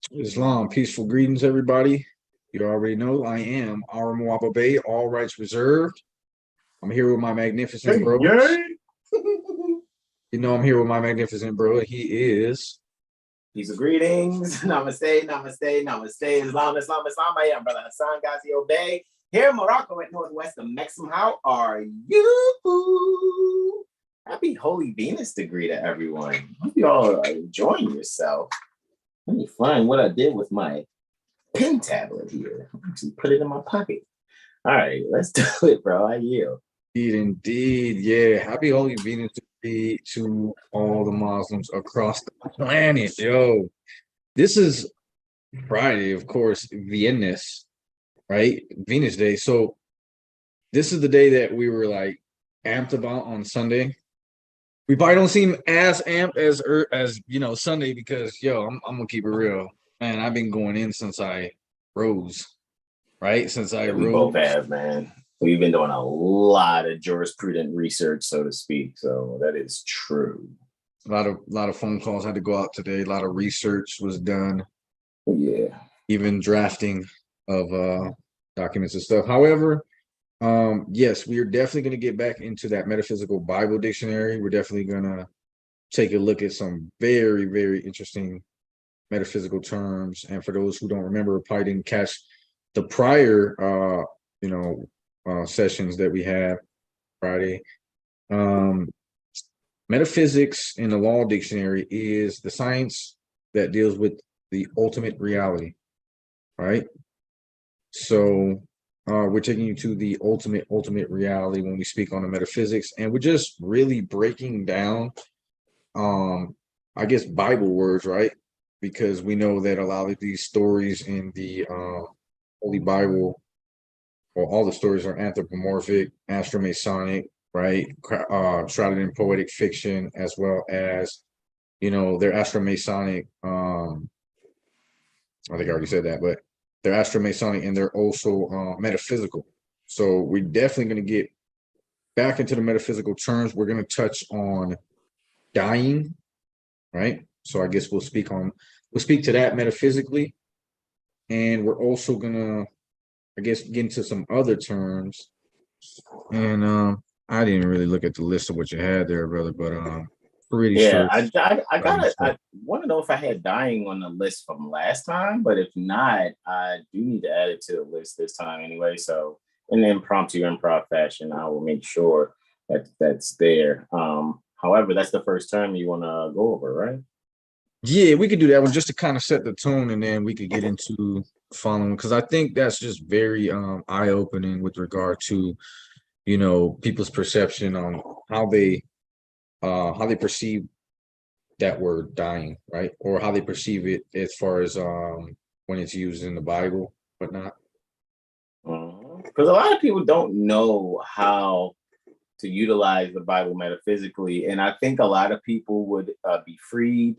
Islam, peaceful greetings, everybody. You already know I am Our Bey, all rights reserved. I'm here with my magnificent bros. You know I'm here with my magnificent bro. He is. Peace of greetings. Namaste, namaste, namaste. Islam, Islam, Islam. I am Brother Hasan Ghaziel Bey here in Morocco at Northwest of Mexico. How are you? Happy Holy Venus degree to everyone. Hope you all are enjoying yourself. Let me find what I did with my pen tablet here. Actually put it in my pocket. All right, let's do it, bro. I yield. Indeed. Yeah. Happy Holy Venus to all the Muslims across the planet. Yo, this is Friday, of course, Venus, right? Venus Day. So this is the day that we were like amped about on Sunday. We probably don't seem as amped as Sunday because I'm gonna keep it real, man. I've been going in since I rose, right? Since I we rose. Both have, man. We've been doing a lot of jurisprudent research, so to speak. So that is true. A lot of phone calls had to go out today. A lot of research was done. Yeah. Even drafting of documents and stuff. However, yes, we are definitely going to get back into that metaphysical Bible dictionary. We're definitely going to take a look at some very, very interesting metaphysical terms. And for those who don't remember, probably didn't catch the prior, sessions that we had Friday. Metaphysics in the law dictionary is the science that deals with the ultimate reality, right? So we're taking you to the ultimate reality when we speak on the metaphysics, and we're just really breaking down, I guess, Bible words, right? Because we know that a lot of these stories in the Holy Bible, well, all the stories are anthropomorphic, astromasonic, right? Shrouded in poetic fiction, as well as, they're astromasonic. I think I already said that, but they're astromasonic and they're also metaphysical. So we're definitely going to get back into the metaphysical terms. We're going to touch on dying, right? So I guess we'll speak to that metaphysically, and we're also going to, I guess, get into some other terms. And I didn't really look at the list of what you had there, brother, but pretty sure. I want to know if I had dying on the list from last time, but if not, I do need to add it to the list this time anyway. So in the impromptu improv fashion, I will make sure that that's there. However, that's the first term you want to go over, right? Yeah, we could do that one just to kind of set the tone, and then we could get into following, because I think that's just very eye-opening with regard to people's perception on how they perceive that word dying, right? Or how they perceive it as far as when it's used in the Bible, whatnot. Because a lot of people don't know how to utilize the Bible metaphysically, and I think a lot of people would be freed.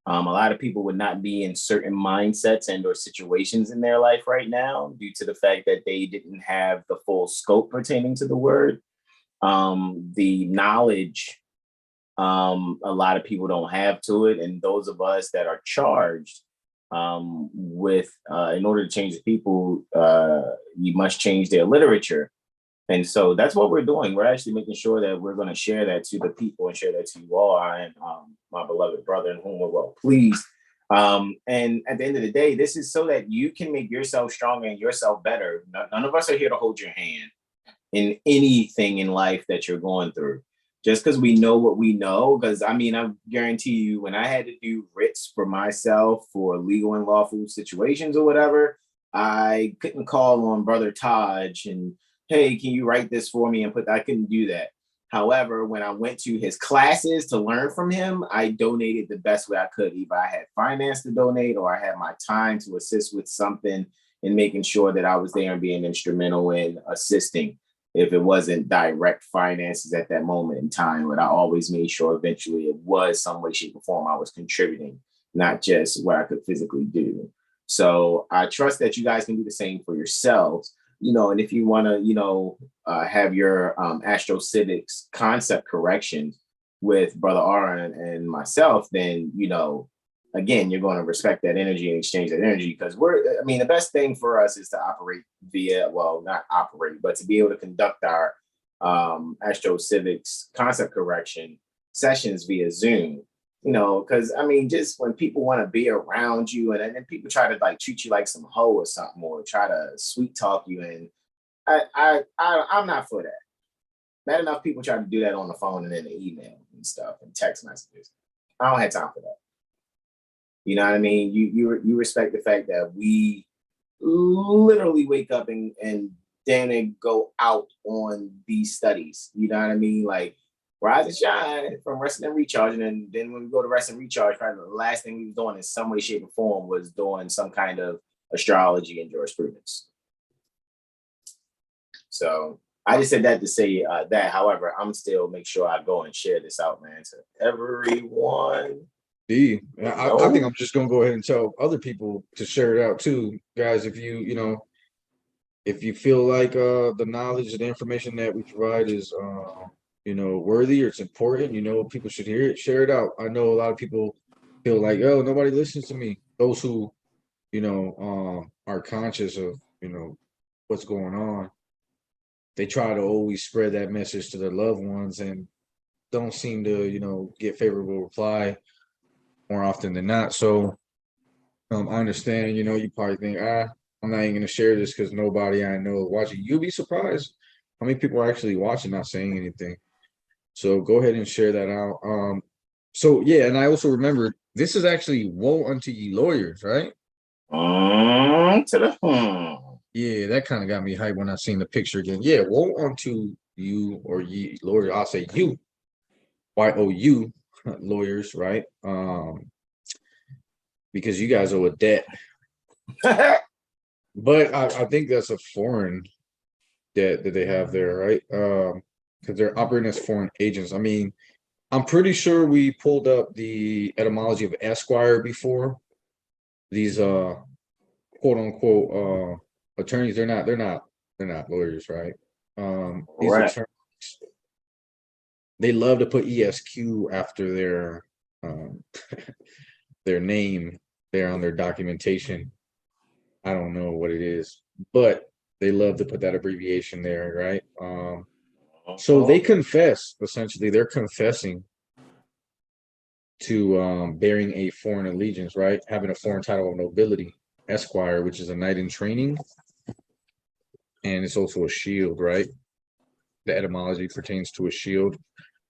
A lot of people would not be in certain mindsets and or situations in their life right now due to the fact that they didn't have the full scope pertaining to the word. The knowledge a lot of people don't have to it, and those of us that are charged with in order to change the people, you must change their literature. And so that's what we're doing. We're actually making sure that we're going to share that to the people and share that to you all. I am my beloved brother in whom we're well pleased. And at the end of the day, this is so that you can make yourself stronger and yourself better. None of us are here to hold your hand in anything in life that you're going through. Just because we know what we know, because I guarantee you, when I had to do writs for myself for legal and lawful situations or whatever, I couldn't call on Brother Taj and, hey, can you write this for me and I couldn't do that. However, when I went to his classes to learn from him, I donated the best way I could. Either I had finance to donate or I had my time to assist with something and making sure that I was there and being instrumental in assisting. If it wasn't direct finances at that moment in time, but I always made sure eventually it was some way, shape, or form I was contributing, not just what I could physically do. So I trust that you guys can do the same for yourselves. And if you want to, have your AstroCivics concept corrections with Brother R and myself, then, again, you're going to respect that energy and exchange that energy, because the best thing for us is to operate via, well, not operate, but to be able to conduct our AstroCivics concept correction sessions via Zoom. Because just when people want to be around you, and then people try to like treat you like some hoe or something, or try to sweet talk you, and I'm not for that. Not enough people try to do that on the phone and in the email and stuff and text messages. I don't have time for that. You know what I mean? You respect the fact that we literally wake up and then go out on these studies. You know what I mean? Like rise and shine from resting and recharging. And then when we go to rest and recharge, probably the last thing we was doing in some way, shape, or form was doing some kind of astrology and jurisprudence. So I just said that to say that. However, I'm still make sure I go and share this out, man, to everyone. I think I'm just gonna go ahead and tell other people to share it out too, guys. If if you feel like the knowledge and the information that we provide is worthy or it's important, people should hear it, share it out. I know a lot of people feel like, oh, nobody listens to me. Those who are conscious of what's going on, they try to always spread that message to their loved ones and don't seem to get favorable reply more often than not. So I understand, you probably think, I'm not even going to share this because nobody I know is watching. You'll be surprised how many people are actually watching, not saying anything. So go ahead and share that out. So yeah, and I also remember this is actually woe unto ye lawyers, right? Yeah, that kind of got me hyped when I seen the picture again. Yeah, woe unto you or ye lawyers. I'll say you, YOU lawyers, right? Because you guys owe a debt. But I think that's a foreign debt that they have there, right? Because they're operating as foreign agents. I'm pretty sure we pulled up the etymology of Esquire before. These quote unquote attorneys, they're not lawyers, right? These attorneys, they love to put ESQ after their name there on their documentation. I don't know what it is, but they love to put that abbreviation there, right? So they confess, essentially, they're confessing to bearing a foreign allegiance, right? Having a foreign title of nobility, Esquire, which is a knight in training. And it's also a shield, right? The etymology pertains to a shield,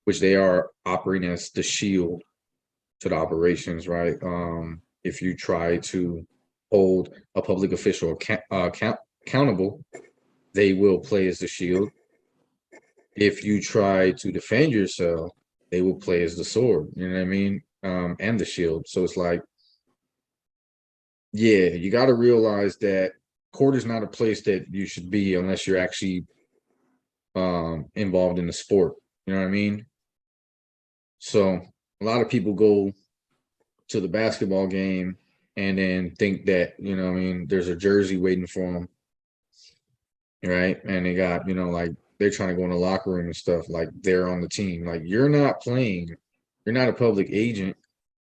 which they are operating as the shield to the operations, right? If you try to hold a public official accountable, they will play as the shield. If you try to defend yourself, they will play as the sword, you know what I mean? And the shield. So it's like, yeah, you got to realize that court is not a place that you should be unless you're actually involved in the sport. You know what I mean? So a lot of people go to the basketball game and then think that, there's a jersey waiting for them. Right. And they got, like they're trying to go in the locker room and stuff, like they're on the team. Like you're not playing, you're not a public agent,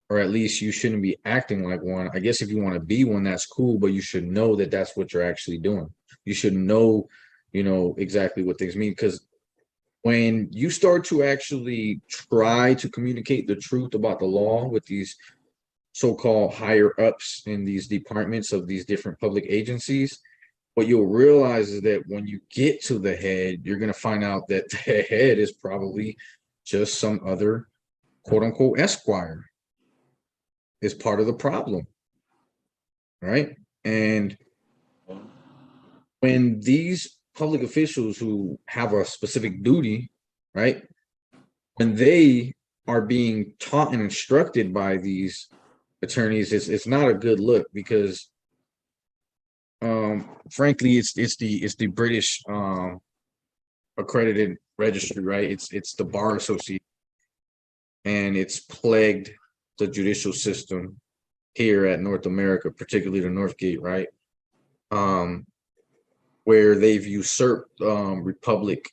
or at least you shouldn't be acting like one. I guess if you want to be one, that's cool, but you should know that that's what you're actually doing. You should know, exactly what things mean, because when you start to actually try to communicate the truth about the law with these so-called higher ups in these departments of these different public agencies, what you'll realize is that when you get to the head, you're going to find out that the head is probably just some other quote unquote Esquire, is part of the problem, right? And when these public officials who have a specific duty, right, when they are being taught and instructed by these attorneys, it's not a good look, because frankly, it's the British accredited registry, right? It's the Bar Association, and it's plagued the judicial system here at North America, particularly the Northgate, right? Where they've usurped republic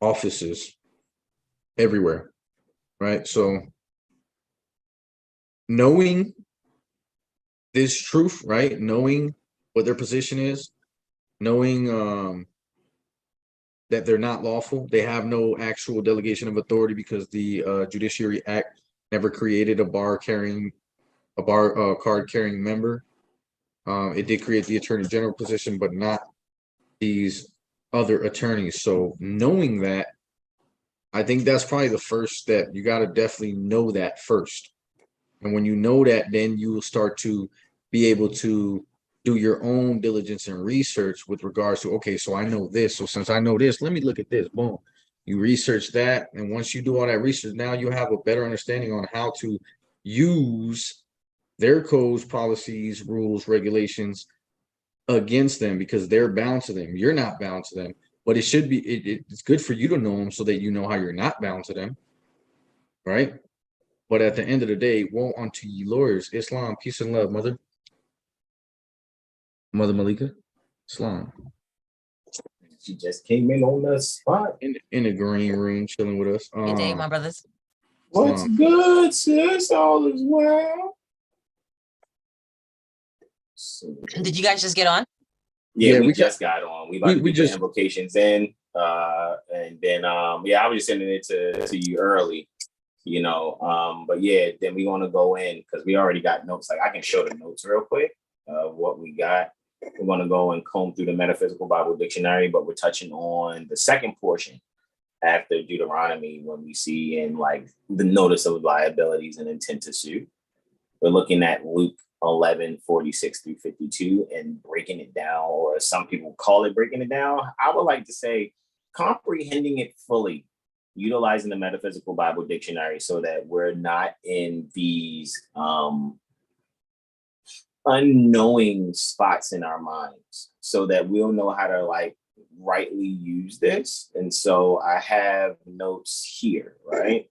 offices everywhere, right? So knowing this truth, right? Knowing what their position is, knowing that they're not lawful. They have no actual delegation of authority because the Judiciary Act never created a bar card carrying member. It did create the Attorney General position, but not these other attorneys. So knowing that, I think that's probably the first step. You got to definitely know that first. And when you know that, then you will start to be able to do your own diligence and research with regards to, okay, so I know this. So since I know this, let me look at this. Boom. You research that. And once you do all that research, now you have a better understanding on how to use their codes, policies, rules, regulations against them because they're bound to them. You're not bound to them. But it should be, it's good for you to know them so that you know how you're not bound to them. Right? But at the end of the day, woe unto ye lawyers. Islam, peace and love, mother. Mother Malika. Islam. She just came in on the spot. In the green room, chilling with us. Good day, my brothers. What's good, sis? All is well. Did you guys just get on? Yeah, we just got on. We about to get the invocations in. And then yeah, I was just sending it to you early, you know. But yeah, then we want to go in because we already got notes. Like I can show the notes real quick of what we got. We're going to go and comb through the Metaphysical Bible Dictionary, but we're touching on the second portion after Deuteronomy when we see in like the notice of liabilities and intent to sue. We're looking at Luke 11:46 through 52 and breaking it down, or some people call it breaking it down. I would like to say comprehending it fully, utilizing the Metaphysical Bible Dictionary so that we're not in these unknowing spots in our minds, so that we'll know how to like rightly use this. And so I have notes here, right?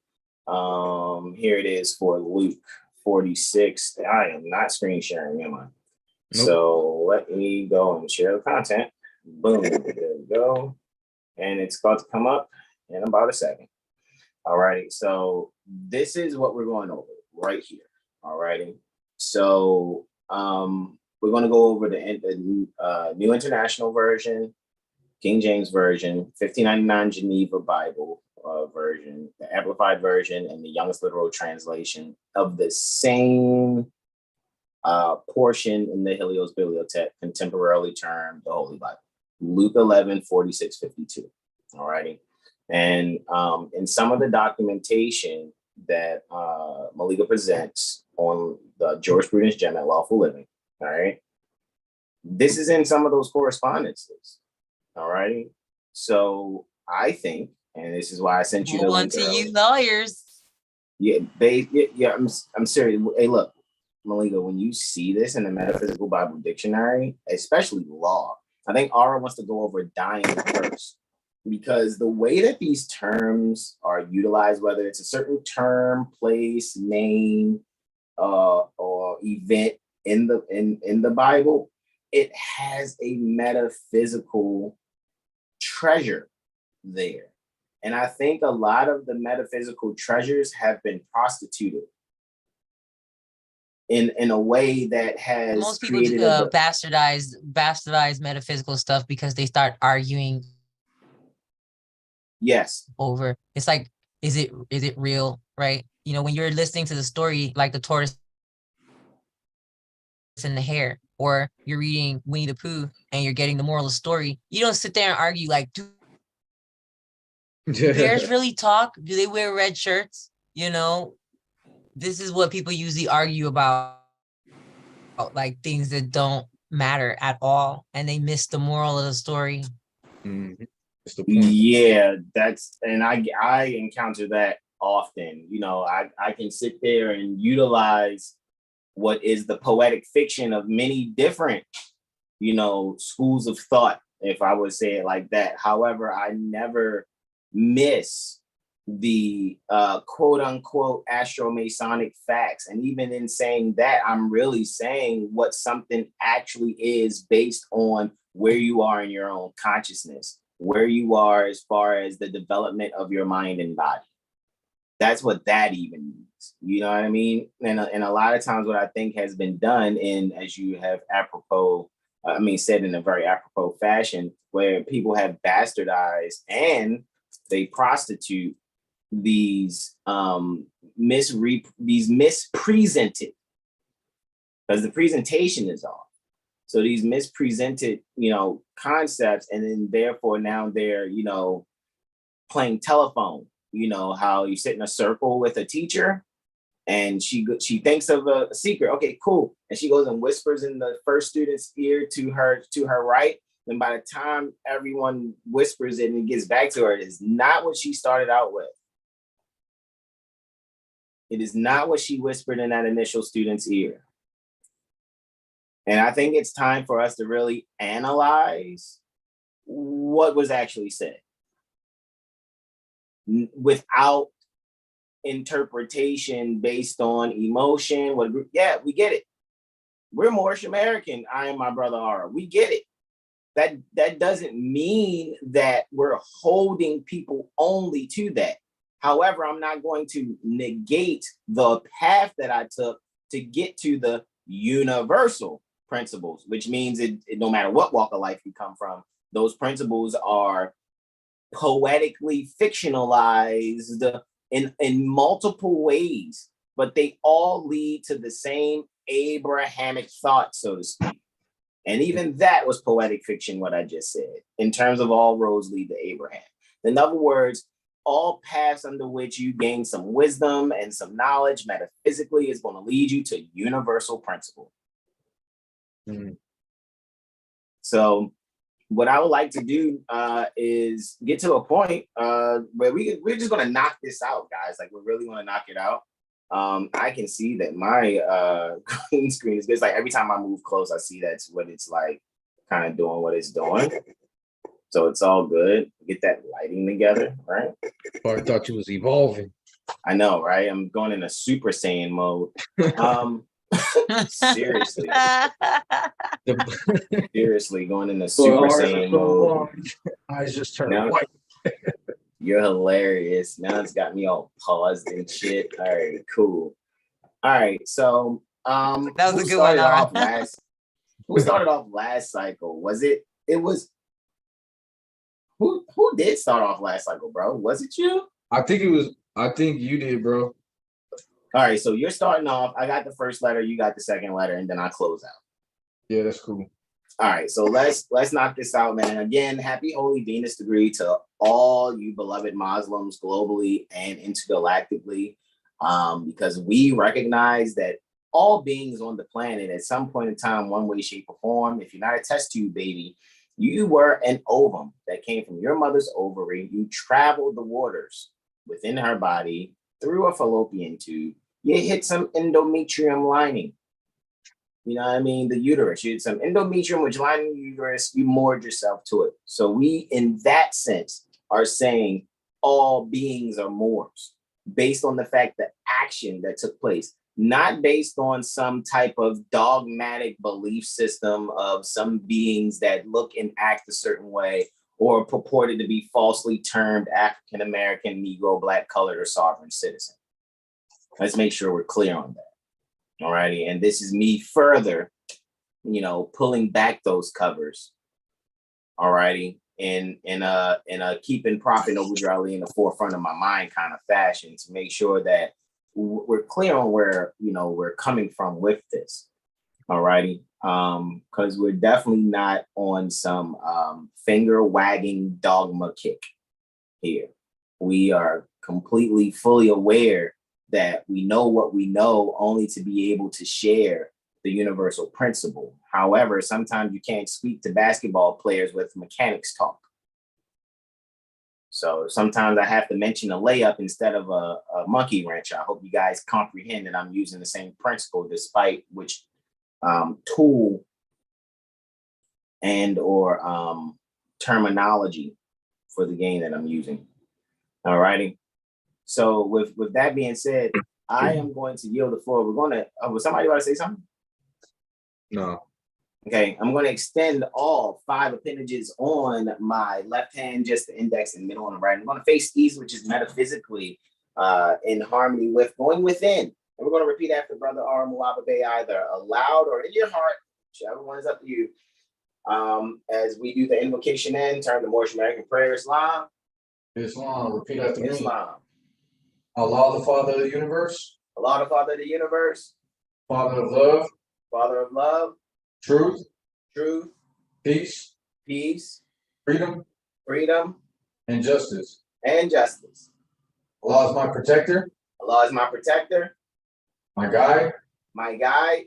Here it is for Luke 46. I am not screen sharing, am I? Nope. So let me go and share the content. Boom, there we go. And it's about to come up in about a second. All righty, so this is what we're going over right here. All righty, so we're going to go over the New International Version, King James Version, 1599 Geneva Bible version, the Amplified Version, and the Youngest Literal Translation of the same portion in the Helios Bibliothèque, contemporarily termed the Holy Bible, Luke 11:46-52. All righty. And in some of the documentation that Malika presents on the jurisprudence gem at Lawful Living, all right, this is in some of those correspondences. All righty. So I think, and this is why I sent you the link to you lawyers. Yeah, I'm serious. Hey, look, Malika, when you see this in the Metaphysical Bible Dictionary, especially law, I think Aura wants to go over dying first, because the way that these terms are utilized, whether it's a certain term, place, name, or event in the Bible, it has a metaphysical treasure there. And I think a lot of the metaphysical treasures have been prostituted in a way that has most people bastardize metaphysical stuff because they start arguing. Yes. Over. It's like, is it real? Right? You know, when you're listening to the story, like the tortoise and the hare, or you're reading Winnie the Pooh and you're getting the moral of the story, you don't sit there and argue like, do bears really talk? Do they wear red shirts? You know, this is what people usually argue about, like things that don't matter at all, and they miss the moral of the story. Mm-hmm. Yeah, and I encounter that often. You know, I can sit there and utilize what is the poetic fiction of many different, you know, schools of thought, if I would say it like that. However, I never miss the quote unquote astro-Masonic facts. And even in saying that, I'm really saying what something actually is based on where you are in your own consciousness, where you are as far as the development of your mind and body. That's what that even means. things. You know what I mean? And a lot of times what I think has been done, and as you have said in a very apropos fashion, where people have bastardized and they prostitute these mispresented, because the presentation is off. So these mispresented, concepts, and then therefore now they're, playing telephone. You know how you sit in a circle with a teacher, and she thinks of a secret. Okay, cool, and she goes and whispers in the first student's ear to her right. And by the time everyone whispers it and it gets back to her, it is not what she started out with. It is not what she whispered in that initial student's ear. And I think it's time for us to really analyze what was actually said without interpretation based on emotion. Yeah, we get it. We're Moorish American. I am my brother R. We get it. That doesn't mean that we're holding people only to that. However, I'm not going to negate the path that I took to get to the universal principles, which means it no matter what walk of life you come from, those principles are poetically fictionalized in multiple ways, but they all lead to the same Abrahamic thought, so to speak. And even that was poetic fiction, what I just said, in terms of all roads lead to Abraham. In other words, all paths under which you gain some wisdom and some knowledge metaphysically is going to lead you to universal principle. Mm-hmm. So what I would like to do is get to a point where we're just going to knock this out, guys. Like, we're really going to knock it out. I can see that my green screen is good. It's like every time I move close, I see that's what it's like, kind of doing what it's doing. So it's all good. Get that lighting together, right? I thought you was evolving. I know, right? I'm going in a Super Saiyan mode. Seriously. Seriously, going in a Super Saiyan mode. Eyes just turned white. You're hilarious. Now it's got me all paused and shit. All right, cool. All right, so that was a good one. Who started off last cycle? Who did start off last cycle, bro? Was it you? I think you did, bro. All right, so you're starting off. I got the first letter, you got the second letter, and then I close out. Yeah, that's cool. All right, so let's knock this out, man. Again, happy Holy Venus degree to all you beloved Muslims globally and intergalactically, because we recognize that all beings on the planet at some point in time, one way, shape, or form, if you're not a test tube baby, you were an ovum that came from your mother's ovary. You traveled the waters within her body through a fallopian tube. You hit some endometrium lining. You know what I mean? The uterus. You hit some endometrium, which lining the uterus, you moored yourself to it. So we, in that sense, are saying all beings are Moors based on the fact that action that took place, not based on some type of dogmatic belief system of some beings that look and act a certain way or purported to be falsely termed African-American, Negro, Black, colored, or sovereign citizen. Let's make sure we're clear on that. All righty. And this is me further, pulling back those covers. All righty. In a keeping Prophet Noble Ali in the forefront of my mind kind of fashion to make sure that we're clear on where, we're coming from with this. All righty. Because we're definitely not on some finger wagging dogma kick here. We are completely fully aware that we know what we know only to be able to share the universal principle. However, sometimes you can't speak to basketball players with mechanics talk. So sometimes I have to mention a layup instead of a monkey wrench. I hope you guys comprehend that I'm using the same principle despite which tool and or terminology for the game that I'm using. All righty. So with that being said, I am going to yield the floor. We're going to, was somebody about to say something? No. Okay, I'm going to extend all 5 appendages on my left hand, just the index and middle and right. I'm going to face east, which is metaphysically in harmony with, going within. And we're going to repeat after Brother R. Mulaba Bey, either aloud or in your heart, whichever one is up to you. As we do the invocation and turn to Moorish American prayer, Islam. Islam, repeat after me. Islam. Allah, the Father of the universe. Allah, the Father of the universe. Father of love. Father of love. Truth. Truth. Peace. Peace. Freedom. Freedom. And justice. And justice. Allah is my protector. Allah is my protector. My guide. My guide.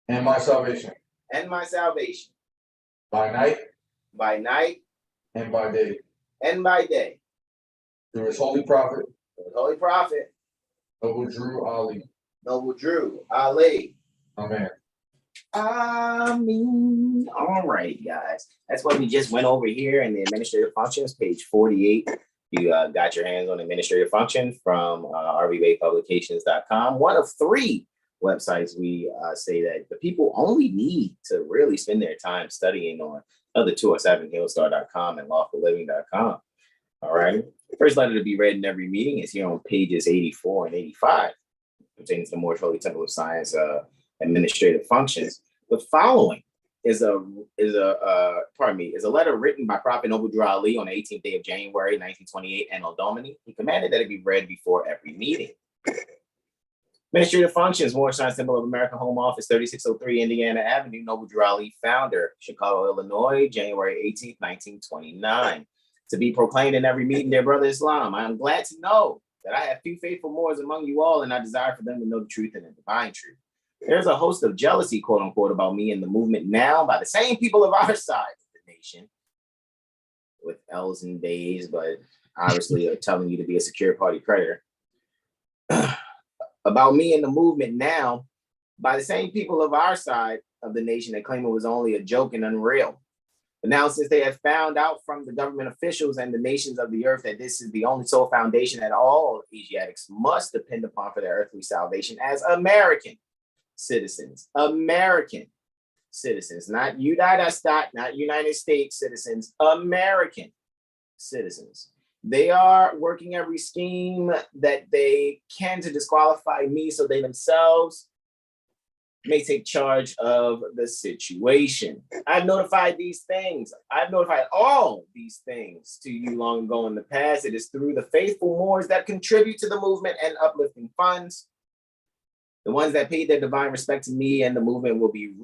And my salvation. And my salvation. By night. By night. And by day. And by day. Through his holy prophet. Through his holy prophet. Noble Drew Ali. Noble Drew Ali. Amen. Ameen. All right, guys. That's what we just went over here in the administrative functions, page 48. You got your hands on administrative function from rvbaypublications.com. One of 3 websites we say that the people only need to really spend their time studying on. Other 2 are 7hillstar.com and lawfulliving.com. All right. First letter to be read in every meeting is here on pages 84 and 85. Pertains to the Moorish Holy Temple of Science administrative functions. The following is a letter written by Prophet Noble Drew Ali on the 18th day of January, 1928, Anno Domini. He commanded that it be read before every meeting. Administrative functions, Moorish Science Temple of America, Home Office, 3603 Indiana Avenue, Noble Drew Ali, founder, Chicago, Illinois, January 18th, 1929. To be proclaimed in every meeting, dear brother Islam, I am glad to know that I have few faithful Moors among you all, and I desire for them to know the truth and the divine truth. There's a host of jealousy, quote unquote, about me in the movement now by the same people of our side of the nation, with L's and days, but obviously are telling you to be a secure party creditor. About me in the movement now by the same people of our side of the nation that claim it was only a joke and unreal. But now, since they have found out from the government officials and the nations of the earth that this is the only sole foundation that all Asiatics must depend upon for their earthly salvation as American citizens, not not United States citizens, American citizens. They are working every scheme that they can to disqualify me so they themselves may take charge of the situation. I've notified these things. I've notified all these things to you long ago in the past. It is through the faithful Moors that contribute to the movement and uplifting funds. The ones that paid their divine respect to me and the movement will be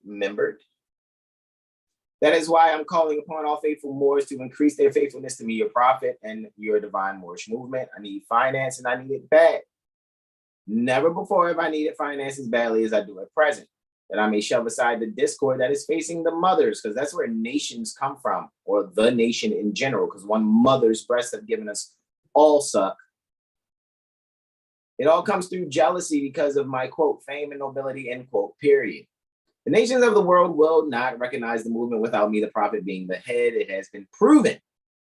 remembered. That is why I'm calling upon all faithful Moors to increase their faithfulness to me, your prophet, and your divine Moorish movement. I need finance and I need it bad. Never before have I needed finance as badly as I do at present, that I may shove aside the discord that is facing the mothers, because that's where nations come from, or the nation in general, because one mother's breasts have given us all suck. It all comes through jealousy because of my, quote, fame and nobility, end quote, period. The nations of the world will not recognize the movement without me, the prophet, being the head. It has been proven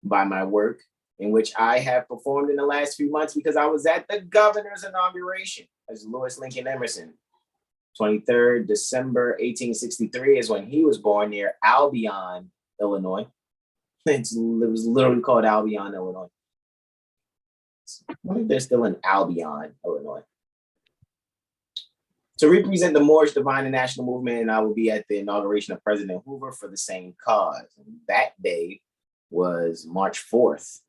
by my work, in which I have performed in the last few months, because I was at the governor's inauguration as Lewis Lincoln Emerson. 23rd December 1863 is when he was born near Albion, Illinois. It was literally called Albion, Illinois. I wonder if they're still in Albion, Illinois. To represent the Moorish divine and national movement, and I will be at the inauguration of President Hoover for the same cause. And that day was March 4th.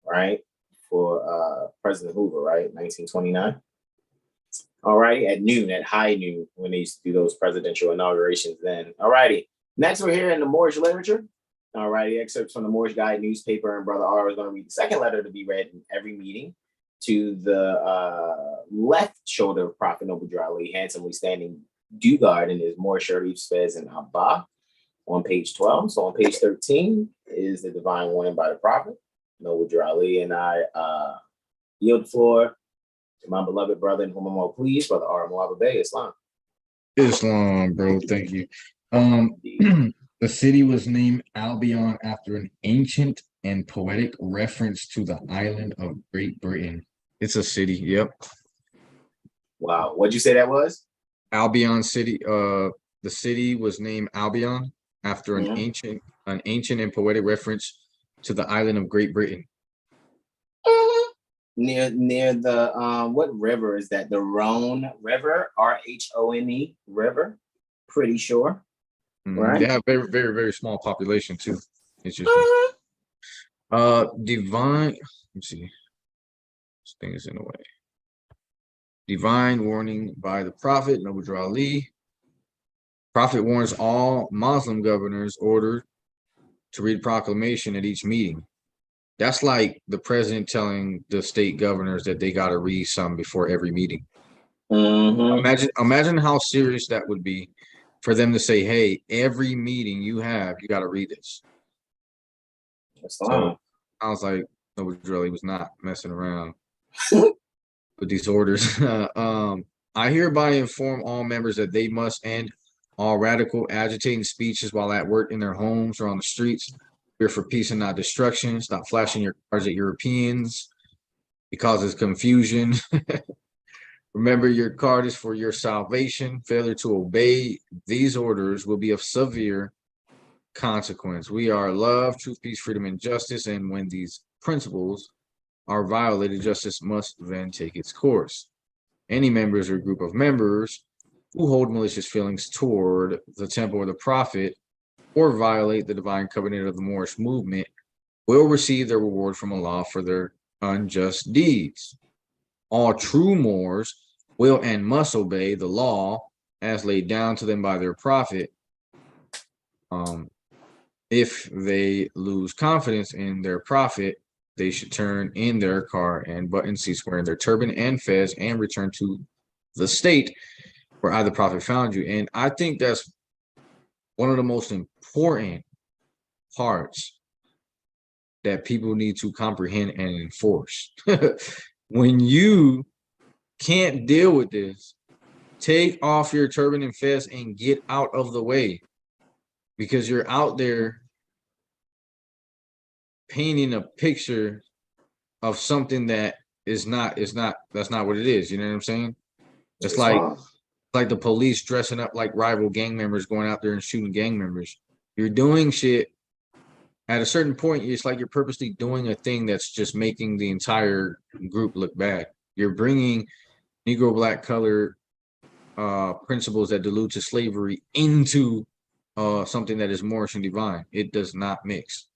Right, for President Hoover, right, 1929. All righty, at noon, at high noon, when they used to do those presidential inaugurations then. All righty, next we're here in the Moorish literature. All righty, excerpts from the Moorish Guide newspaper, and Brother R is going to read the second letter to be read in every meeting to the left shoulder of Prophet Noble Drew Ali, handsomely standing due guard in his Moorish Sharif's fez and Abba on page 12. So on page 13 is the divine warning by the Prophet Noble Drew Ali, and I yield the floor to my beloved brother in whom I'm all pleased, Brother R. Mulaba Bey, Islam. Islam, bro. Thank you. The city was named Albion after an ancient and poetic reference to the island of Great Britain. It's a city. Yep. Wow. What'd you say that was? Albion City. The city was named Albion after an ancient and poetic reference to the island of Great Britain. near the what river is that? The Rhone River, Rhone River. Pretty sure, right? They have very, very, very small population too. It's just divine. Let me see. This thing is in the way. Divine warning by the Prophet Noble Ali. Prophet warns all Muslim governors ordered to read proclamation at each meeting. That's like the president telling the state governors that they got to read some before every meeting. Imagine how serious that would be for them to say, "Hey, every meeting you have, you got to read this." So I was like, Noble Ali was not messing around with these orders. I hereby inform all members that they must end all radical agitating speeches while at work in their homes or on the streets. We're for peace and not destruction. Stop flashing your cards at Europeans. It causes confusion. Remember, your card is for your salvation. Failure to obey these orders will be of severe consequence. We are love, truth, peace, freedom, and justice. And when these principles are violated, justice must then take its course. Any members or group of members who hold malicious feelings toward the temple or the prophet or violate the divine covenant of the Moorish movement will receive their reward from Allah for their unjust deeds. All true Moors will and must obey the law as laid down to them by their prophet. If they lose confidence in their prophet, they should turn in their car and button seats wearing their turban and fez and return to the state where I, the prophet, found you. And I think that's one of the most important parts that people need to comprehend and enforce. When you can't deal with this, take off your turban and fez and get out of the way, because you're out there painting a picture of something that that's not what it is. You know what I'm saying? It's like the police dressing up like rival gang members going out there and shooting gang members. You're doing shit at a certain point. It's like you're purposely doing a thing that's just making the entire group look bad. You're bringing Negro, black, color principles that delude to slavery into something that is Moorish and divine. It does not mix.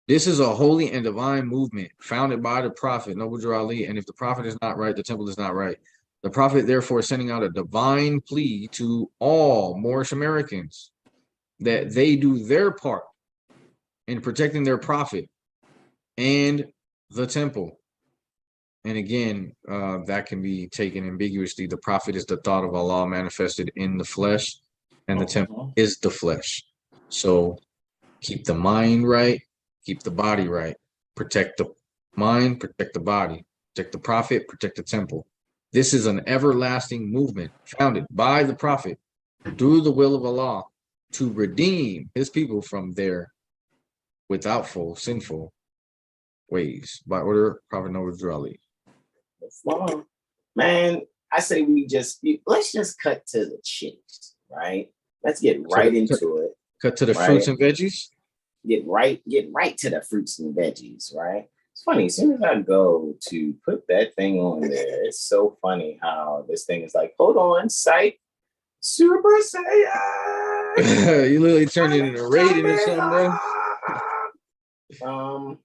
This is a holy and divine movement founded by the prophet, Noble Ali. And if the prophet is not right, the temple is not right. The prophet, therefore, is sending out a divine plea to all Moorish Americans that they do their part in protecting their prophet and the temple. And again, that can be taken ambiguously. The prophet is the thought of Allah manifested in the flesh, and the temple is the flesh. So keep the mind right, keep the body right. Protect the mind, protect the body, protect the prophet, protect the temple. This is an everlasting movement founded by the prophet through the will of Allah to redeem his people from their withoutful, sinful ways by order of Prophet Noble Ali. Man, I say let's just cut to the chase, right? Let's get right into it. Cut to the fruits and veggies. Get right to the fruits and veggies, right? It's funny, as soon as I go to put that thing on there, it's so funny how this thing is like, hold on, psych, Super Saiyan. You literally turned it into a rating or something, bro.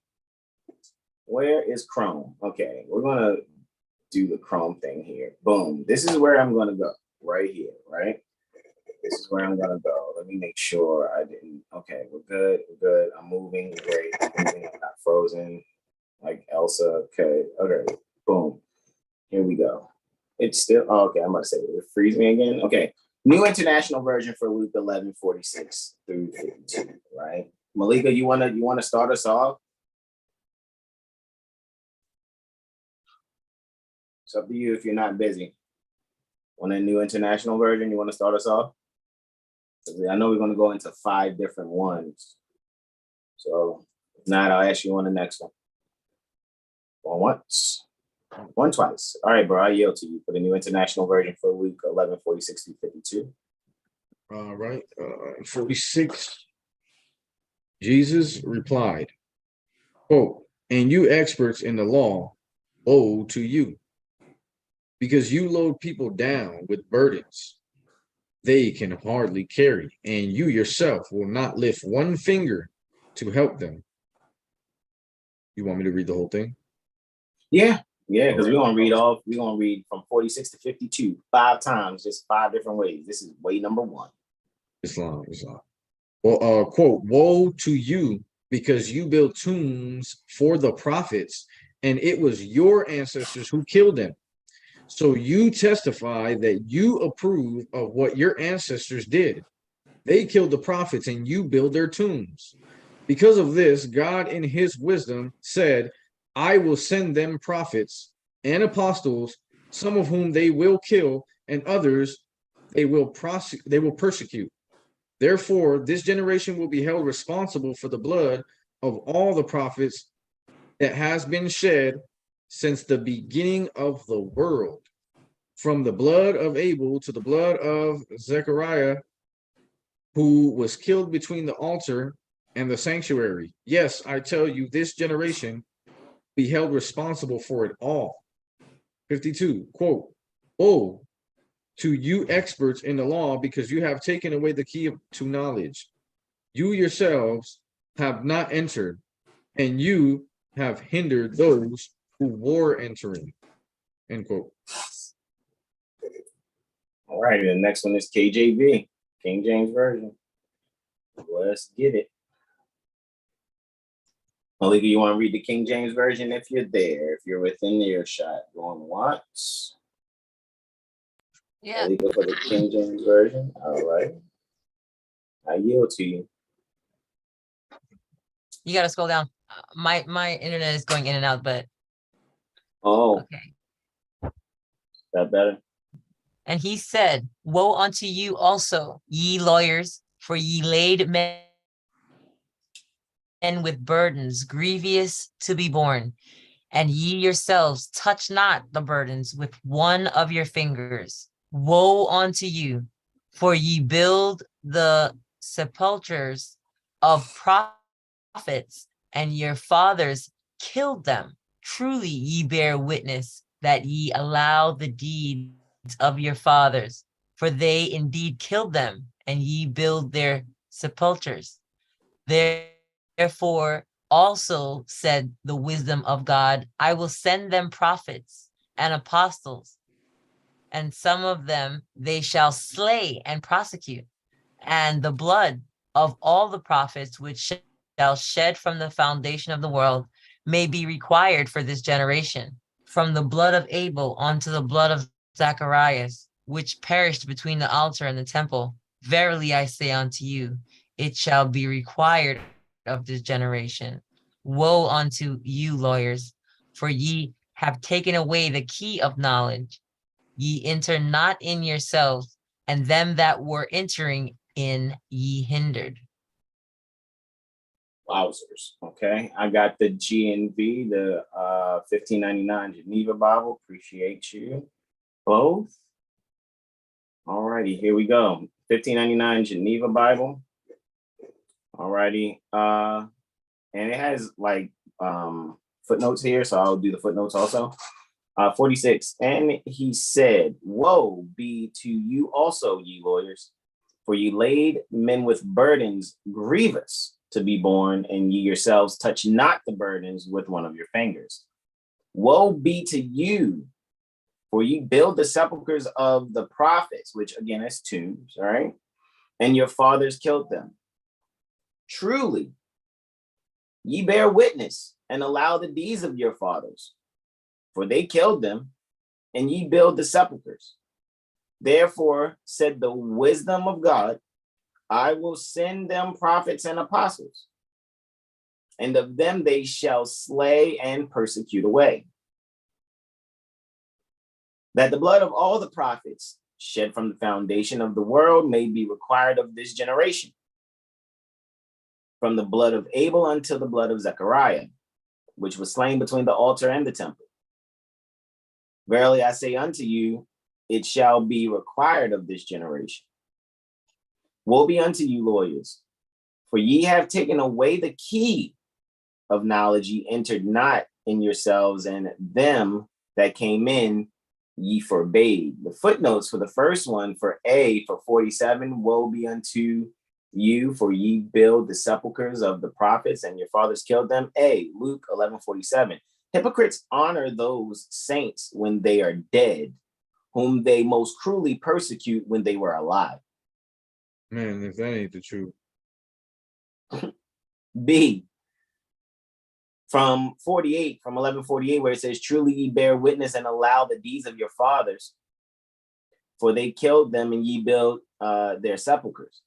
Where is Chrome? Okay, we're gonna do the Chrome thing here. Boom. This is where I'm gonna go. Right here, right? This is where I'm gonna go. Let me make sure I didn't. Okay, we're good. We're good. I'm moving. Great. I'm not frozen like Elsa. Okay. Boom. Here we go. It's still okay. I'm about to say it freeze me again. Okay. New international version for week 1146 through 52. Right, Malika, you wanna start us off? It's up to you if you're not busy. On a new international version, you want to start us off? I know we're going to go into 5 different ones. So if not, I'll ask you on the next one. One once, one twice. All right, bro, I yield to you for the new international version for week 1146 through 52. All right, 46. Jesus replied, quote, and you experts in the law, woe to you, because you load people down with burdens they can hardly carry, and you yourself will not lift one finger to help them. You want me to read the whole thing? Yeah, because we're gonna read from 46 to 52, 5 times, just 5 different ways. This is way number 1. Islam. Well, quote, woe to you, because you built tombs for the prophets, and it was your ancestors who killed them. So you testify that you approve of what your ancestors did. They killed the prophets and you build their tombs. Because of this, God in his wisdom said, I will send them prophets and apostles, some of whom they will kill, and others they will persecute. Therefore, this generation will be held responsible for the blood of all the prophets that has been shed since the beginning of the world, from the blood of Abel to the blood of Zechariah, who was killed between the altar and the sanctuary. Yes, I tell you, this generation be held responsible for it all. 52, quote, woe to you experts in the law, because you have taken away the key to knowledge. You yourselves have not entered, and you have hindered those who were entering. End quote. All right, and the next one is KJV, King James Version. Let's get it. Malika, you want to read the King James Version if you're there, if you're within earshot, going once. Yeah. Malika for the King James Version. All right. I yield to you. You gotta scroll down. My internet is going in and out, but Oh, okay. that better? And he said, woe unto you also, ye lawyers, for ye laid men with burdens grievous to be borne, and ye yourselves touch not the burdens with one of your fingers. Woe unto you, for ye build the sepulchres of prophets, and your fathers killed them. Truly ye bear witness that ye allow the deeds of your fathers, for they indeed killed them, and ye build their sepulchres. Therefore also said the wisdom of God, I will send them prophets and apostles, and some of them they shall slay and prosecute, and the blood of all the prophets which shall shed from the foundation of the world may be required for this generation, from the blood of Abel unto the blood of Zacharias, which perished between the altar and the temple. Verily I say unto you, it shall be required of this generation. Woe unto you, lawyers, for ye have taken away the key of knowledge. Ye enter not in yourselves, and them that were entering in ye hindered. Wowzers. Okay. I got the GNV, the 1599 Geneva Bible. Appreciate you both. All righty, here we go. 1599 Geneva Bible. All righty. And it has like footnotes here, so I'll do the footnotes also. 46, and he said, woe be to you also, ye lawyers, for ye laid men with burdens grievous to be borne, and ye yourselves touch not the burdens with one of your fingers. Woe be to you, for ye build the sepulchres of the prophets, which again is tombs, all right? And your fathers killed them. Truly, ye bear witness and allow the deeds of your fathers, for they killed them, and ye build the sepulchres. Therefore said the wisdom of God, I will send them prophets and apostles, and of them they shall slay and persecute away, that the blood of all the prophets shed from the foundation of the world may be required of this generation, from the blood of Abel until the blood of Zechariah, which was slain between the altar and the temple. Verily I say unto you, it shall be required of this generation. Woe be unto you, lawyers, for ye have taken away the key of knowledge, ye entered not in yourselves, and them that came in ye forbade. The footnotes for the first one, for A, for 47, woe be unto you, for ye build the sepulchres of the prophets, and your fathers killed them. A, Luke 11:47. Hypocrites honor those saints when they are dead, whom they most cruelly persecute when they were alive. Man, if that ain't the truth. B, from 48, from 11:48, where it says, truly ye bear witness and allow the deeds of your fathers, for they killed them and ye build their sepulchres.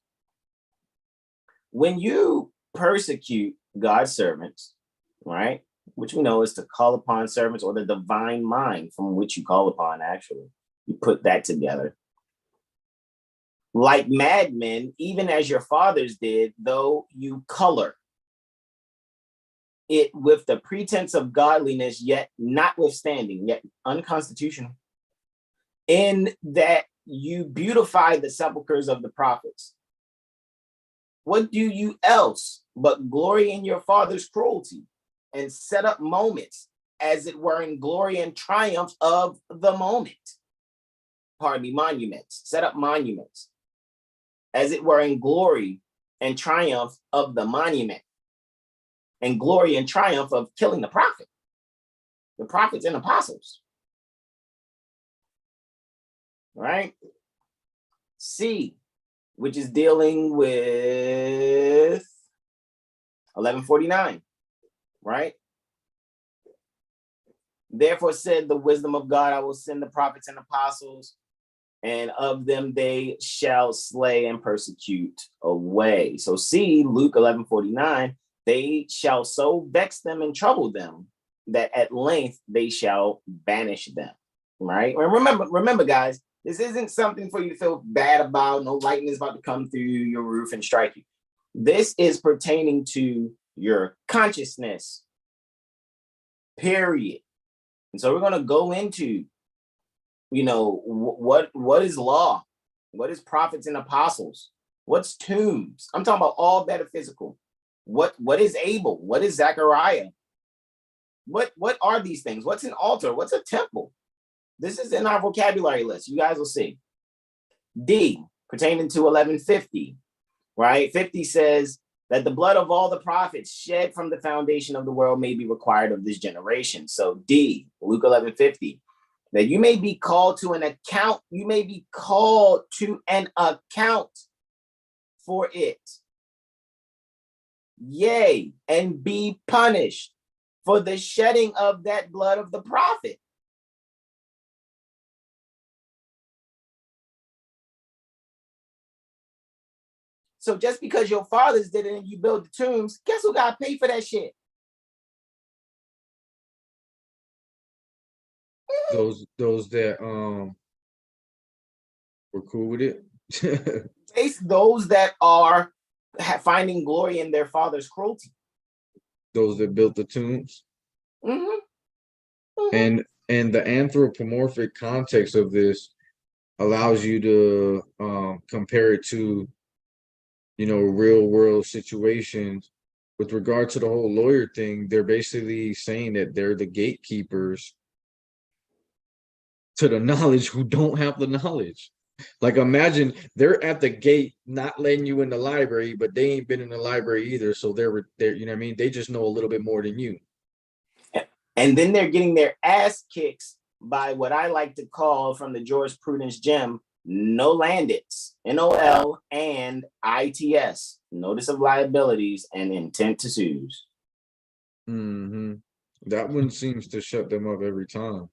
When you persecute God's servants, right, which we know is to call upon servants, or the divine mind from which you call upon, actually, you put that together. Like madmen, even as your fathers did, though you color it with the pretense of godliness, yet notwithstanding, yet unconstitutional, in that you beautify the sepulchres of the prophets. What do you else but glory in your father's cruelty, and set up moments, as it were, in glory and triumph of the moment? Pardon me, monuments. Set up monuments, as it were, in glory and triumph of the monument, and glory and triumph of killing the prophets and apostles. Right? C, which is dealing with 11:49, right? Therefore said the wisdom of God, I will send the prophets and apostles, and of them they shall slay and persecute away. So see, Luke 11:49, they shall so vex them and trouble them, that at length they shall banish them, right? Remember, guys, this isn't something for you to feel bad about. No lightning is about to come through your roof and strike you. This is pertaining to your consciousness, period. And so we're going to go into, what is law? What is prophets and apostles? What's tombs? I'm talking about all metaphysical. What is Abel? What is Zechariah? What are these things? What's an altar? What's a temple? This is in our vocabulary list. You guys will see. D, pertaining to 11:50, right? 50 says that the blood of all the prophets shed from the foundation of the world may be required of this generation. So D, Luke 11:50, that you may be called to an account. You may be called to an account for it. Yea, and be punished for the shedding of that blood of the prophet. So just because your fathers did it and you build the tombs, guess who got to pay for that shit? Those that were cool with it. It's those that are finding glory in their father's cruelty. Those that built the tombs. Mm-hmm. Mm-hmm. And the anthropomorphic context of this allows you to compare it to, real world situations. With regard to the whole lawyer thing, they're basically saying that they're the gatekeepers to the knowledge who don't have the knowledge. Like, imagine they're at the gate not letting you in the library, but they ain't been in the library either. So they're you know what I mean? They just know a little bit more than you. And then they're getting their ass kicks by what I like to call, from the jurisprudence gem, NOLANDITS, NOL and ITS, notice of liabilities and intent to sue. Mm-hmm. That one seems to shut them up every time.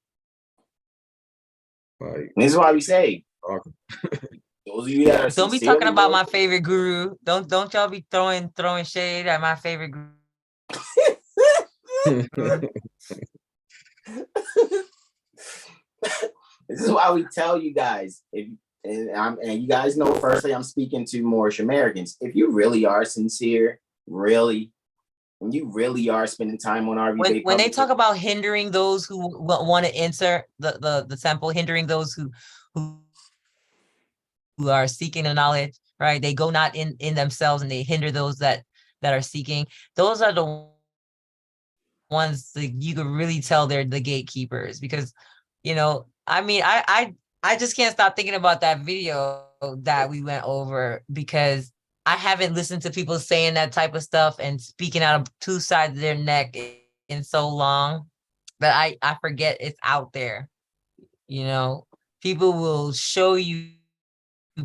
Like, this is why we say, those of you that are don't be talking about my favorite guru. Don't y'all be throwing shade at my favorite guru. This is why we tell you guys, and you guys know, firstly, I'm speaking to Moorish Americans. If you really are sincere, when you really are spending time on RV, when they talk about hindering those who want to enter the temple, hindering those who are seeking the knowledge, right? They go not in themselves, and they hinder those that are seeking. Those are the ones that you could really tell they're the gatekeepers, because, you know, I mean, I just can't stop thinking about that video that we went over, because I haven't listened to people saying that type of stuff and speaking out of two sides of their neck in so long that I forget it's out there. You know, people will show you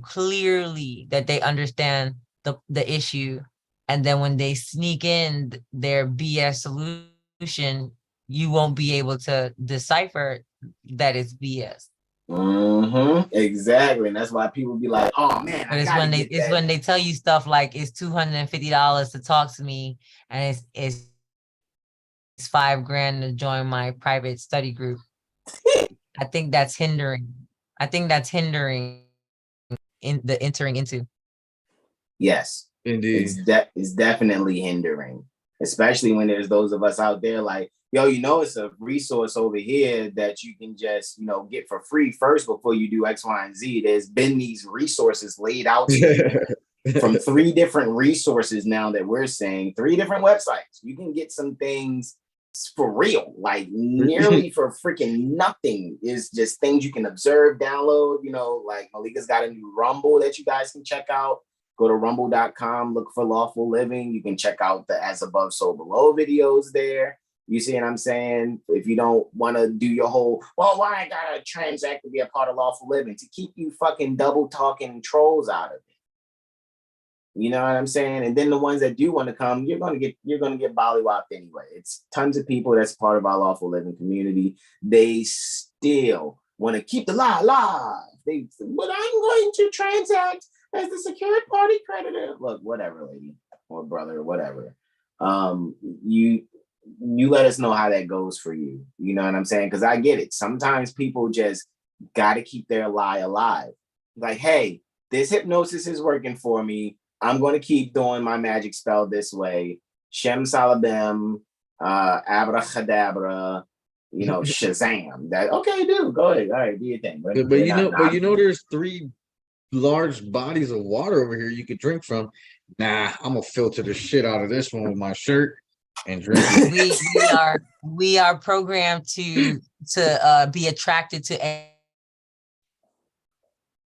clearly that they understand the issue, and then when they sneak in their BS solution, you won't be able to decipher that it's BS. Exactly, and that's why people be like, "Oh man, But it's when they tell you stuff like it's $250 to talk to me, and it's $5,000 to join my private study group." I think that's hindering. I think that's hindering in the entering into. Yes, Indeed. It's definitely hindering, especially when there's those of us out there like, yo, you know, it's a resource over here that you can just, you know, get for free first before you do X, Y, and Z. There's been these resources laid out to you from 3 different resources now that we're saying, 3 different websites. You can get some things for real, like nearly for freaking nothing. Is just things you can observe, download. You know, like Malika's got a new Rumble that you guys can check out. Go to rumble.com, look for Lawful Living. You can check out the As Above, So Below videos there. You see what I'm saying? If you don't want to do your whole, well, why I gotta transact to be a part of Lawful Living? To keep you fucking double talking trolls out of it. You know what I'm saying? And then the ones that do want to come, you're gonna get bollywopped anyway. It's tons of people that's part of our Lawful Living community. They still want to keep the lie alive. But I'm going to transact as the secured party creditor. Look, whatever, lady or brother, whatever. You let us know how that goes for you. You know what I'm saying? Because I get it. Sometimes people just got to keep their lie alive. Like, hey, this hypnosis is working for me. I'm going to keep doing my magic spell this way. Shem Salabim, Abracadabra, you know, Shazam. That okay, dude. Go ahead. All right, do your thing. But you know, there's 3 large bodies of water over here you could drink from. Nah, I'm gonna filter the shit out of this one with my shirt and drink it. we are programmed to be attracted to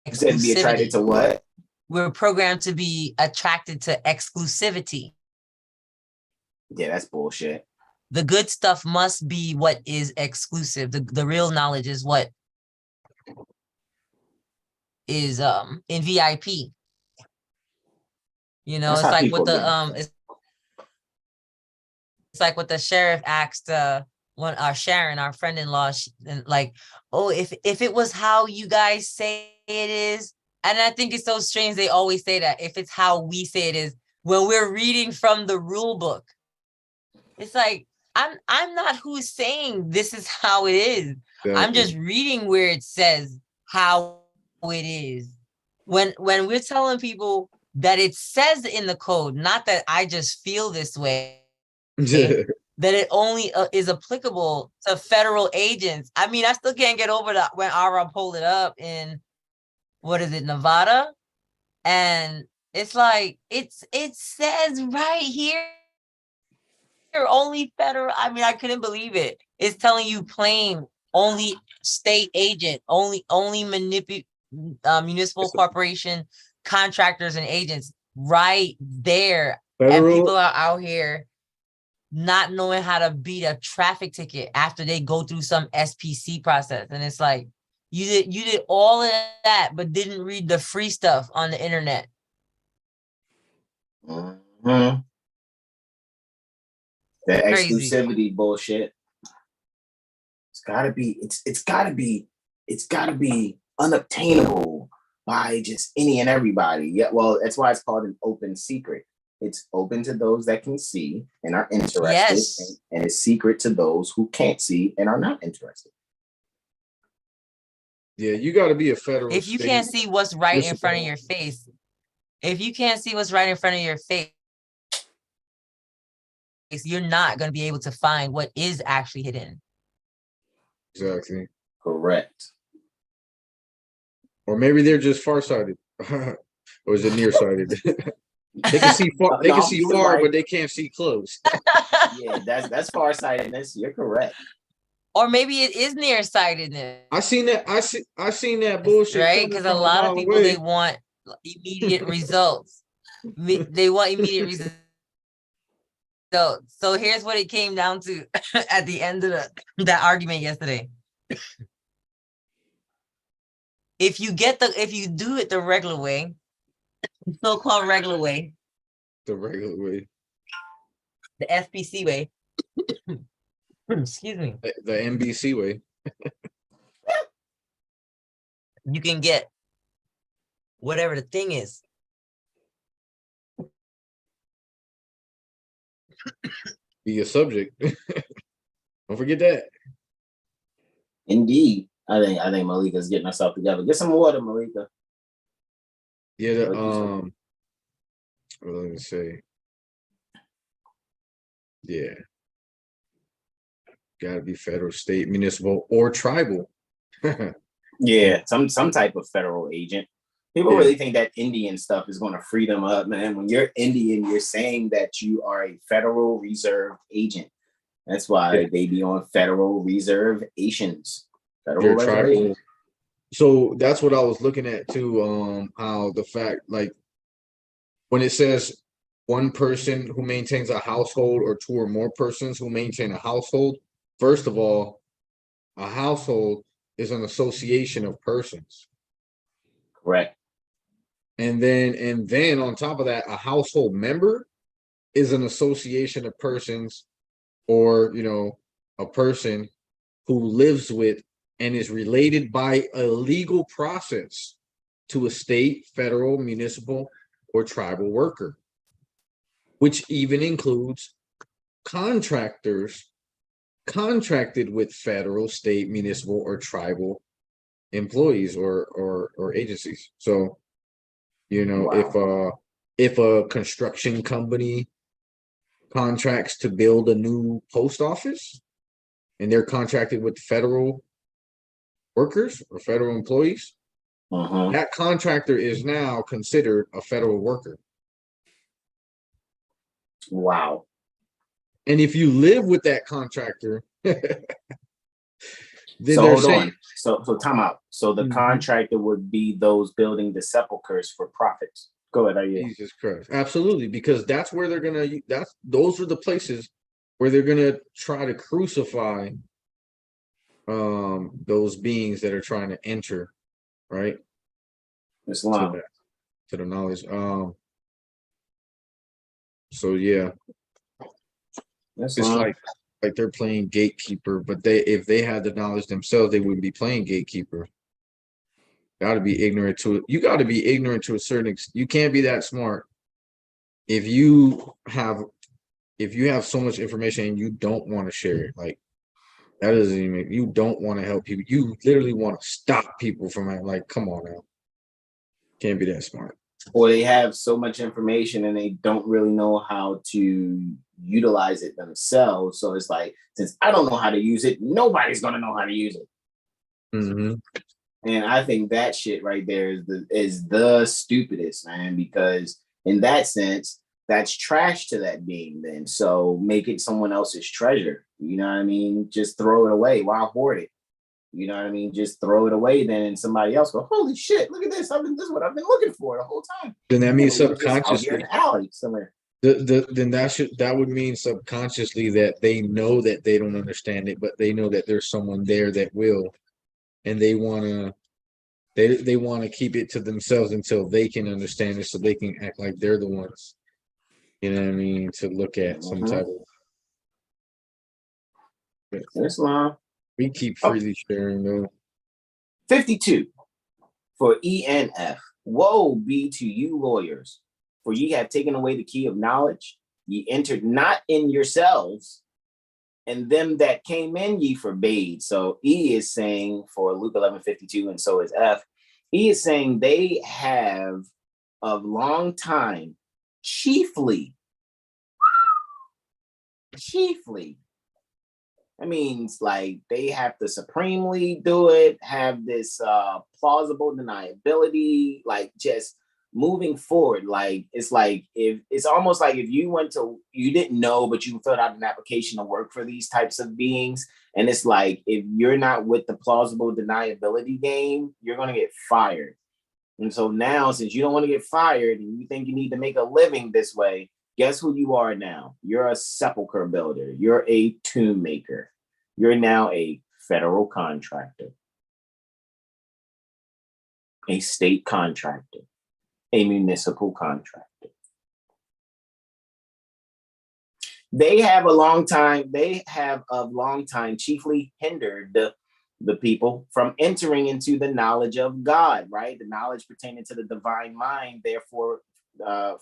You said be attracted to what? We're programmed to be attracted to exclusivity. Yeah, that's bullshit. The good stuff must be what is exclusive. The real knowledge is what is in VIP. You know, That's it's like what the it's like what the sheriff asked Sharon, our friend-in-law, and like, oh, if it was how you guys say it is. And I think it's so strange they always say that, if it's how we say it is, when we're reading from the rule book. It's like, I'm not who's saying this is how it is. Exactly. I'm just reading where it says how it is. When we're telling people that it says in the code, not that I just feel this way, that it only is applicable to federal agents. I mean, I still can't get over that when Ara pulled it up in, what is it, Nevada? And it's like, it says right here, only federal. I mean, I couldn't believe it. It's telling you plain, only state agent, only municipal corporation, contractors and agents right there. Federal. And people are out here not knowing how to beat a traffic ticket after they go through some SPC process. And it's like, you did all of that, but didn't read the free stuff on the internet. Mm-hmm. The exclusivity bullshit. It's gotta be unobtainable by just any and everybody. Yeah, well, that's why it's called an open secret. It's open to those that can see and are interested, yes. and it's secret to those who can't see and are not interested. Yeah, you got to be a federal. If you can't see what's right in front of your face, you're not going to be able to find what is actually hidden. Exactly. Correct. Or maybe they're just farsighted. Or is it nearsighted? They can see far. They can No, see you was far, right. but they can't see close. Yeah, that's farsightedness. You're correct. Or maybe it is nearsightedness, I seen that. I seen that bullshit right? coming Because a from a lot of mile people, they away. want immediate results. They want immediate results. So here's what it came down to at the end of that argument yesterday. If you do it the regular way, so-called regular way, The regular way, the SPC way, excuse me, the NBC way. you can get whatever the thing is. Be a subject. Don't forget that. Indeed. I think Malika's getting herself together. Get some water, Malika. Yeah. What Let me say. Yeah. Got to be federal, state, municipal, or tribal. Yeah, some type of federal agent. People Yeah. really think that Indian stuff is going to free them up, man. When you're Indian, you're saying that you are a Federal Reserve agent. That's why they be on Federal Reserve Asians. Federal You're Reserve tribal. Asians. So that's what I was looking at too. How the fact, like, when it says one person who maintains a household or two or more persons who maintain a household, first of all, a household is an association of persons. Correct. And then on top of that, a household member is an association of persons, or a person who lives with and is related by a legal process to a state, federal, municipal, or tribal worker, which even includes contractors contracted with federal, state, municipal, or tribal employees or agencies. So, Wow. if a construction company contracts to build a new post office and they're contracted with federal workers or federal employees, that contractor is now considered a federal worker. Wow. And if you live with that contractor, then So they're hold saying, on. So time out. So the contractor would be those building the sepulchers for profits. Go ahead. Jesus Christ. Absolutely, because that's where they're gonna those are the places where they're gonna try to crucify those beings that are trying to enter, right? Islam. To the knowledge. So yeah, it's like they're playing gatekeeper, but if they had the knowledge themselves, they wouldn't be playing gatekeeper. Got to be ignorant to it. You got to be ignorant to a certain extent. You can't be that smart if you have so much information and you don't want to share it. Like, that doesn't even, you don't want to help people. You literally want to stop people from it. Like, come on now. Can't be that smart. Or they have so much information and they don't really know how to utilize it themselves. So it's like, since I don't know how to use it, nobody's going to know how to use it. And I think that shit right there is the stupidest, man, because in that sense, that's trash to that being then. So make it someone else's treasure. You know what I mean? Just throw it away. Why hoard it? You know what I mean? Just throw it away then, and somebody else go, holy shit, look at this. This is what I've been looking for the whole time. Then that means subconsciously. Out here in the alley somewhere. Then that would mean subconsciously that they know that they don't understand it, but they know that there's someone there that will, and they wanna keep it to themselves until they can understand it, so they can act like they're the ones. You know what I mean? To look at some type of. Islam. We keep freely sharing though. 52 for ENF. Woe be to you lawyers, for ye have taken away the key of knowledge. Ye entered not in yourselves, and them that came in ye forbade. So E is saying for Luke 11:52, and so is F. E is saying they have of long time, chiefly. That means like they have to supremely do it, have this plausible deniability, like just moving forward, like it's like if it's almost like if you didn't know, but you filled out an application to work for these types of beings, and it's like if you're not with the plausible deniability game, you're gonna get fired. And so now, since you don't want to get fired and you think you need to make a living this way, guess who you are now? You're a sepulcher builder. You're a tomb maker. You're now a federal contractor, a state contractor, a municipal contractor. They have a long time chiefly hindered the people from entering into the knowledge of God, right? The knowledge pertaining to the divine mind, therefore,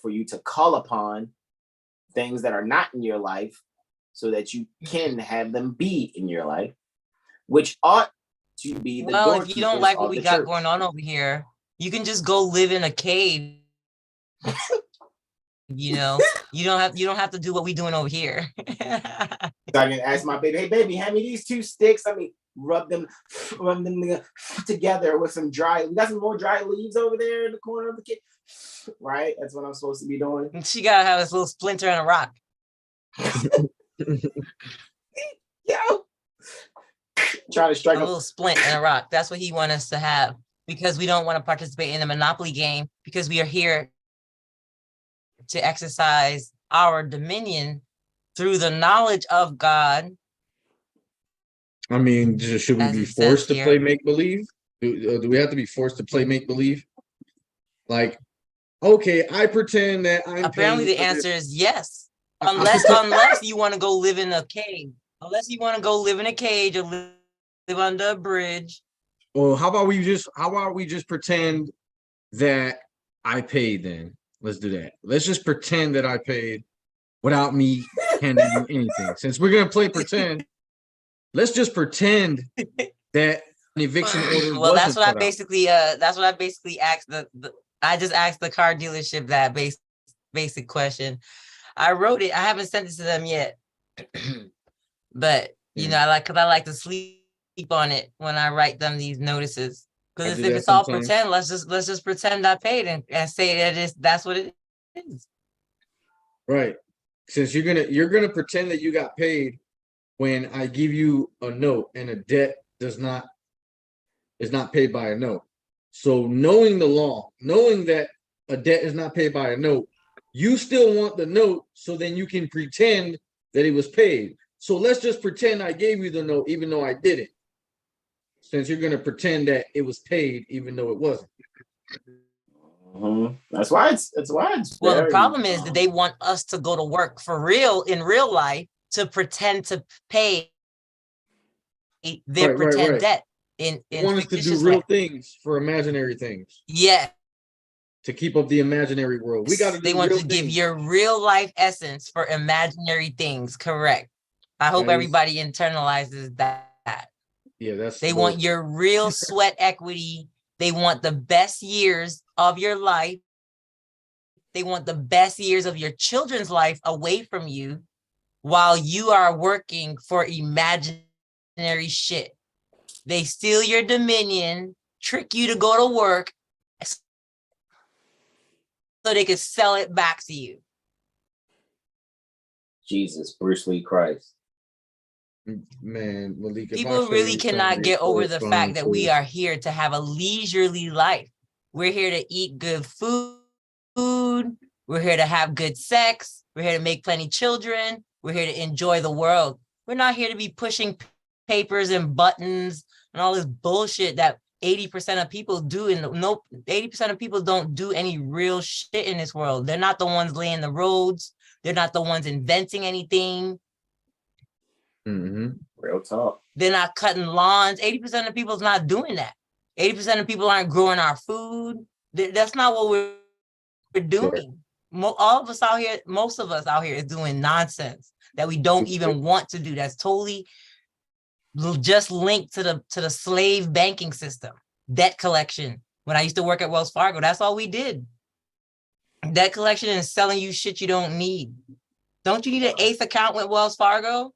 for you to call upon things that are not in your life so that you can have them be in your life, which ought to be the well, if you don't like what we got church. going on over here, you can just go live in a cave. You know, you don't have to do what we doing over here. I can ask my baby, hey baby, hand me these 2 sticks. I mean, rub them together with some dry. We got some more dry leaves over there in the corner of the kitchen, right? That's what I'm supposed to be doing. And she gotta have this little splinter and a rock. Yo, trying to strike a little splint and a rock. That's what he wants us to have, because we don't want to participate in the Monopoly game, because we are here to exercise our dominion through the knowledge of God. I mean, should we be forced to play make-believe? Do we have to be forced to play make-believe? Like, okay, I pretend that I'm apparently the answer is yes. Unless you want to go live in a cave. Unless you want to go live in a cage or live under a bridge. Well, how about we just pretend that I paid then? Let's do that. Let's just pretend that I paid without me handing you anything. Since we're gonna play pretend, let's just pretend that an eviction order. Well, that's what I basically asked I just asked the car dealership that basic question. I wrote it. I haven't sent it to them yet. But you know, I like to sleep on it when I write them these notices. Because if it's all pretend, let's just pretend I paid and say that's what it is. Right. Since you're gonna pretend that you got paid when I give you a note and a debt is not paid by a note. So knowing the law, knowing that a debt is not paid by a note, you still want the note so then you can pretend that it was paid. So let's just pretend I gave you the note even though I didn't. Since you're gonna pretend that it was paid even though it wasn't. Mm-hmm. That's why it's well, the problem is that they want us to go to work for real in real life to pretend to pay their pretend debt. They want us to do real things for imaginary things. Yeah. To keep up the imaginary world. They want to give your real life essence for imaginary things. Correct. I hope everybody internalizes that. Yeah, they want your real sweat equity. They want the best years of your life. They want the best years of your children's life away from you while you are working for imaginary shit. They steal your dominion, trick you to go to work so they can sell it back to you. Jesus, Bruce Lee Christ. Man, Malik, people really cannot get over the fact that we are here to have a leisurely life. We're here to eat good food. We're here to have good sex. We're here to make plenty children. We're here to enjoy the world. We're not here to be pushing papers and buttons and all this bullshit that 80% of people do. 80% of people don't do any real shit in this world. They're not the ones laying the roads. They're not the ones inventing anything. Mm-hmm. Real talk. They're not cutting lawns. 80% of people's not doing that. 80% of people aren't growing our food. That's not what we're doing. All of us out here, most of us out here is doing nonsense that we don't even want to do. That's totally just linked to the slave banking system, debt collection. When I used to work at Wells Fargo, that's all we did. Debt collection and selling you shit you don't need. Don't you need an 8th account with Wells Fargo?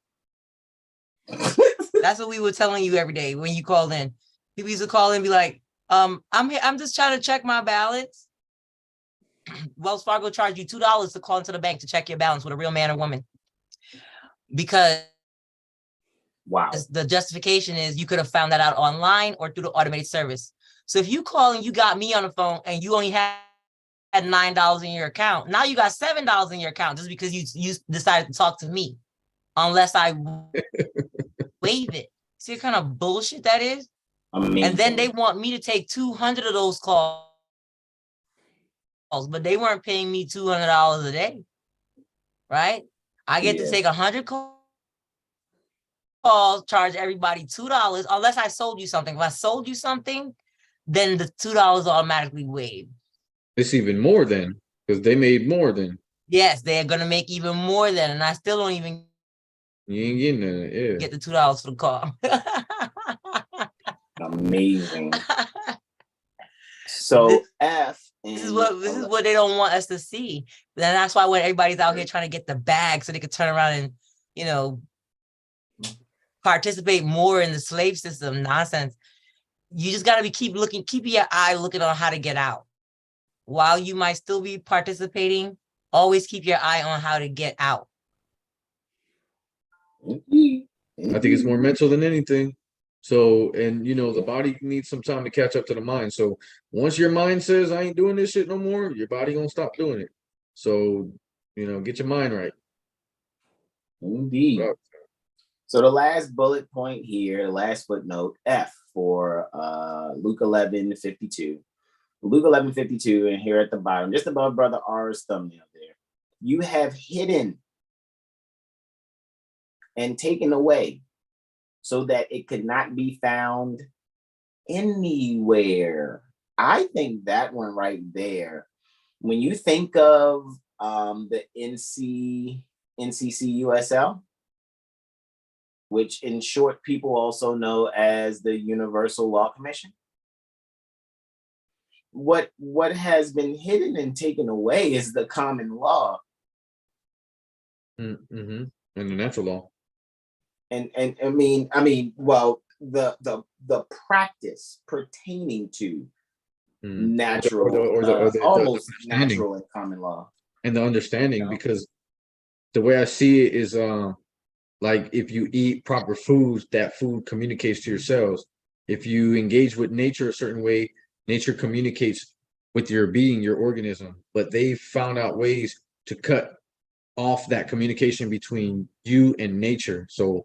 That's what we were telling you every day when you called in. People used to call in and be like, I'm just trying to check my balance. Wells Fargo charged you $2 to call into the bank to check your balance with a real man or woman, because Wow. the justification is you could have found that out online or through the automated service. So if you call and you got me on the phone and you only had $9 in your account, now you got $7 in your account just because you decided to talk to me, unless I waive it. See what kind of bullshit that is? Amazing. And then they want me to take 200 of those calls, but they weren't paying me $200 a day, right? I get to take 100 calls, charge everybody $2, unless I sold you something. If I sold you something, then the $2 automatically waived. It's even more then, because they made more than. Yes, they're gonna make even more than, and I still don't even You ain't getting that, yeah. get the $2 for the call. Amazing. So this is what they don't want us to see. Then that's why when everybody's out here trying to get the bag so they could turn around and, you know, participate more in the slave system nonsense. You just got to keep your eye looking on how to get out. While you might still be participating, always keep your eye on how to get out. I think it's more mental than anything. So, and you know, the body needs some time to catch up to the mind. So once your mind says, I ain't doing this shit no more, your body gonna stop doing it. So, you know, get your mind right. Indeed. So the last bullet point here, the last footnote, F for Luke 11:52. Luke 11:52, and here at the bottom, just above Brother R's thumbnail there, you have hidden and taken away so that it could not be found anywhere. I think that one right there, when you think of the NCCUSL, which in short people also know as the Universal Law Commission, what has been hidden and taken away is the common law. Mm-hmm. And the natural law. And I mean, well, the practice pertaining to natural or almost natural and common law. And the understanding, because the way I see it is like if you eat proper foods, that food communicates to your cells. If you engage with nature a certain way, nature communicates with your being, your organism. But they found out ways to cut off that communication between you and nature. So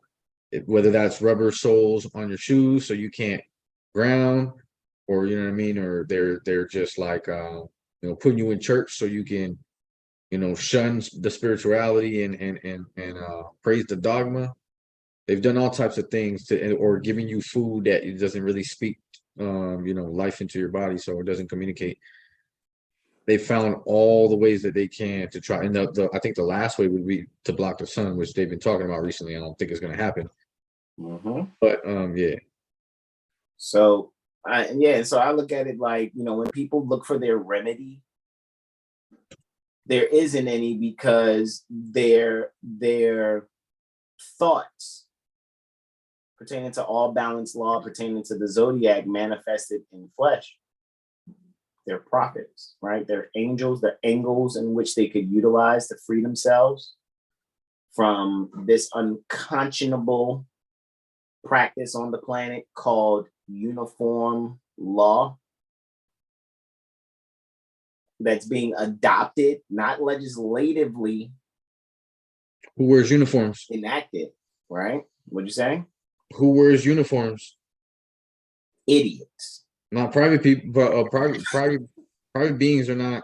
whether that's rubber soles on your shoes so you can't ground, or you know what I mean, or they're just like you know, putting you in church so you can, you know, shun the spirituality and praise the dogma. They've done all types of things to, or giving you food that it doesn't really speak you know, life into your body, so it doesn't communicate. They found all the ways that they can to try, and I think the last way would be to block the sun, which they've been talking about recently. I don't think it's going to happen. But yeah. So so I look at it like, you know, when people look for their remedy, there isn't any, because their thoughts pertaining to all balanced law, pertaining to the zodiac manifested in flesh. They're prophets, right? They're angels, they're angles in which they could utilize to free themselves from this unconscionable practice on the planet called uniform law that's being adopted, not legislatively. Who wears uniforms? Enacted, right? What'd you say? Who wears uniforms? Idiots. Not private people, but private beings are not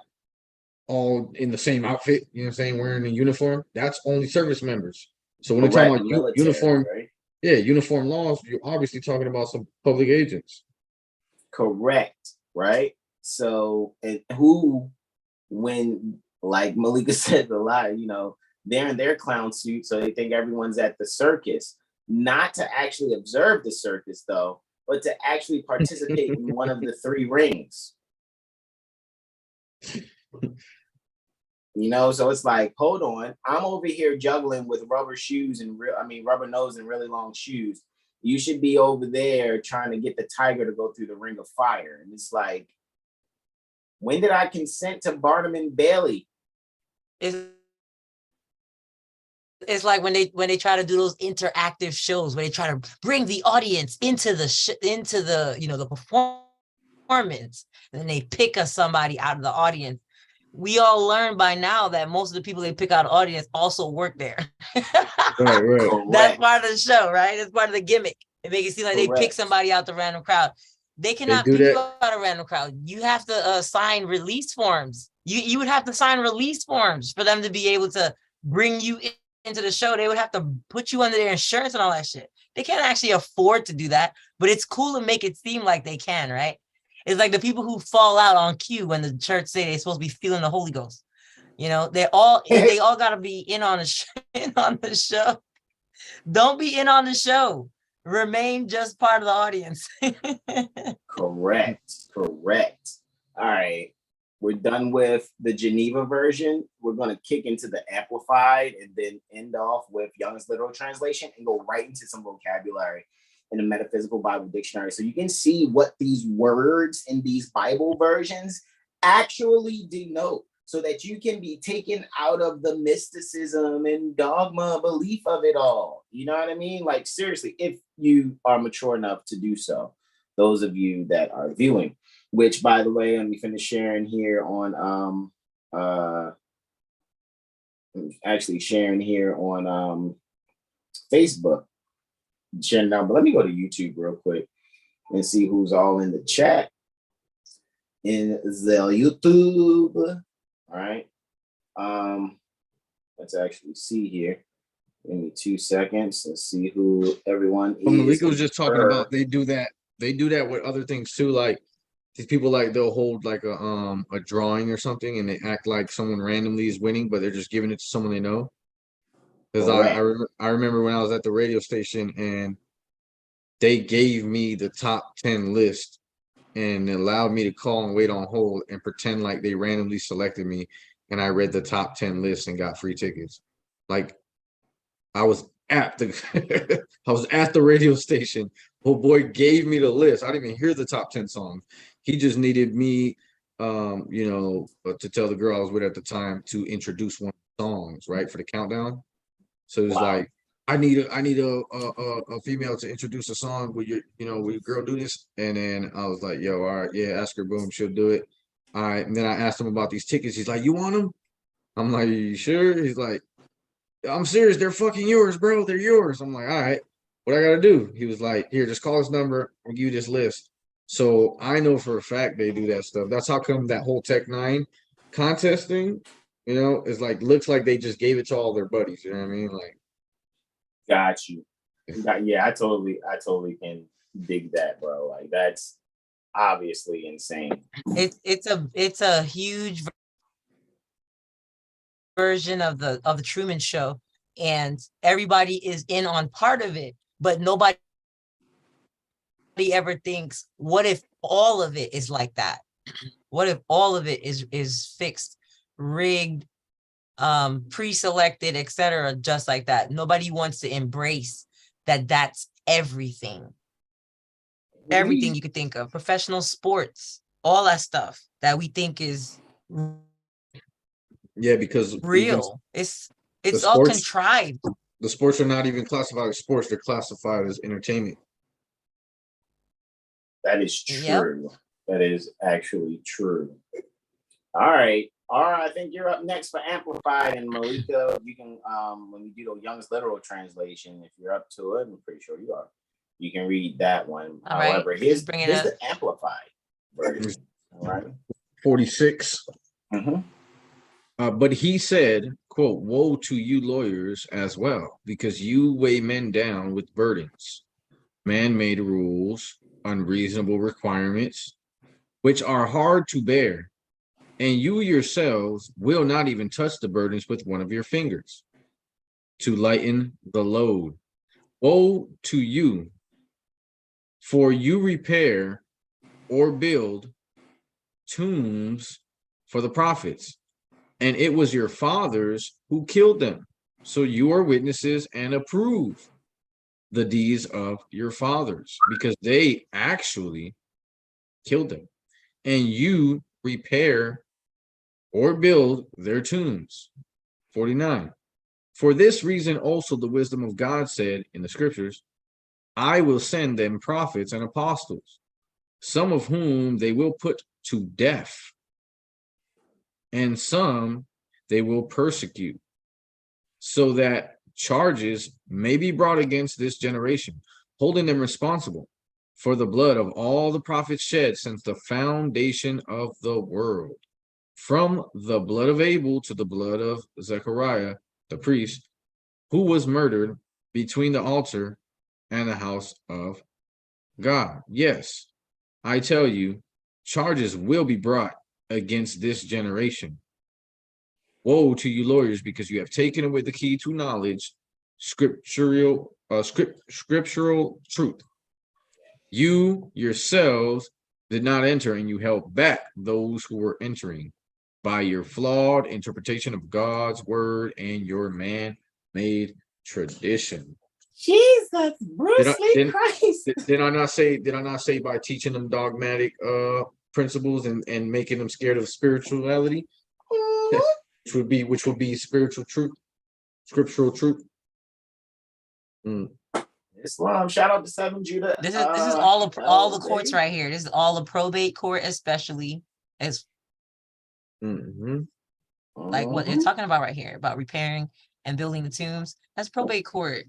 all in the same outfit. You know what I'm saying? Wearing a uniform. That's only service members. So when we're talking about military, uniform, right? Yeah, uniform laws, you're obviously talking about some public agents. Correct, right? So, and when, like Malika said a lot, you know, they're in their clown suit, so they think everyone's at the circus. Not to actually observe the circus, though, but to actually participate in one of the three rings. You know, so it's like, hold on, I'm over here juggling with rubber shoes and rubber nose and really long shoes. You should be over there trying to get the tiger to go through the ring of fire. And it's like, When did I consent to Barnum and Bailey? It's like when they try to do those interactive shows where they try to bring the audience into the the performance, and then they pick somebody out of the audience. We all learn by now that most of the people they pick out of the audience also work there. Right. That's part of the show, right? That's part of the gimmick. It makes it seem like they pick Correct. somebody out the random crowd. They cannot do pick you that. out of random crowd. You have to sign release forms. You would have to sign release forms for them to be able to bring you into the show. They would have to put you under their insurance and all that shit. They can't actually afford to do that, but it's cool to make it seem like they can, right? It's like the people who fall out on cue when the church say they're supposed to be feeling the Holy Ghost. You know, they all got to be in on the show. Don't be in on the show. Remain just part of the audience. Correct. All right. We're done with the Geneva version. We're going to kick into the Amplified and then end off with Young's Literal Translation and go right into some vocabulary in the Metaphysical Bible Dictionary. So you can see what these words in these Bible versions actually denote so that you can be taken out of the mysticism and dogma belief of it all. You know what I mean? Like, seriously, if you are mature enough to do so, those of you that are viewing. Which, by the way, let me finish sharing here on Facebook. Sharing down, but let me go to YouTube real quick and see who's all in the chat. In the YouTube. All right. Let's actually see here. Give me 2 seconds. Let's see who everyone is. Malika was just talking about they do that with other things too, like these people, like they'll hold like a drawing or something and they act like someone randomly is winning, but they're just giving it to someone they know. Because I remember when I was at the radio station and they gave me the top 10 list and allowed me to call and wait on hold and pretend like they randomly selected me, and I read the top 10 lists and got free tickets. Like I was at the radio station. Oh boy gave me the list. I didn't even hear the top 10 songs. He just needed me, to tell the girl I was with at the time to introduce one of the songs, right, for the countdown. So it was like, I need a female to introduce a song. Will your girl do this? And then I was like, yo, all right, yeah, ask her, boom, she'll do it. All right. And then I asked him about these tickets. He's like, you want them? I'm like, you sure? He's like, I'm serious. They're fucking yours, bro. They're yours. I'm like, all right, what I gotta do? He was like, here, just call this number. I'll give you this list. So I know for a fact they do that stuff. That's how come that whole Tech 9 contest thing, is like, looks like they just gave it to all their buddies. You know what I mean? Like, got you. Yeah, I totally can dig that, bro. Like, that's obviously insane. It's a huge version of the Truman Show, and everybody is in on part of it, but nobody ever thinks, what if all of it is like that? What if all of it is fixed, rigged, pre-selected, etc., just like that? Nobody wants to embrace that that's everything you could think of. Professional sports, all that stuff that we think is because real, it's all contrived. The sports are not even classified as sports, they're classified as entertainment. That is true. Yep. That is actually true. All right, I think you're up next for Amplified, and Malika, you can when we do the Young's Literal Translation, if you're up to it, I'm pretty sure you are, you can read that one. All However, right. here's the Amplified version. All right. 46. Mm-hmm. But he said, quote, woe to you lawyers as well, because you weigh men down with burdens, man-made rules, unreasonable requirements, which are hard to bear, and you yourselves will not even touch the burdens with one of your fingers to lighten the load. Woe to you, for you repair or build tombs for the prophets, and it was your fathers who killed them. So you are witnesses and approve the deeds of your fathers, because they actually killed them. And you repair or build their tombs. 49. For this reason also the wisdom of God said in the scriptures, I will send them prophets and apostles, some of whom they will put to death, and some they will persecute, so that charges may be brought against this generation, holding them responsible for the blood of all the prophets shed since the foundation of the world, from the blood of Abel to the blood of Zechariah, the priest, who was murdered between the altar and the house of God. Yes, I tell you, charges will be brought against this generation. Woe to you lawyers, because you have taken away the key to knowledge, scriptural truth. You yourselves did not enter, and you held back those who were entering by your flawed interpretation of God's word and your man-made tradition. Jesus, Bruce Lee Christ. Did I not say by teaching them dogmatic principles and making them scared of spirituality? Which would be spiritual truth, scriptural truth. Islam. Shout out to Seven Judah. This is all the courts right here. This is all the probate court, especially as like what they're talking about right here about repairing and building the tombs. That's probate court.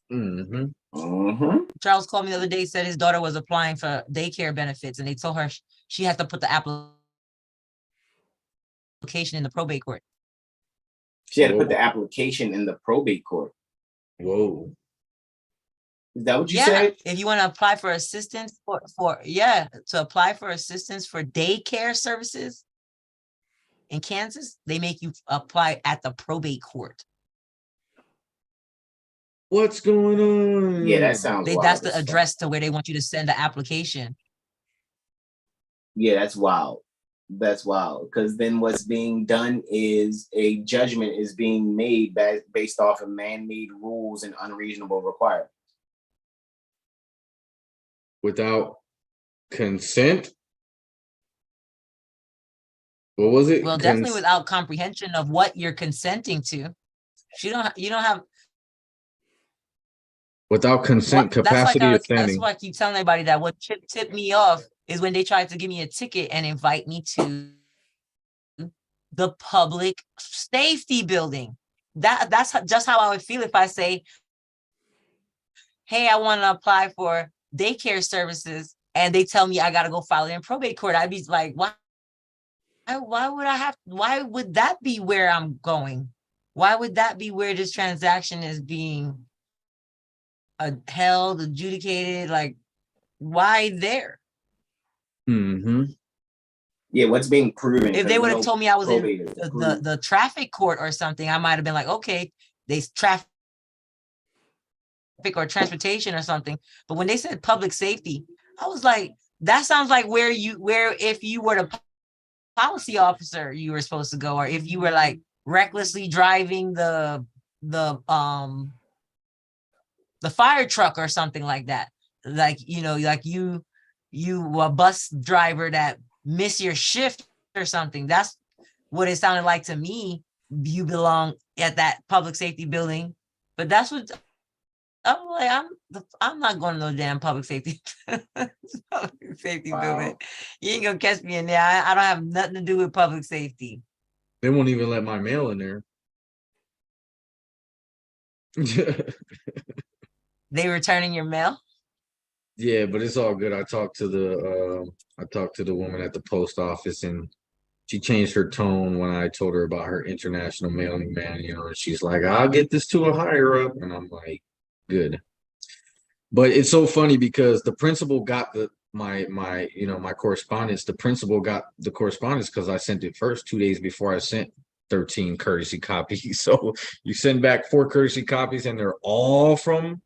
Charles called me the other day, said his daughter was applying for daycare benefits, and they told her she had to put the application in the probate court. She had to put the application in the probate court. Whoa. Is that what you said? If you want to apply for assistance to apply for assistance for daycare services in Kansas, they make you apply at the probate court. What's going on? Yeah, that sounds wild. That's the address to where they want you to send the application. Yeah, that's wild. That's wild. Because then what's being done is a judgment is being made based off of man-made rules and unreasonable requirements. Without consent? What was it? Well, definitely without comprehension of what you're consenting to. You don't have without consent, capacity of standing. That's why I keep telling everybody that what tipped me off is when they tried to give me a ticket and invite me to the public safety building. That's just how I would feel if I say, hey, I want to apply for daycare services, and they tell me I got to go file it in probate court. I'd be like, why would that be where I'm going? Why would that be where this transaction is being held, adjudicated? Like, why there? Yeah, what's being proven? If they would have told me I was in the traffic court or something, I might have been like, okay, they traffic or transportation or something. But when they said public safety, I was like, that sounds like where if you were the policy officer, you were supposed to go, or if you were like recklessly driving the fire truck or something like that. Like, like you a bus driver that miss your shift or something. That's what it sounded like to me. You belong at that public safety building. But that's what I'm like, I'm not going to no damn public safety building. You ain't gonna catch me in there. I don't have nothing to do with public safety. They won't even let my mail in there. They returning your mail? Yeah, but it's all good. I talked to the woman at the post office, and she changed her tone when I told her about her international mailing man, and she's like, I'll get this to a higher up. And I'm like, good. But it's so funny because the principal got my correspondence. The principal got the correspondence because I sent it first 2 days before I sent 13 courtesy copies. So you send back 4 courtesy copies, and they're all from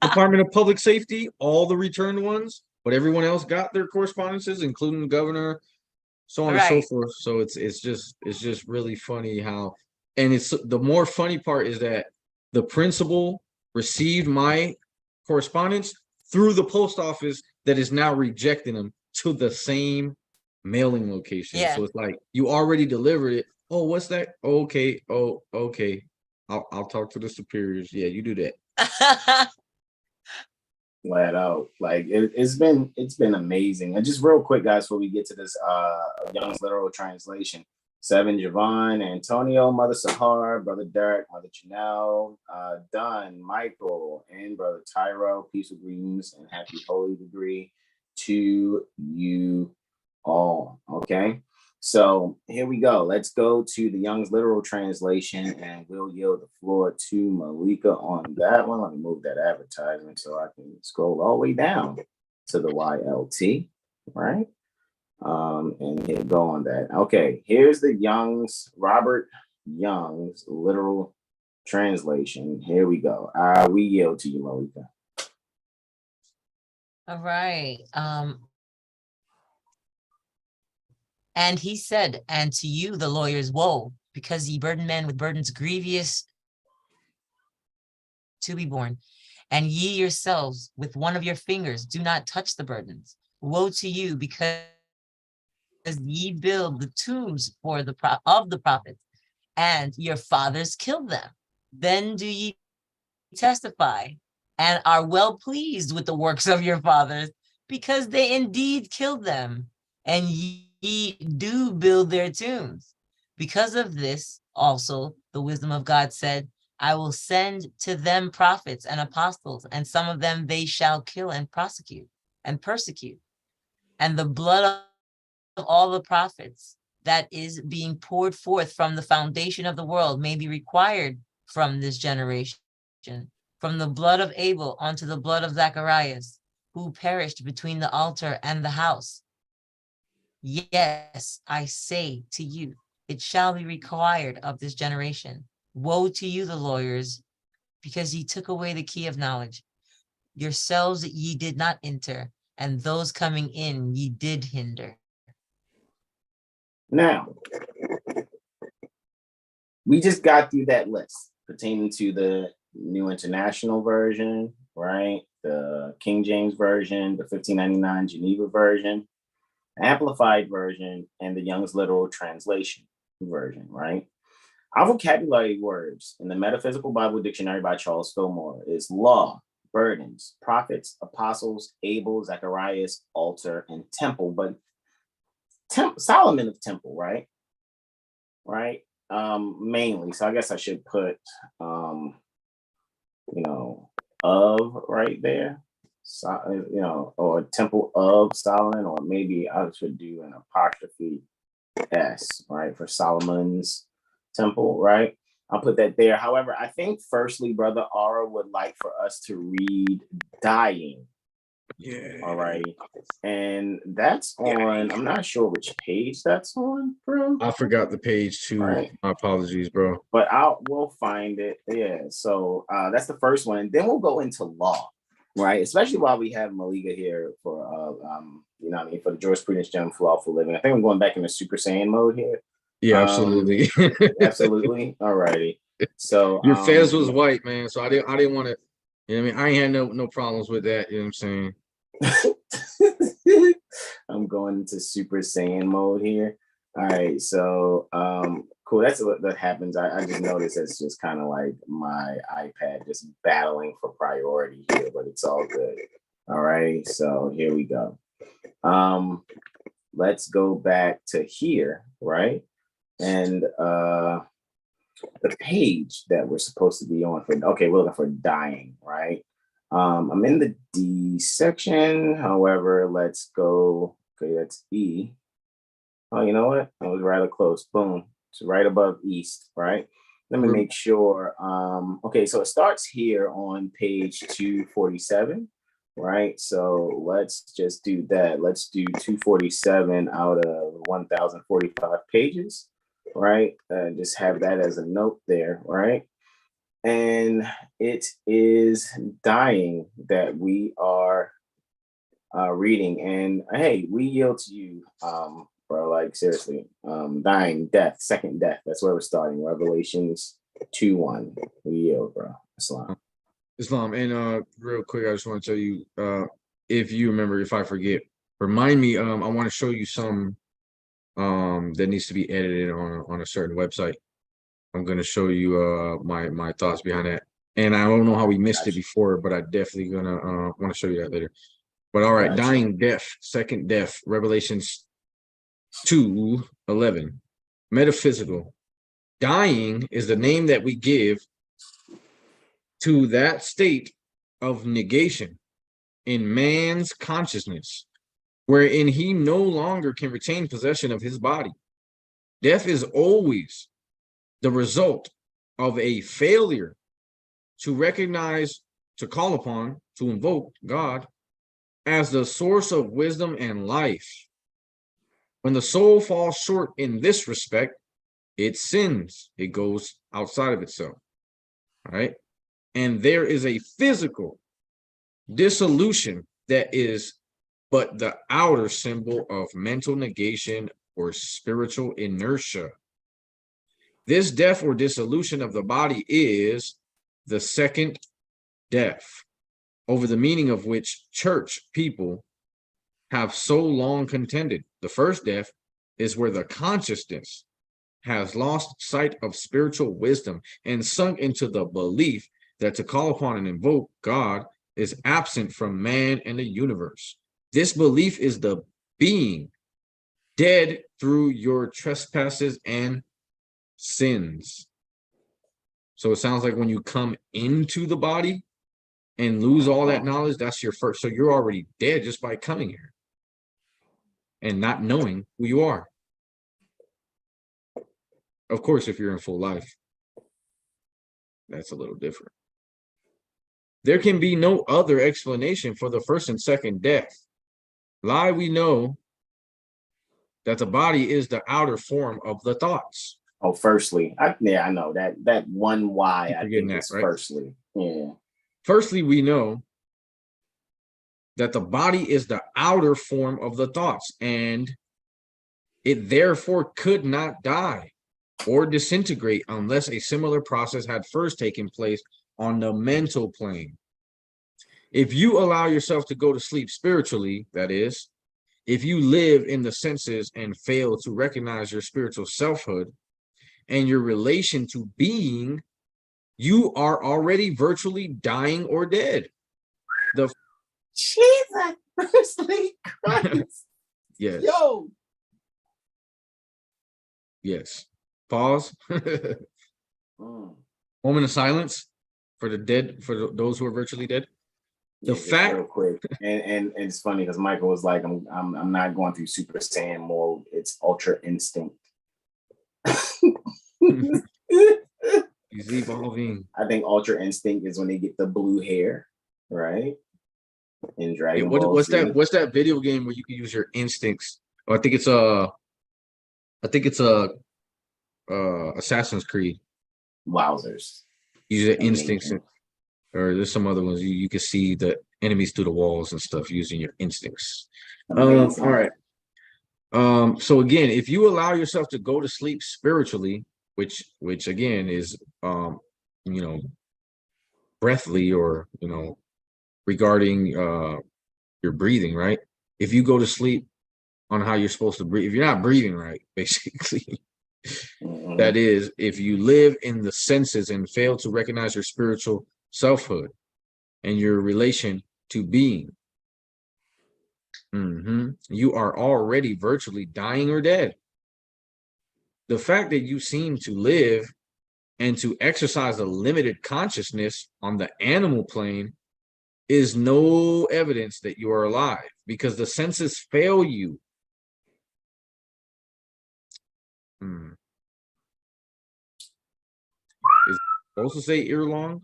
Department of Public Safety, all the returned ones, but everyone else got their correspondences, including the governor, so on and so forth. So it's just really funny how, and it's the more funny part is that the principal received my correspondence through the post office that is now rejecting them to the same mailing location. Yeah. So it's like you already delivered it. Oh, what's that? Oh, okay. Oh, okay. I'll talk to the superiors. Yeah, you do that. Flat out. Like it's been amazing. And just real quick, guys, before we get to this Young's literal translation. Seven, Javon, Antonio, Mother Sahar, Brother Derek, Mother Janelle, Dunn, Michael, and Brother Tyro. Peace and greetings and happy holy degree to you all. Okay. So here we go. Let's go to the Young's literal translation, and we'll yield the floor to Malika on that one. Let me move that advertisement so I can scroll all the way down to the YLT, right? And hit go on that. Okay, here's the Robert Young's literal translation. Here we go. We yield to you, Malika. All right. And he said, and to you, the lawyers, woe, because ye burden men with burdens grievous to be borne, and ye yourselves with one of your fingers do not touch the burdens. Woe to you, because ye build the tombs for the prophets, and your fathers killed them. Then do ye testify, and are well pleased with the works of your fathers, because they indeed killed them, and ye do build their tombs. Because of this also the wisdom of God said, I will send to them prophets and apostles, and some of them they shall kill and prosecute and persecute. And the blood of all the prophets that is being poured forth from the foundation of the world may be required from this generation, from the blood of Abel unto the blood of Zacharias, who perished between the altar and the house. Yes, I say to you, it shall be required of this generation. Woe to you, the lawyers, because ye took away the key of knowledge. Yourselves ye did not enter, and those coming in ye did hinder. Now, we just got through that list pertaining to the New International Version, right? The King James Version, the 1599 Geneva Version, Amplified Version, and the Young's Literal Translation Version, right? Our vocabulary words in the Metaphysical Bible Dictionary by Charles Fillmore is law, burdens, prophets, apostles, Abel, Zacharias, altar, and temple, but Solomon of temple, right? Right? Mainly. So I guess I should put, of right there. So, or temple of Solomon, or maybe I should do an apostrophe S, right, for Solomon's temple, right? I'll put that there. However, I think firstly, Brother Aura would like for us to read dying. Yeah. All right. And that's on, I'm not sure which page that's on, bro. I forgot the page too. Right. My apologies, bro. But we'll find it. Yeah. So that's the first one. Then we'll go into law, right? Especially while we have Malika here for for the jurisprudence gem for lawful living. I think I'm going back into Super Saiyan mode here. Yeah, absolutely. Absolutely. All righty. So your fez was white, man. So I didn't want to, you know what I mean? I ain't had no problems with that, you know what I'm saying? I'm going into Super Saiyan mode here. All right, so cool. That's what that happens. I just noticed it's just kind of like my iPad just battling for priority here, but it's all good. All right, so here we go. Let's go back to here, right? And the page that we're supposed to be on for, okay, we're looking for dying, right? I'm in the D section. However, let's go. Okay, that's E. Oh, you know what? I was rather close. Boom. It's right above East, right? Let me make sure. Okay, so it starts here on page 247, right? So let's just do that. Let's do 247 out of 1,045 pages, right? Just have that as a note there, right? And it is dying that we are reading. And hey, we yield to you, bro. Like seriously, dying, death, second death. That's where we're starting. Revelations 2:1. We yield, bro. Islam. And real quick, I just want to tell you, if you remember, if I forget, remind me. I want to show you some that needs to be edited on a certain website. I'm going to show you my thoughts behind that. And I don't know how we missed it before, but I definitely gonna want to show you that later. But all right, dying, death, second death, Revelations 2:11. Metaphysical. Dying is the name that we give to that state of negation in man's consciousness, wherein he no longer can retain possession of his body. Death is always the result of a failure to recognize, to call upon, to invoke God as the source of wisdom and life. When the soul falls short in this respect, it sins. It goes outside of itself. All right. And there is a physical dissolution that is but the outer symbol of mental negation or spiritual inertia. This death or dissolution of the body is the second death, over the meaning of which church people have so long contended. The first death is where the consciousness has lost sight of spiritual wisdom and sunk into the belief that to call upon and invoke God is absent from man and the universe. This belief is the being dead through your trespasses and sins. So it sounds like when you come into the body and lose all that knowledge, that's your first. So you're already dead just by coming here and not knowing who you are. Of course, if you're in full life, that's a little different. There can be no other explanation for the first and second death. Lie, we know that the body is the outer form of the thoughts. Oh, firstly, I know that one why I think it's right? Firstly. Yeah. Firstly, we know that the body is the outer form of the thoughts, and it therefore could not die or disintegrate unless a similar process had first taken place on the mental plane. If you allow yourself to go to sleep spiritually, that is, if you live in the senses and fail to recognize your spiritual selfhood and your relation to being, you are already virtually dying or dead. The Jesus Christ. Yes. Yo. Yes. Pause. Moment of silence for the dead, for those who are virtually dead. The fact, real quick, and it's funny because Michael was like, I'm not going through Super Saiyan mode. It's Ultra Instinct. He's evolving. I think Ultra Instinct is when they get the blue hair, right? In Dragon Ball what's Z. What's that video game where you can use your instincts? Oh, I think it's a Assassin's Creed. Wowzers. Use your instincts, or there's some other ones you can see the enemies through the walls and stuff using your instincts. All right. So again, if you allow yourself to go to sleep spiritually, which again is breathly, or regarding your breathing, right? If you go to sleep on how you're supposed to breathe, if you're not breathing right, basically, that is, if you live in the senses and fail to recognize your spiritual selfhood and your relation to being, you are already virtually dying or dead. The fact that you seem to live and to exercise a limited consciousness on the animal plane is no evidence that you are alive, because the senses fail you. Is it supposed to say earlong?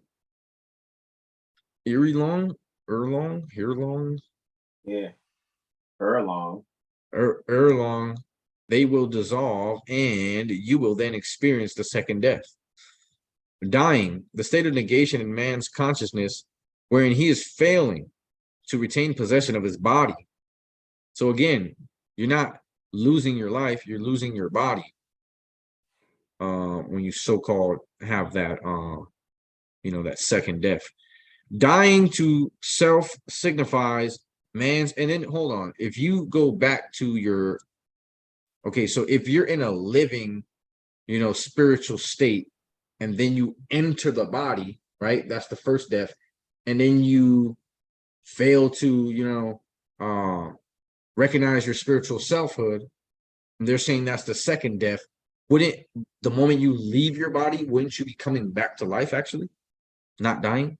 Earlong? Earlong? Yeah. Earlong. Earlong. They will dissolve, and you will then experience the second death. Dying, the state of negation in man's consciousness, wherein he is failing to retain possession of his body. So again, you're not losing your life, you're losing your body. When you so-called have that, that second death. Dying to self signifies man's, and then hold on, if you go back to your Okay, so if you're in a living, spiritual state, and then you enter the body, right? That's the first death. And then you fail to, recognize your spiritual selfhood. And they're saying that's the second death. Wouldn't the moment you leave your body, wouldn't you be coming back to life actually? Not dying?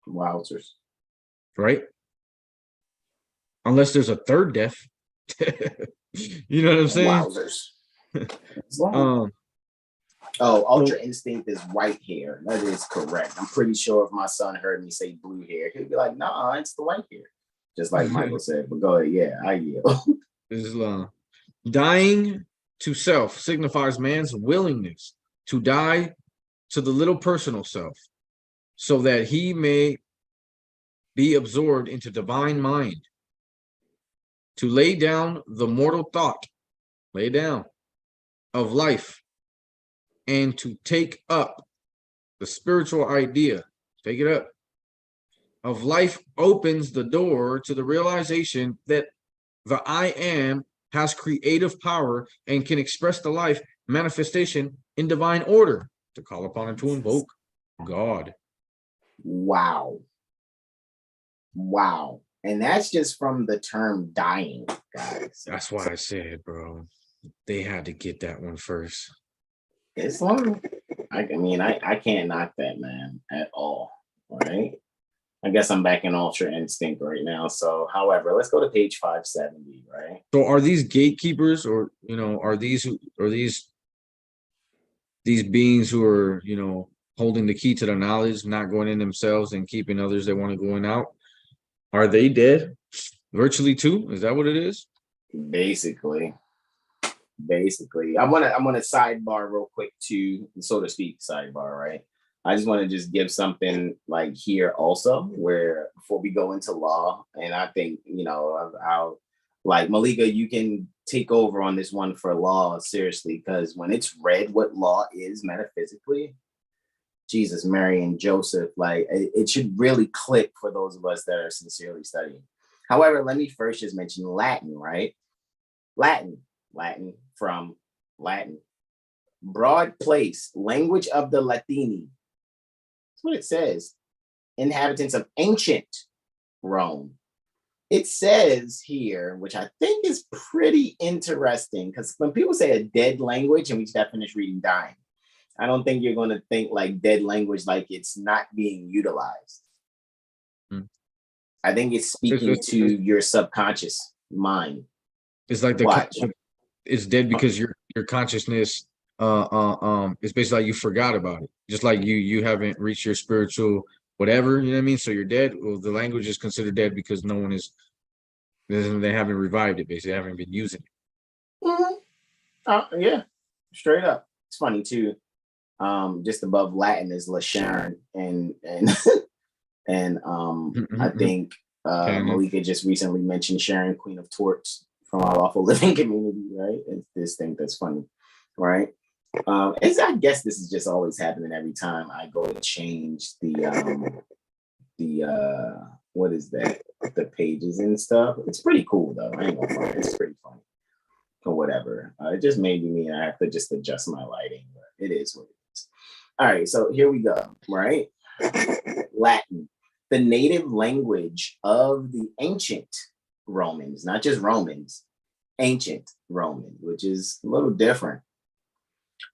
Wowzers. Right? Unless there's a third death. You know what I'm saying? Wowzers. Ultra Instinct is white hair. That is correct. I'm pretty sure if my son heard me say blue hair, he'd be like, nah, it's the white hair. Just like Michael said. But go ahead. Yeah, I yield. Dying to self signifies man's willingness to die to the little personal self so that he may be absorbed into divine mind, to lay down the mortal thought, of life, and to take up the spiritual idea, take it up, of life opens the door to the realization that the I am has creative power and can express the life manifestation in divine order, to call upon and to invoke God. Wow. And that's just from the term dying, guys. That's why I said, bro, they had to get that one first. It's long. I can't knock that, man, at all. Right? I guess I'm back in Ultra Instinct right now. So, however, let's go to page 570, right? So are these gatekeepers, or are these beings who are, holding the key to the knowledge, not going in themselves and keeping others that want to go in out? Are they dead virtually too? Is that what it is? Basically. I want to sidebar real quick too, so to speak, sidebar, right? I just want to just give something like here also, where before we go into law, and I think, I'll like Malika, you can take over on this one for law, seriously, because when it's read what law is metaphysically, Jesus, Mary, and Joseph, like it should really click for those of us that are sincerely studying. However, let me first just mention Latin, right? Latin from Latin. Broad place, language of the Latini. That's what it says. Inhabitants of ancient Rome. It says here, which I think is pretty interesting, because when people say a dead language, and we just finished reading dying, I don't think you're going to think like dead language like it's not being utilized. I think it's speaking to your subconscious mind. It's like it's dead because your consciousness it's basically like you forgot about it, just like you haven't reached your spiritual whatever, you know what I mean? So you're dead. Well, the language is considered dead because they haven't revived it, basically. They haven't been using it. Yeah, straight up. It's funny too. Just above Latin is La Sharon, and I think Malika just recently mentioned Sharon, Queen of Torts, from our lawful living community, right? It's this thing that's funny, right? I guess this is just always happening every time I go to change the what is that? The pages and stuff. It's pretty cool though. I ain't gonna lie, it's pretty funny or whatever. It just made me mean I have to just adjust my lighting, but it is what it is. All right, so here we go, right? Latin, the native language of the ancient Romans, not just Romans, ancient Roman, which is a little different.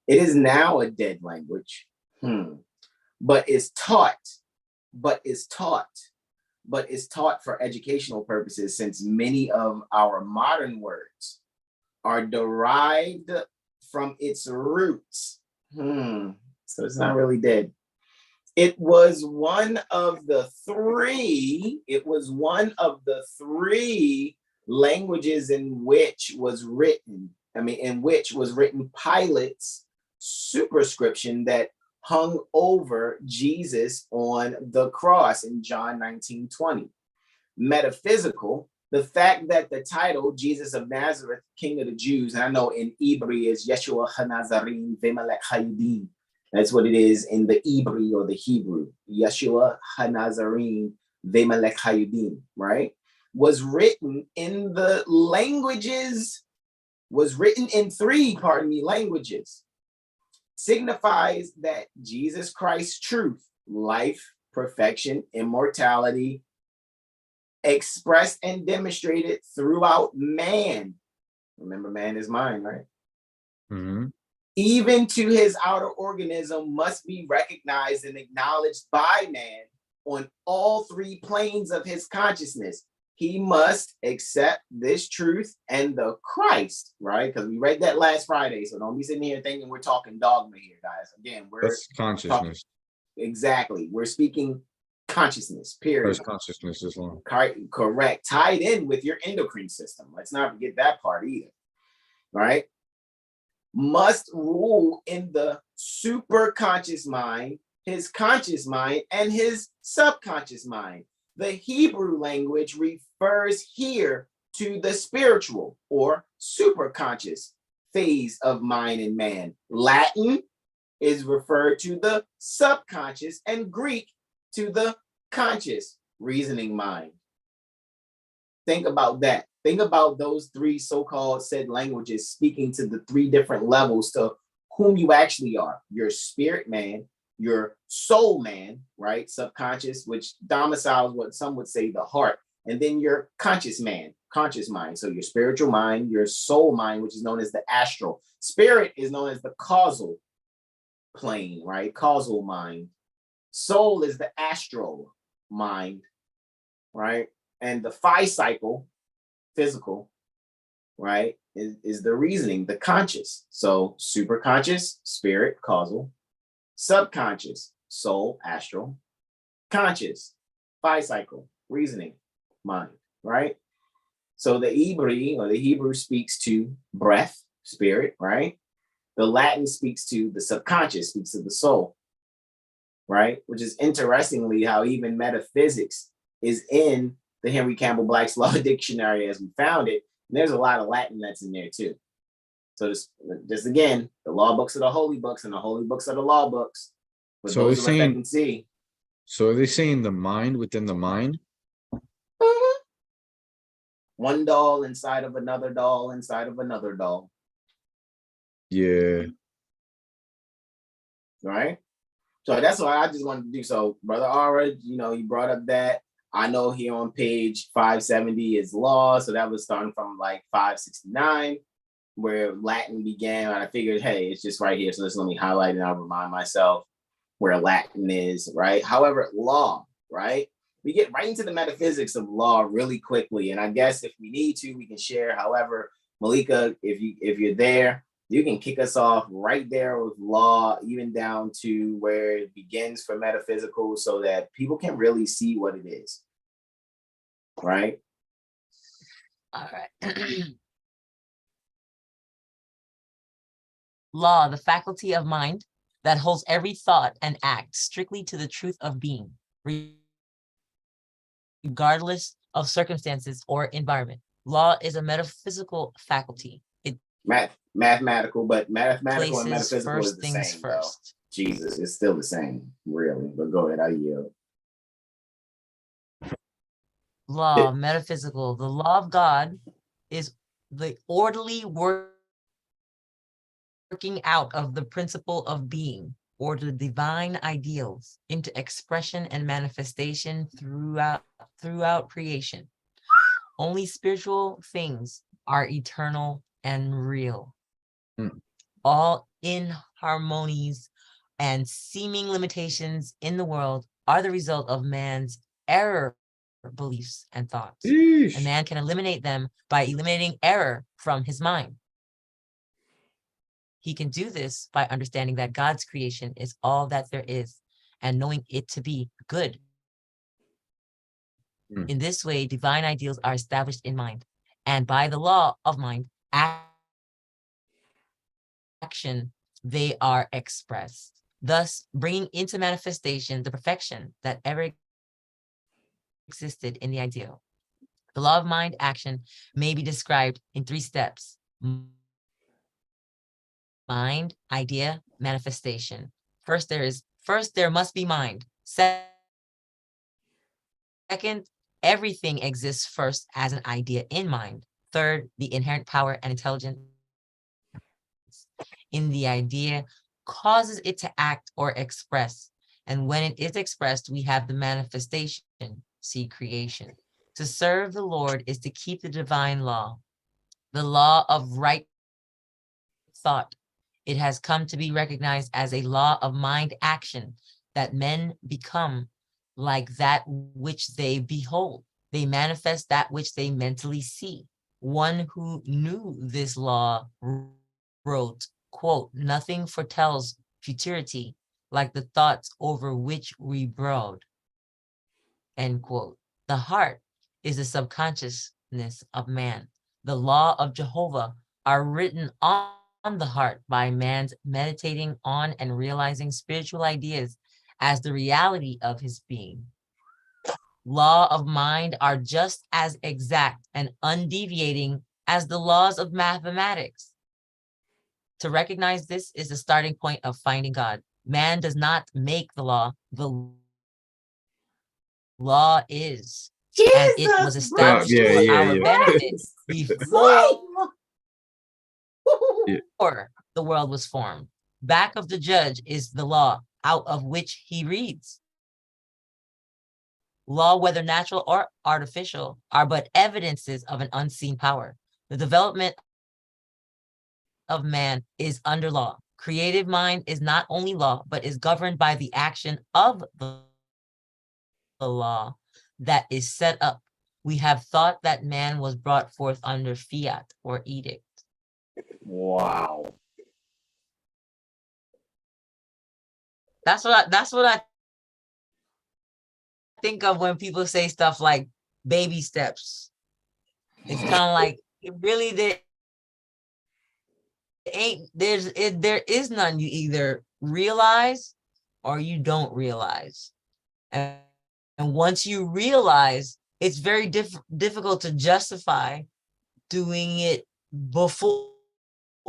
It is now a dead language, but is taught for educational purposes, since many of our modern words are derived from its roots. So it's not really dead. It was one of the three languages in which was written Pilate's superscription that hung over Jesus on the cross in John 19:20. Metaphysical, the fact that the title Jesus of Nazareth, King of the Jews, and I know in Hebrew is Yeshua HaNazarim V'Melech HaYudim. That's what it is in the Hebrew or the Hebrew. Yeshua HaNazarim V'Melech HaYudim, right? was written in the languages, was written in three, languages, signifies that Jesus Christ's truth, life, perfection, immortality, expressed and demonstrated throughout man. Remember, man is mind, right? Mm-hmm. Even to his outer organism must be recognized and acknowledged by man on all three planes of his consciousness. He must accept this truth and the Christ, right? Because we read that last Friday. So don't be sitting here thinking we're talking dogma here, guys. Again, That's consciousness. Exactly. We're speaking consciousness, period. First consciousness is long. Correct. Tied in with your endocrine system. Let's not forget that part either. Right? Must rule in the superconscious mind, his conscious mind, and his subconscious mind. The Hebrew language refers here to the spiritual or superconscious phase of mind and man. Latin is referred to the subconscious, and Greek to the conscious reasoning mind. Think about that. Think about those three so-called said languages speaking to the three different levels to whom you actually are. Your spirit man, your soul man, right? Subconscious, which domiciles what some would say the heart, and then your conscious man, conscious mind. So your spiritual mind, your soul mind, which is known as the astral. Spirit is known as the causal plane, right? Causal mind. Soul is the astral mind, right? And the phi cycle, physical, right, is the reasoning, the conscious. So superconscious, spirit, causal, subconscious, soul, astral, conscious, phi cycle, reasoning, mind, right? So the Hebrew speaks to breath, spirit, right? The Latin speaks to the subconscious, speaks to the soul, right? Which is interestingly how even metaphysics is in the Henry Campbell Black's Law Dictionary as we found it. And there's a lot of Latin that's in there too. So just again, the law books are the holy books and the holy books are the law books. For So those it's of us that saying, can see. so are they saying the mind within the mind? One doll inside of another doll inside of another doll. Yeah. Right? So that's what I just wanted to do. So Brother Aura, he brought up that. I know here on page 570 is law. So that was starting from like 569, where Latin began. And I figured, hey, it's just right here. So just let me highlight it and I'll remind myself where Latin is, right? However, law, right? We get right into the metaphysics of law really quickly. And I guess if we need to, we can share. However, Malika, if you're there, you can kick us off right there with law, even down to where it begins for metaphysical so that people can really see what it is. Right? All right. Law, the faculty of mind that holds every thought and act strictly to the truth of being, regardless of circumstances or environment. Law is a metaphysical faculty. It mathematical, but mathematical and places metaphysical first is the things same. first. Though. Jesus, it's still the same, really. But go ahead, I yield. Law, metaphysical. The law of God is the orderly working out of the principle of being, or the divine ideals into expression and manifestation throughout creation. Only spiritual things are eternal and real. All inharmonies and seeming limitations in the world are the result of man's error beliefs and thoughts. Yeesh. A man can eliminate them by eliminating error from his mind. He can do this by understanding that God's creation is all that there is and knowing it to be good. In this way, divine ideals are established in mind, and by the law of mind, action, they are expressed, thus bringing into manifestation the perfection that ever existed in the ideal. The law of mind action may be described in 3 steps: mind, idea, manifestation. First, there must be mind. Second, everything exists first as an idea in mind. Third, the inherent power and intelligence in the idea causes it to act or express. And when it is expressed, we have the manifestation, see creation. To serve the Lord is to keep the divine law, the law of right thought. It has come to be recognized as a law of mind action, that men become like that which they behold. They manifest that which they mentally see. One who knew this law wrote, quote, "Nothing foretells futurity like the thoughts over which we brood," end quote. The heart is the subconsciousness of man. The law of Jehovah are written on the heart by man's meditating on and realizing spiritual ideas as the reality of his being. Law of mind are just as exact and undeviating as the laws of mathematics. To recognize this is the starting point of finding God. Man does not make the law is, and it was established for our benefit before the world was formed. Back of the judge is the law, out of which he reads. Law, whether natural or artificial, are but evidences of an unseen power. The development of man is under law. Creative mind is not only law, but is governed by the action of the law that is set up. We have thought that man was brought forth under fiat or edict. Wow. That's what I think of when people say stuff like baby steps. It's kind of like, it really, there is none. You either realize or you don't realize. And once you realize, it's very difficult to justify doing it before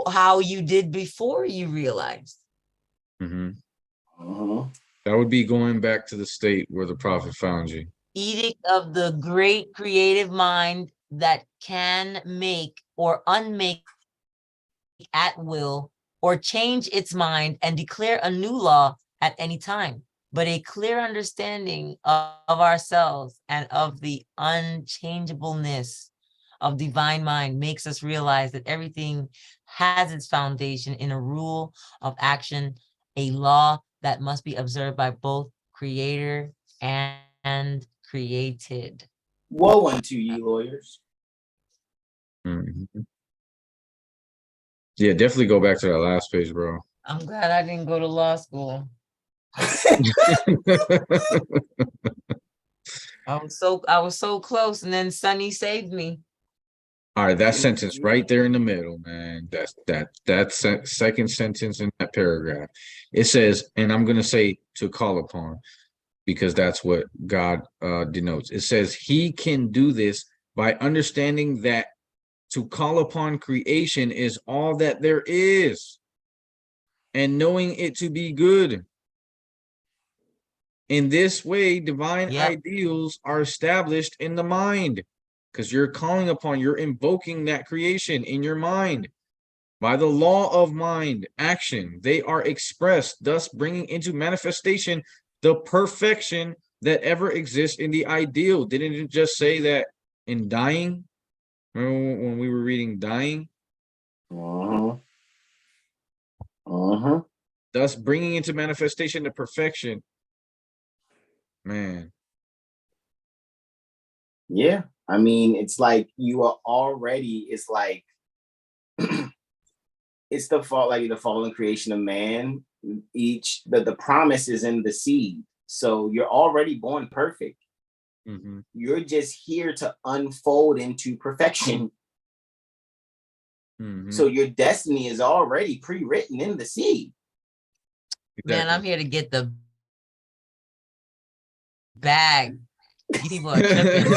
how you did before you realized. That would be going back to the state where the prophet found you. Edict of the great creative mind that can make or unmake at will, or change its mind and declare a new law at any time. But a clear understanding of ourselves and of the unchangeableness of divine mind makes us realize that everything has its foundation in a rule of action, a law that must be observed by both creator and created. Woe unto ye, lawyers. Yeah, definitely go back to that last page, bro. I'm glad I didn't go to law school. I was so close, and then Sonny saved me. All right, that sentence right there in the middle, man. That's second sentence in that paragraph. It says, and I'm gonna say to call upon, because that's what God denotes. It says he can do this by understanding that to call upon creation is all that there is, and knowing it to be good. In this way, divine ideals are established in the mind, because you're calling upon, you're invoking that creation in your mind. By the law of mind action, they are expressed, thus bringing into manifestation the perfection that ever exists in the ideal. Didn't it just say that in dying? Remember when we were reading dying? Thus bringing into manifestation the perfection. Man. Yeah. I mean, it's like you are already, it's like, it's the fault, like the fallen creation of man. The promise is in the seed. So you're already born perfect. You're just here to unfold into perfection. So your destiny is already pre-written in the seed. Man, I'm here to get the bag. You people are tripping.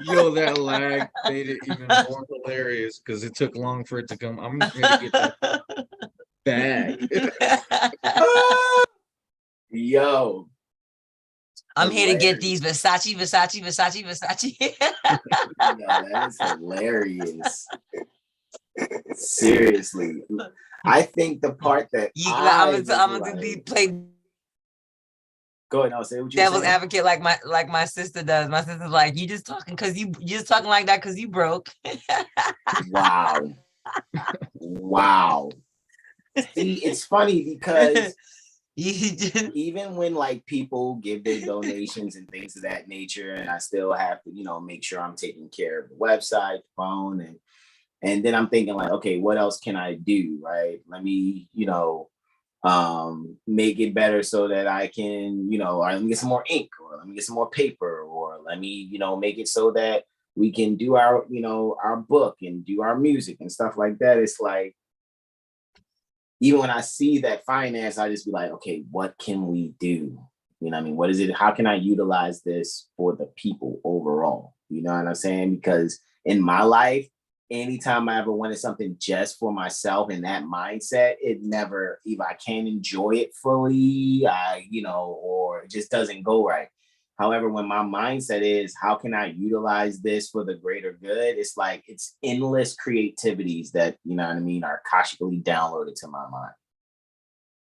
Yo, that lag made it even more hilarious because it took long for it to come. I'm here to get that bag. Yo, I'm here to get Hilarious. these Versace. Yeah, that is hilarious. Seriously. I think the part that I'm gonna play go ahead, I'll say what you devil's saying. advocate like my sister does. My sister's like, you just talking like that because you broke. Wow. Wow. See, it's funny because even when like people give their donations and things of that nature, and I still have to, make sure I'm taking care of the website, the phone, and then I'm thinking like, okay, what else can I do? Right? Let me, make it better so that I can, or let me get some more ink, or let me get some more paper, or let me, make it so that we can do our, our book and do our music and stuff like that. It's like, even when I see that finance, I just be like, okay, what can we do? You know what I mean? What is it? How can I utilize this for the people overall? You know what I'm saying? Because in my life, anytime I ever wanted something just for myself in that mindset, it never, either I can't enjoy it fully, or it just doesn't go right. However, when my mindset is, how can I utilize this for the greater good? It's like, it's endless creativities that, are kashically downloaded to my mind.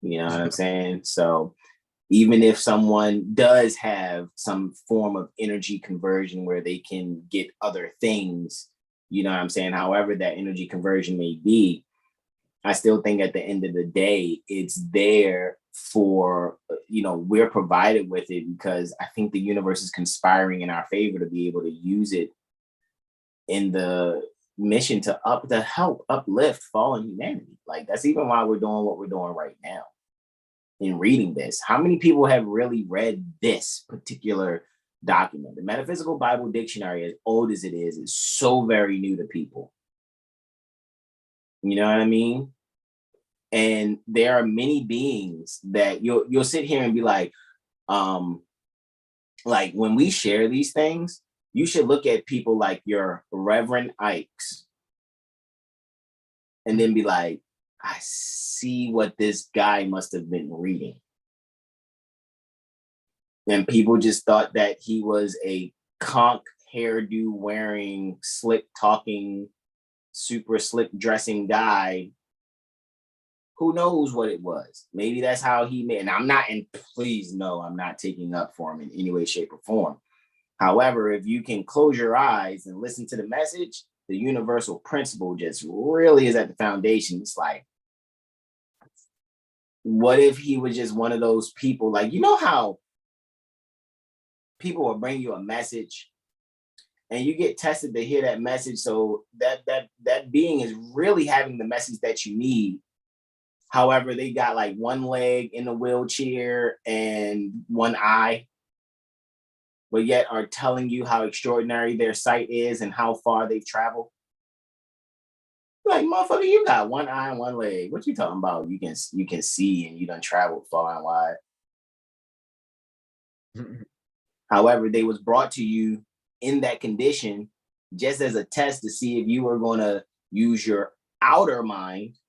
You know what I'm saying? So even if someone does have some form of energy conversion where they can get other things, you know what I'm saying? However that energy conversion may be, I still think at the end of the day, it's there for, we're provided with it because I think the universe is conspiring in our favor to be able to use it in the mission to help uplift fallen humanity. Like, that's even why we're doing what we're doing right now in reading this. How many people have really read this particular document? The Metaphysical Bible Dictionary, as old as it is so very new to people. You know what I mean? And there are many beings that you'll sit here and be like when we share these things, you should look at people like your Reverend Ikes and then be like, I see what this guy must have been reading. And people just thought that he was a conch hairdo wearing, slick talking, super slick dressing guy. Who knows what it was? Maybe that's how he made. And please no, I'm not taking up for him in any way, shape, or form. However, if you can close your eyes and listen to the message, the universal principle just really is at the foundation. It's like, what if he was just one of those people? Like, you know how people will bring you a message and you get tested to hear that message. So that being is really having the message that you need. However, they got like one leg in a wheelchair and one eye, but yet are telling you how extraordinary their sight is and how far they've traveled. Like, motherfucker, you got one eye and one leg. What you talking about? You can see and you done traveled far and wide. However, they was brought to you in that condition just as a test to see if you were going to use your outer mind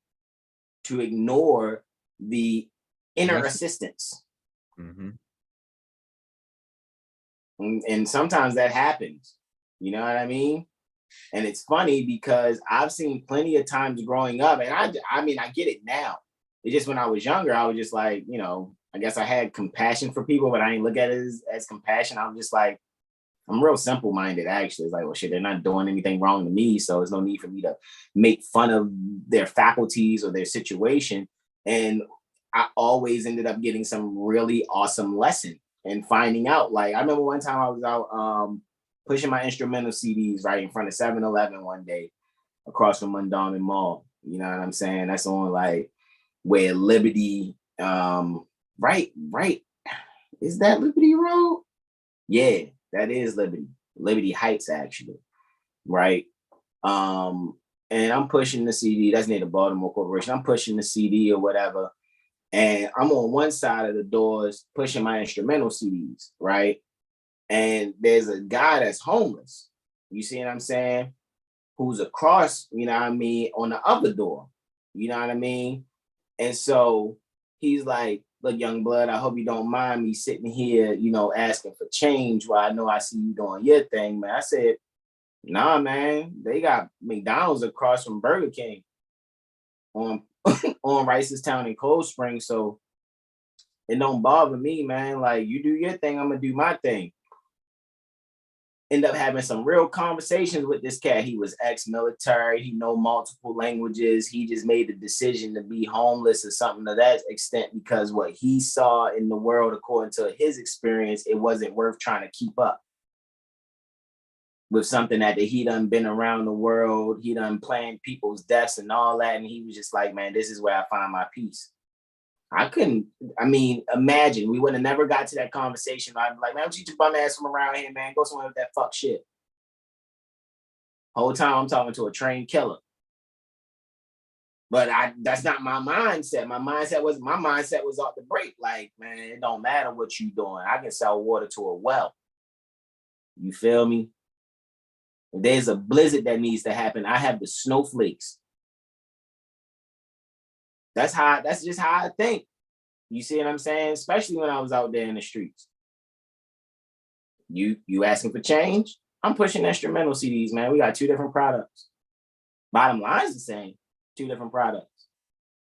to ignore the inner assistance. Mm-hmm. And sometimes that happens. You know what I mean? And it's funny because I've seen plenty of times growing up, and I mean, I get it now. It's just when I was younger, I was just like, I guess I had compassion for people, but I ain't look at it as compassion. I'm just like, I'm real simple-minded, actually. It's like, well, shit, they're not doing anything wrong to me, so there's no need for me to make fun of their faculties or their situation. And I always ended up getting some really awesome lesson and finding out. Like, I remember one time I was out pushing my instrumental CDs right in front of 7-Eleven one day across from Mondawmin Mall. You know what I'm saying? That's on like where Liberty, right. Is that Liberty Road? Yeah. That is Liberty Heights, actually, right? And I'm pushing the CD. That's near the Baltimore Corporation. I'm pushing the CD or whatever, and I'm on one side of the doors pushing my instrumental CDs, right? And there's a guy that's homeless. You see what I'm saying? Who's across, you know what I mean, on the other door. You know what I mean? And so he's like, look, young blood, I hope you don't mind me sitting here, you know, asking for change while I know I see you doing your thing, man. I said, nah, man, they got McDonald's across from Burger King on on Ricestown and Cold Spring, so it don't bother me, man. Like, you do your thing, I'm gonna do my thing. End up having some real conversations with this cat. He was ex-military. He know multiple languages. He just made the decision to be homeless or something to that extent because what he saw in the world, according to his experience, it wasn't worth trying to keep up with something that he done been around the world. He done planned people's deaths and all that. And he was just like, man, this is where I find my peace. Imagine we would have never got to that conversation. I'd be like, man, don't you just bum ass from around here, man. Go somewhere with that fuck shit. Whole time I'm talking to a trained killer. But that's not my mindset. My mindset was off the break. Like, man, it don't matter what you doing. I can sell water to a well. You feel me? If there's a blizzard that needs to happen, I have the snowflakes. That's just how I think. You see what I'm saying? Especially when I was out there in the streets. You asking for change? I'm pushing instrumental CDs, man. We got 2 different products. Bottom line is the same. 2 different products.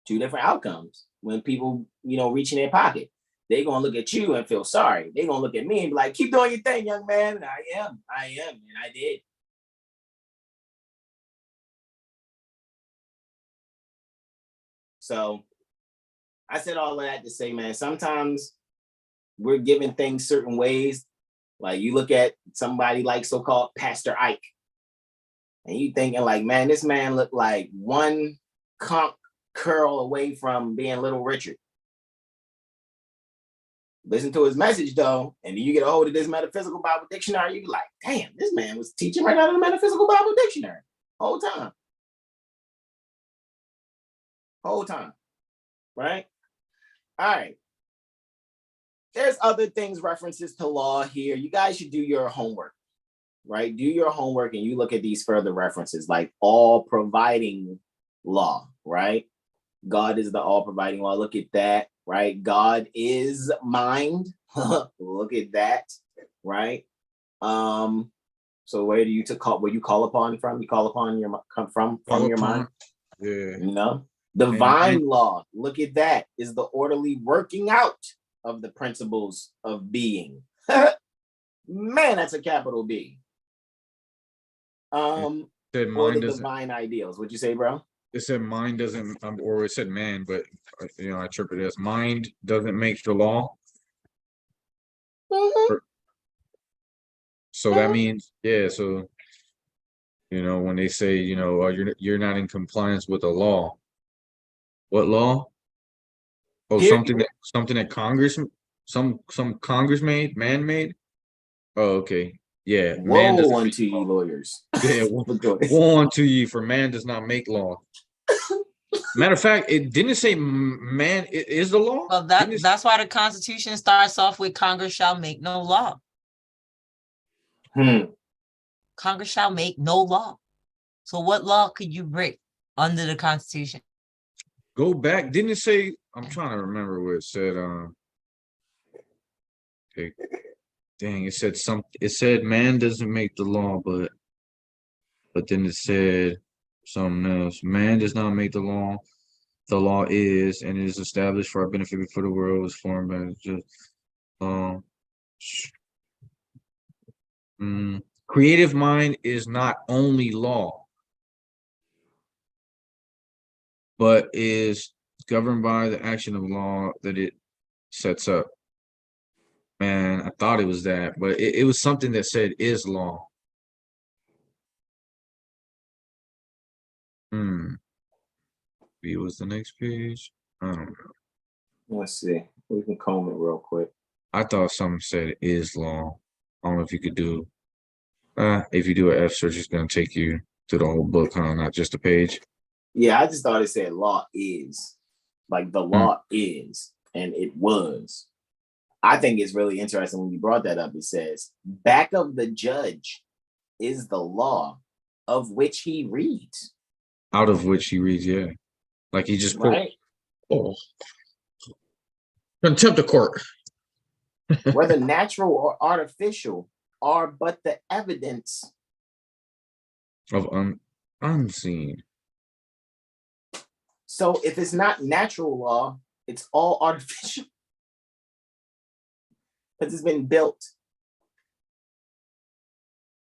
2 different outcomes. When people, you know, reach in their pocket, they're gonna look at you and feel sorry. They're gonna look at me and be like, keep doing your thing, young man. And I am, and I did. So I said all of that to say, man, sometimes we're given things certain ways. Like you look at somebody like so-called Pastor Ike, and you thinking like, man, this man looked like one conch curl away from being Little Richard. Listen to his message though, and then you get a hold of this metaphysical Bible dictionary, you be like, damn, this man was teaching right out of the metaphysical Bible dictionary whole time. Right? All right. There's other things, references to law here. You guys should do your homework, right? Do your homework and you look at these further references, like all providing law, right? God is the all providing law. Look at that, right? God is mind. Look at that, right? So where do you call upon from? You call upon from your mind. Yeah. You know? Divine law, look at that, is the orderly working out of the principles of being. Man, that's a capital B. Or the divine ideals. What'd you say, bro? It said mind doesn't, or it said man, but you know, I interpret it as mind doesn't make the law. Mm-hmm. So that means, yeah, so you know, when they say, you know, you're not in compliance with the law. What law? Oh, something that Congress, some Congress made, man made. Oh, okay. Yeah. Man Woe unto you, lawyers. Yeah, woe unto you, for man does not make law. Matter of fact, it didn't say man it is the law. Well, that's why the Constitution starts off with Congress shall make no law. Congress shall make no law. So what law could you break under the Constitution? Go back. Didn't it say? I'm trying to remember what it said. Okay. Dang, it said it said man doesn't make the law, but then it said something else. Man does not make the law. The law is, and it is established for our benefit before the world is formed by just creative mind is not only law, but is governed by the action of law that it sets up. Man, I thought it was that, but it was something that said is law. B was the next page. I don't know. Let's see. We can comb it real quick. I thought something said is law. I don't know if you could do. If you do an F search, it's gonna take you to the whole book, huh? Not just a page. Yeah, I just thought it said law is, like the law is, and it was. I think it's really interesting when you brought that up. It says, back of the judge is the law of which he reads. Out of which he reads, yeah. Like he just right. Oh. Contempt of court. whether natural or artificial, are but the evidence Of unseen. So if it's not natural law, it's all artificial because it's been built.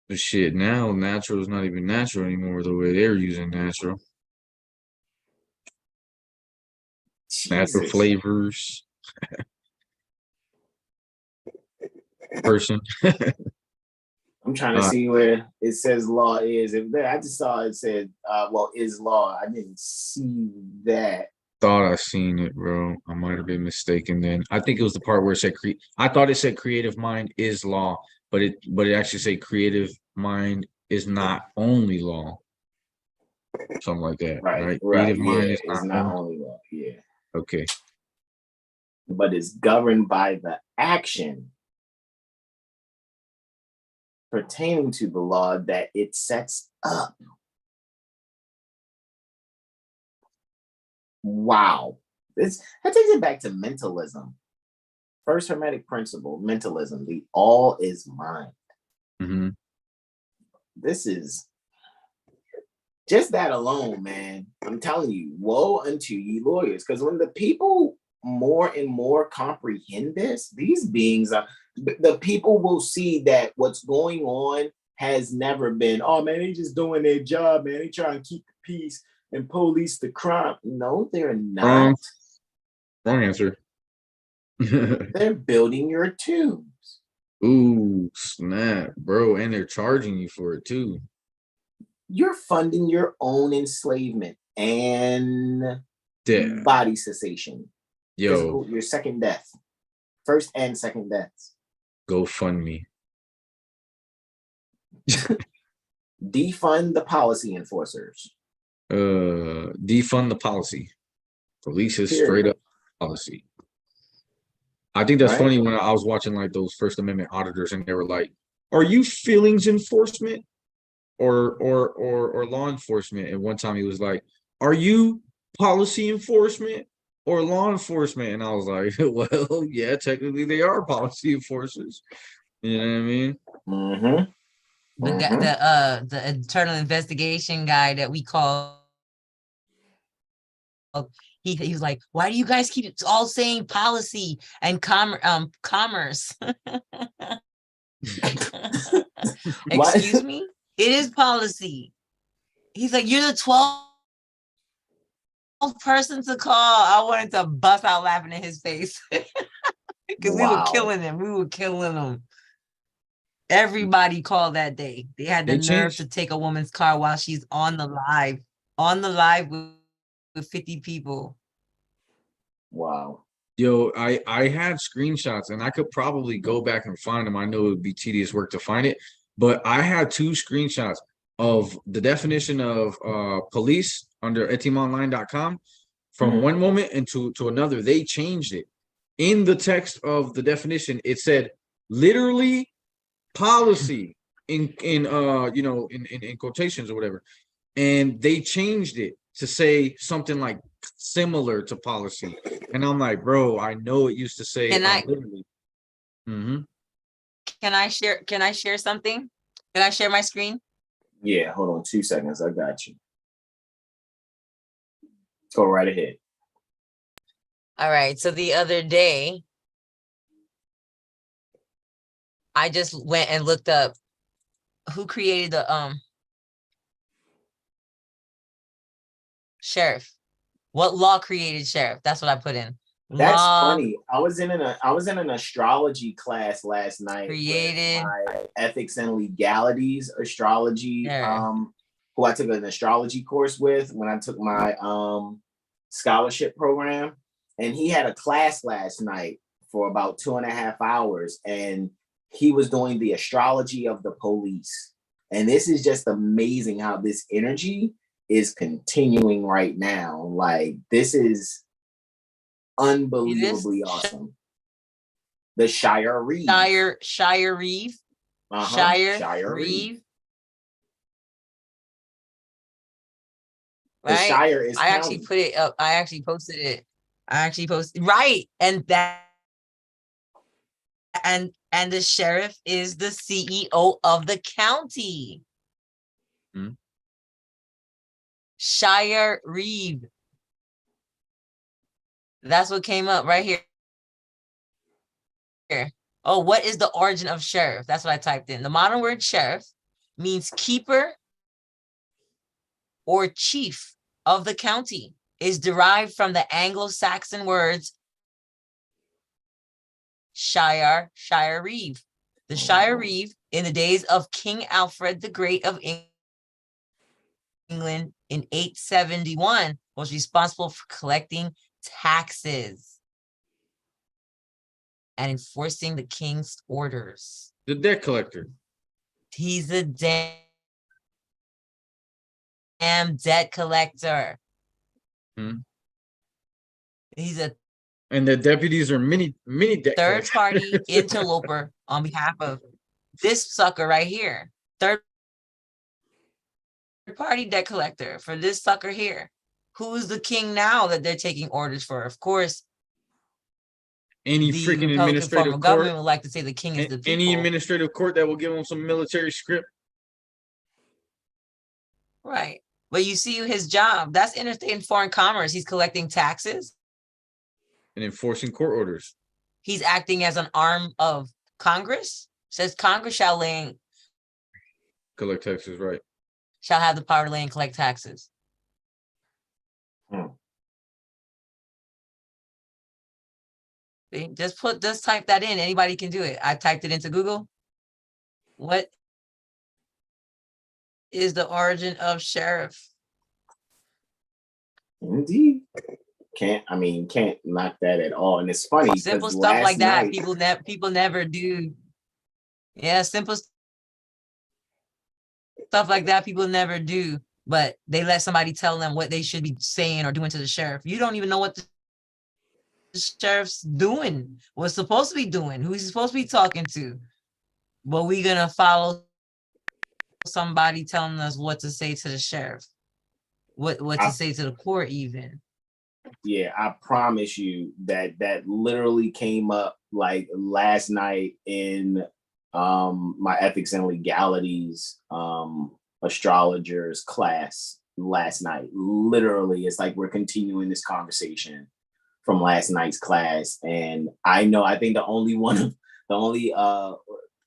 But shit, now natural is not even natural anymore the way they're using natural. Natural Jesus. flavors. Person. I'm trying to see where it says law is. If there, I just saw it said, well, is law. I didn't see that. Thought I seen it, bro. I might have been mistaken then. I think it was the part where it said I thought it said creative mind is law, but it actually said creative mind is not only law. Something like that. Right. Creative mind is not only law. Yeah. Okay. But it's governed by the action pertaining to the law that it sets up. Wow. That takes it back to mentalism. First Hermetic principle, mentalism. The all is mind. Mm-hmm. This is just that alone, man. I'm telling you, woe unto ye lawyers. Because when the people more and more comprehend this, these beings are, the people will see that what's going on has never been, oh man, they just doing their job, man. They trying to keep the peace and police the crime. No, they're not. Wrong answer. They're building your tombs. Ooh, snap, bro. And they're charging you for it too. You're funding your own enslavement and body cessation. Yo, physical, your second death. First and second deaths. Go fund me. Defund the policy enforcers. Defund the policy. Police is straight up policy. I think that's funny when I was watching like those First Amendment auditors and they were like, are you feelings enforcement or law enforcement? And one time he was like, are you policy enforcement or law enforcement? And I was like, well, yeah, technically they are policy enforcers. You know what I mean? Mm-hmm. The internal investigation guy that we call, he was like, why do you guys keep all saying policy and commerce? Excuse me? It is policy. He's like, you're the 12th person to call. I wanted to bust out laughing in his face because we were killing him. We were killing him. Everybody called that day. They had the nerve to take a woman's car while she's on the live with 50 people. Wow. Yo, I had screenshots and I could probably go back and find them. I know it would be tedious work to find it, but I had 2 screenshots of the definition of police under etymonline.com from one moment into another. They changed it. In the text of the definition, it said literally policy in quotations or whatever. And they changed it to say something like similar to policy. And I'm like, bro, I know it used to say literally. Mm-hmm. Can I share something? Can I share my screen? Yeah, hold on 2 seconds. I got you. Go right ahead. All right. So the other day, I just went and looked up who created the sheriff. What law created sheriff? That's what I put in. That's funny. I was in an astrology class last night. Created with my ethics and legalities astrology. Who I took an astrology course with when I took my scholarship program, and he had a class last night for about 2.5 hours, and he was doing the astrology of the police. And this is just amazing how this energy is continuing right now. Like, this is unbelievably awesome. The Shire Reeve. Shire Reeve. Shire Reeve. The Shire is I actually put it up. I actually posted it I actually posted, right. And that, and the sheriff is the CEO of the county. Hmm. Shire Reeve. That's what came up right here. Oh, what is the origin of sheriff? That's what I typed in. The modern word sheriff means keeper or chief of the county. Is derived from the Anglo-Saxon words shire, shire reeve. The shire reeve in the days of King Alfred the Great of England in 871 was responsible for collecting taxes and enforcing the king's orders. The debt collector. He's a damn debt collector. Hmm. He's a And the deputies are many debt third collectors. party interloper on behalf of this sucker right here. Third party debt collector for this sucker here. Who's the king now that they're taking orders for? Of course, Any the freaking Republican form administrative of court, government would like to say the king is the people. any administrative court that will give them some military script. Right. But you see his job, that's interstate and foreign commerce. He's collecting taxes. And enforcing court orders. He's acting as an arm of Congress. Says Congress shall Collect taxes, right? shall have the power to lay and collect taxes. See, just type that in. Anybody can do it. I typed it into Google. What is the origin of sheriff? Indeed. Can't knock that at all. And it's funny. Simple stuff like that. People never do. Yeah, simple stuff like that. People never do. But they let somebody tell them what they should be saying or doing to the sheriff. You don't even know what the sheriff's doing, what's supposed to be doing, who he's supposed to be talking to. But we're gonna follow somebody telling us what to say to the sheriff, what to say to the court even. Yeah, I promise you that literally came up like last night in my ethics and legalities astrologers class last night. Literally, it's like we're continuing this conversation from last night's class. And I think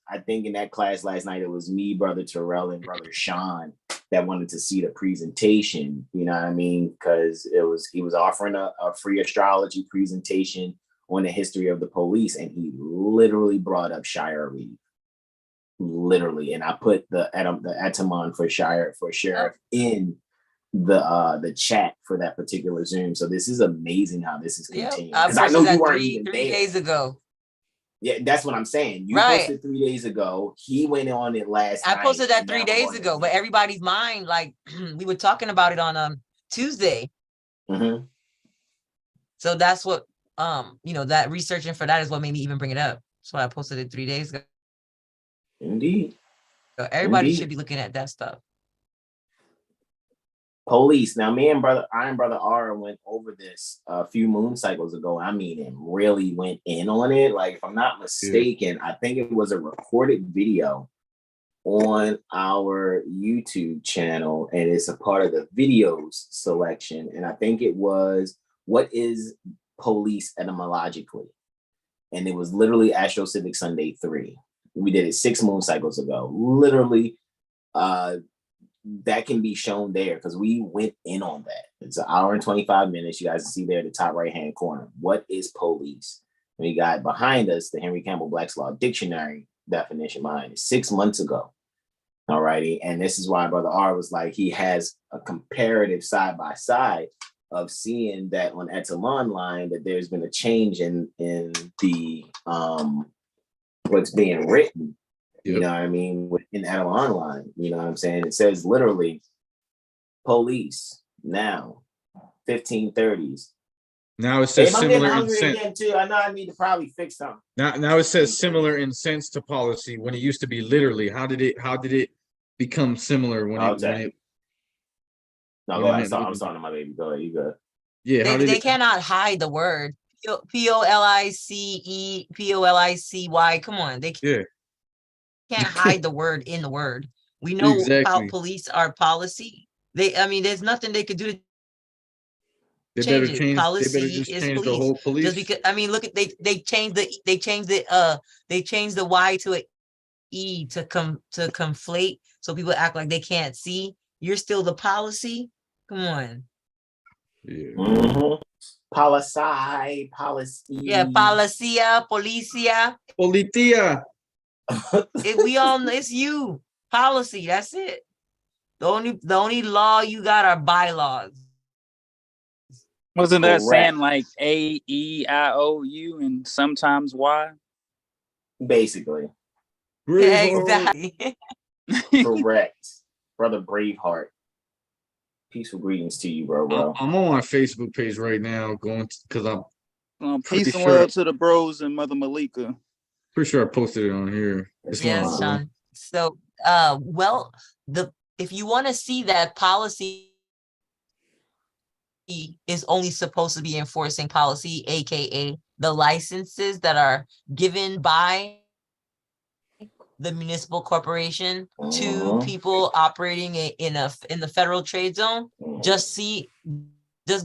I think in that class last night, it was me, Brother Terrell, and Brother Sean that wanted to see the presentation. You know what I mean? Because he was offering a free astrology presentation on the history of the police, and he literally brought up Shire Reeve. Literally, and I put the etymon for sheriff in the chat for that particular Zoom. So this is amazing how this is continuing. Because I know you weren't even there. 3 days ago. Yeah, that's what I'm saying. You right. posted 3 days ago. He went on it last night. I posted that 3 days ago, but everybody's mind, like we were talking about it on Tuesday. Mm-hmm. So that's what that researching for that is what made me even bring it up. So I posted it 3 days ago. Indeed. So everybody should be looking at that stuff. Police. Now, me and Brother R went over this a few moon cycles ago. I mean, it really went in on it. Like, if I'm not mistaken, I think it was a recorded video on our YouTube channel, and it's a part of the videos selection. And I think it was, what is police etymologically? And it was literally AstroCivics Sunday 3. We did it 6 moon cycles ago. Literally, that can be shown there because we went in on that. It's 1 hour and 25 minutes. You guys can see there at the top right-hand corner. What is police? And we got behind us the Henry Campbell Black's Law Dictionary definition behind it 6 months ago. All righty. And this is why Brother R was like, he has a comparative side-by-side of seeing that on Etymon line that there's been a change in the what's being written. You know what I mean? In Etymon line, you know what I'm saying? It says literally police now 1530s. Now it says similar in sense. Again too. I know I need to probably fix something. Now it says similar in sense to policy when it used to be literally. How did it become similar when it? No, go ahead. I'm starting my baby. Go ahead. You good? Yeah, how did They it? cannot hide the word. Policy. Come on, they Yeah, can't hide the word in the word. We know exactly. police are policy. I mean, there's nothing they could do to They better change it. change. They better Policy just is change the police. whole Just police. because, I mean, look at they changed the Y to a E to conflate, so people act like they can't see. You're still the policy. Come on. Yeah. Mhm. Policy. Yeah, policia, policia. Politia. We all know it's you. Policy. That's it. The only law you got are bylaws. Wasn't that Correct. saying like A-E-I-O-U and sometimes Y? Basically. Braveheart. Exactly. Correct. Brother Braveheart. Peaceful greetings to you, bro. I'm on my Facebook page right now, going because I'm Peace pretty and sure. love to the bros and Mother Malika. Pretty sure I posted it on here. It's Yes, not. Sean. So, well, if you want to see that policy is only supposed to be enforcing policy, aka the licenses that are given by the municipal corporation to people operating in the federal trade zone. Just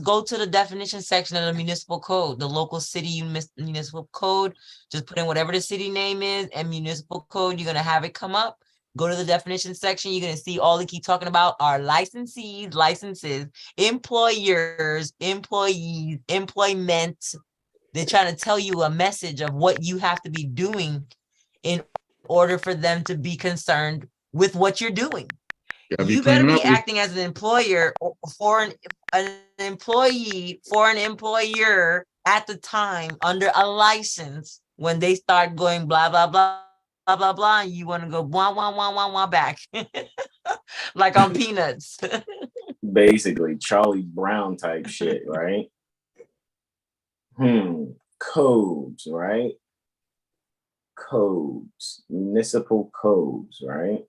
go to the definition section of the municipal code, the local city municipal code. Just put in whatever the city name is and municipal code. You're gonna have it come up. Go to the definition section. You're gonna see all they keep talking about are licensees, licenses, employers, employees, employment. They're trying to tell you a message of what you have to be doing in order for them to be concerned with what you're doing. You better be acting as an employer or for an employee, for an employer at the time under a license when they start going blah, blah, blah, blah, blah, blah, and you want to go wah, wah, wah, wah, wah back. Like on Peanuts. Basically, Charlie Brown type shit, right? Codes, right? Codes, municipal codes, right?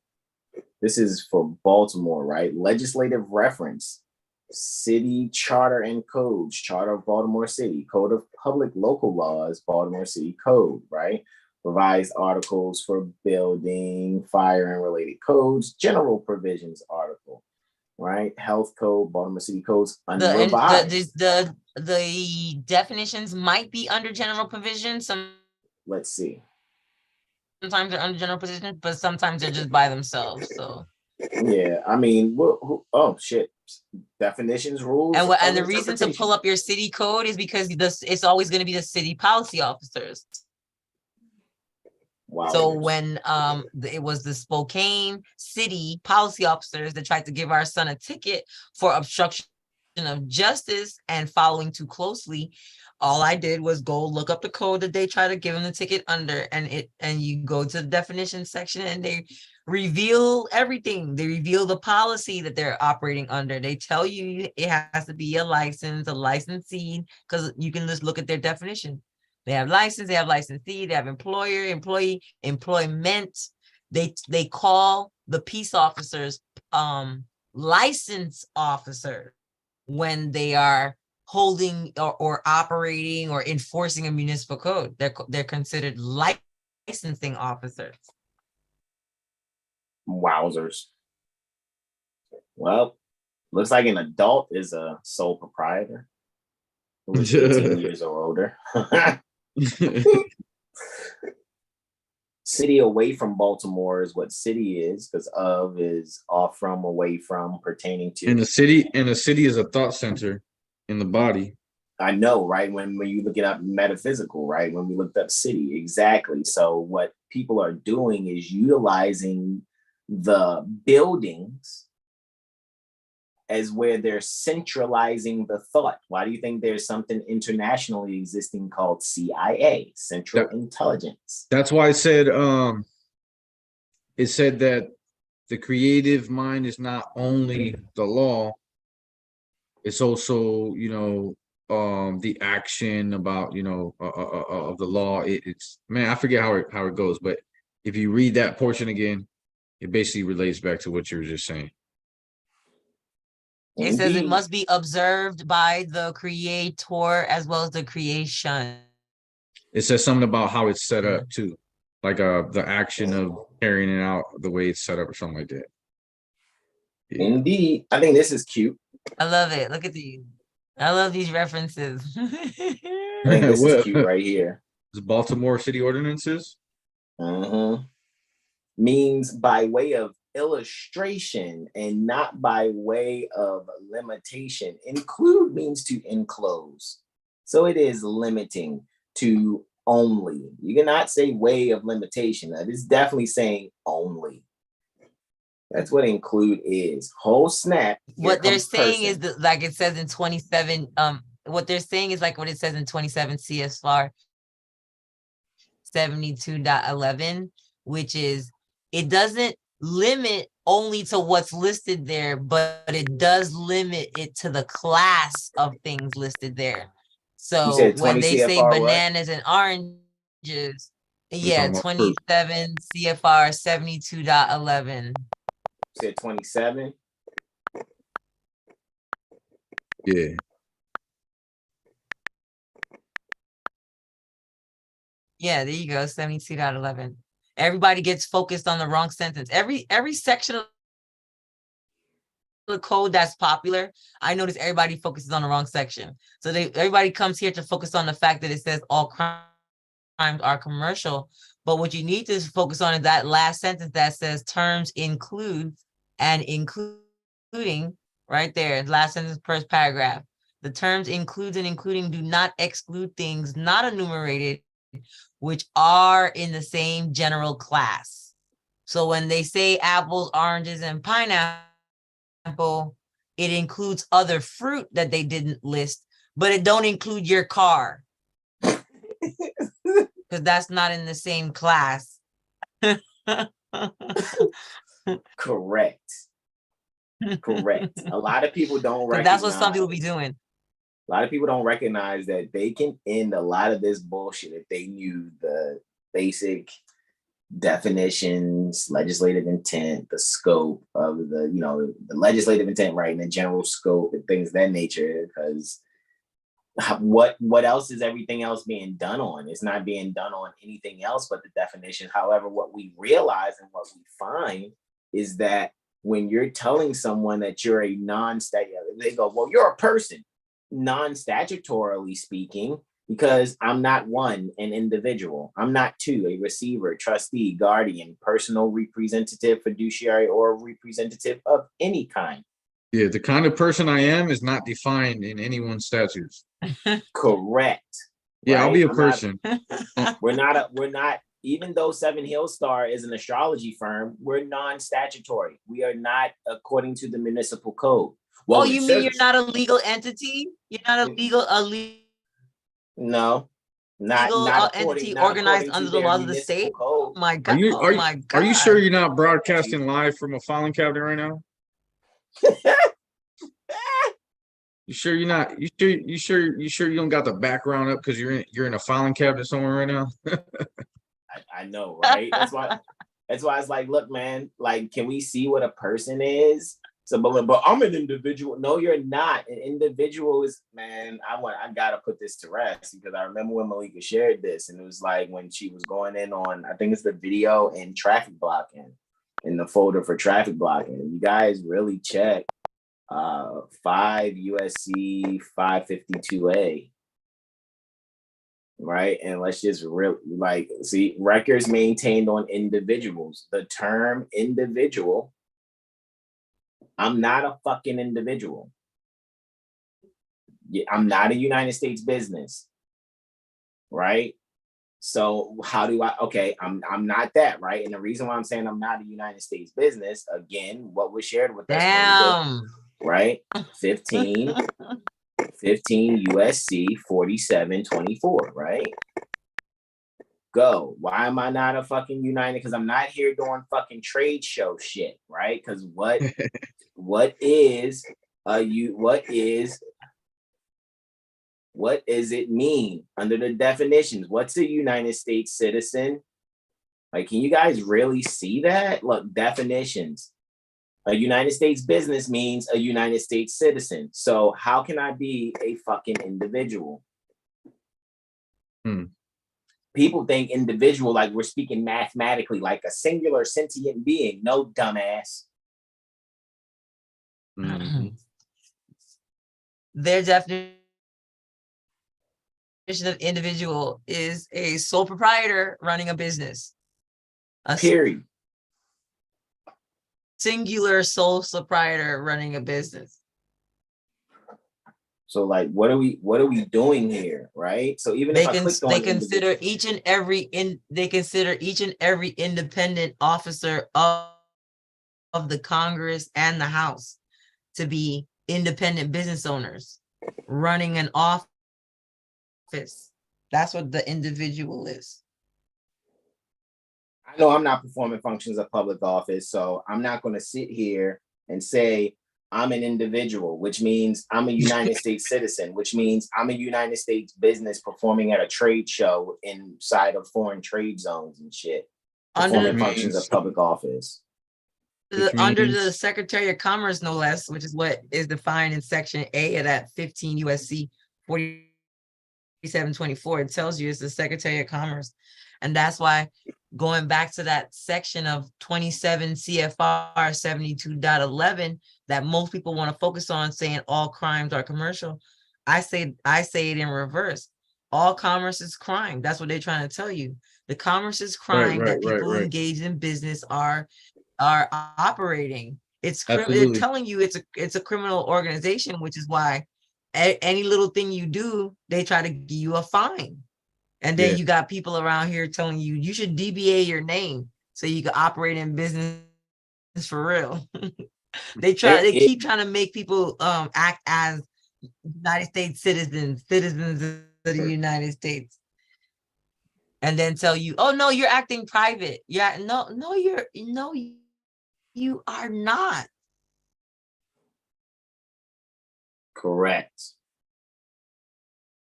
This is for Baltimore, right? Legislative reference, city charter and codes, charter of Baltimore City, code of public local laws, Baltimore City code, right? Revised articles for building, fire and related codes, general provisions article, right? Health code, Baltimore City codes, unrevised. The definitions might be under general provision. Let's see. Sometimes they're under general provision, but sometimes they're just by themselves. So yeah, I mean, oh shit, definitions, rules, and the reason to pull up your city code is because it's always going to be the city policy officers. Wow. So when it was the Spokane city policy officers that tried to give our son a ticket for obstruction of justice and following too closely, all I did was go look up the code that they try to give him the ticket under, and you go to the definition section and they reveal everything. They reveal the policy that they're operating under. They tell you it has to be a license, a licensee, because you can just look at their definition. They have license, they have licensee, they have employer, employee, employment. They call the peace officers license officers when they are holding or operating or enforcing a municipal code. They're considered licensing officers. Wowzers. Well, looks like an adult is a sole proprietor who is 18 years or older. City away from Baltimore is what city is, because of is off from, away from, pertaining to. And the city is a thought center in the body. I know, right? When you look it up, metaphysical, right? When we looked up city, exactly. So what people are doing is utilizing the buildings as where they're centralizing the thought. Why do you think there's something internationally existing called CIA, Central Intelligence? That's why it said that the creative mind is not only the law, it's also, the action about, of the law. It's, man, I forget how it goes, but if you read that portion again, it basically relates back to what you were just saying. It says it Indeed. must be observed by the creator as well as the creation. It says something about how it's set up too, like the action of carrying it out the way it's set up or something like that. Yeah. Indeed. I think this is cute. I love it. Look at these. I love these references. I think this is cute right here. It's Baltimore City Ordinances. Means by way of illustration and not by way of limitation. Include means to enclose. So it is limiting to only. You cannot say way of limitation. That is definitely saying only. That's what include is. Whole snap. What they're saying is that, like it says in 27, what they're saying is like what it says in 27 CFR 72.11, which is it doesn't limit only to what's listed there, but it does limit it to the class of things listed there. So when they say bananas and oranges, yeah, 27 CFR 72.11. Said 27. Yeah. Yeah, there you go, 72.11. Everybody gets focused on the wrong sentence. Every section of the code that's popular, I notice everybody focuses on the wrong section. So everybody comes here to focus on the fact that it says all crimes are commercial. But what you need to focus on is that last sentence that says terms include and including right there, last sentence, first paragraph. The terms includes and including do not exclude things not enumerated, which are in the same general class. So when they say apples, oranges, and pineapple, it includes other fruit that they didn't list, but it don't include your car. Because that's not in the same class. Correct. Correct. A lot of people don't recognize. That's what some people be doing. A lot of people don't recognize that they can end a lot of this bullshit if they knew the basic definitions, legislative intent, the scope of the, the legislative intent, right, and the general scope and things of that nature. Because what else is everything else being done on? It's not being done on anything else but the definition. However, what we realize and what we find is that when you're telling someone that you're a non-statutory, they go, well, you're a person. Non-statutorily speaking, because I'm not one, an individual. I'm not two, a receiver, trustee, guardian, personal representative, fiduciary, or representative of any kind. Yeah, the kind of person I am is not defined in anyone's statutes. Correct. Yeah, right? I'll be a person. We're not, even though Seven Hill Star is an astrology firm, we're non-statutory. We are not according to the municipal code. Well, you mean you're not a legal entity? You're not a legal no, not entity organized under the laws of the state. Code. Oh my God! Are you sure you're not broadcasting live from a filing cabinet right now? You sure you're not? You sure you don't got the background up because you're in a filing cabinet somewhere right now? I know, right? That's why it's like, look, man, like, can we see what a person is? So, but I'm an individual. No, you're not. An individual is, man, I gotta put this to rest, because I remember when Malika shared this, and it was like when she was going in on, I think it's the video in traffic blocking, in the folder for traffic blocking. You guys really check 5 USC 552A, right? And let's just see records maintained on individuals. The term individual. I'm not a fucking individual. I'm not a United States business, right? So how do I? Okay, I'm not that, right? And the reason why I'm saying I'm not a United States business, again, what was shared with us, right? 15 USC 4724, right? Go. Why am I not a fucking United? Because I'm not here doing fucking trade show shit, right? Because what is it mean under the definitions? What's a United States citizen? Like, can you guys really see that? Look, definitions. A United States business means a United States citizen. So how can I be a fucking individual? People think individual like we're speaking mathematically, like a singular sentient being. No, dumbass. Their definition of individual is a sole proprietor running a business. A Period. singular sole proprietor running a business. So like, what are we doing here, right? So even if I clicked on they consider each and every independent officer of the Congress and the House to be independent business owners running an office. That's what the individual is. I know I'm not performing functions of public office, so I'm not going to sit here and say I'm an individual, which means I'm a United States citizen, which means I'm a United States business performing at a trade show inside of foreign trade zones and shit, performing functions of public office. Under the Secretary of Commerce, no less, which is what is defined in Section A of that 15 USC 4724, it tells you it's the Secretary of Commerce. And that's why going back to that section of 27 CFR 72.11 that most people want to focus on, saying all crimes are commercial, I say it in reverse. All commerce is crime. That's what they're trying to tell you. The commerce is crime that people who engage in business are operating. They're telling you it's a criminal organization, which is why any little thing you do, they try to give you a fine. And then you got people around here telling you you should DBA your name so you can operate in business for real. They keep trying to make people act as United States citizens of the United States. And then tell you, oh no, you're acting private. Yeah, you are not. Correct.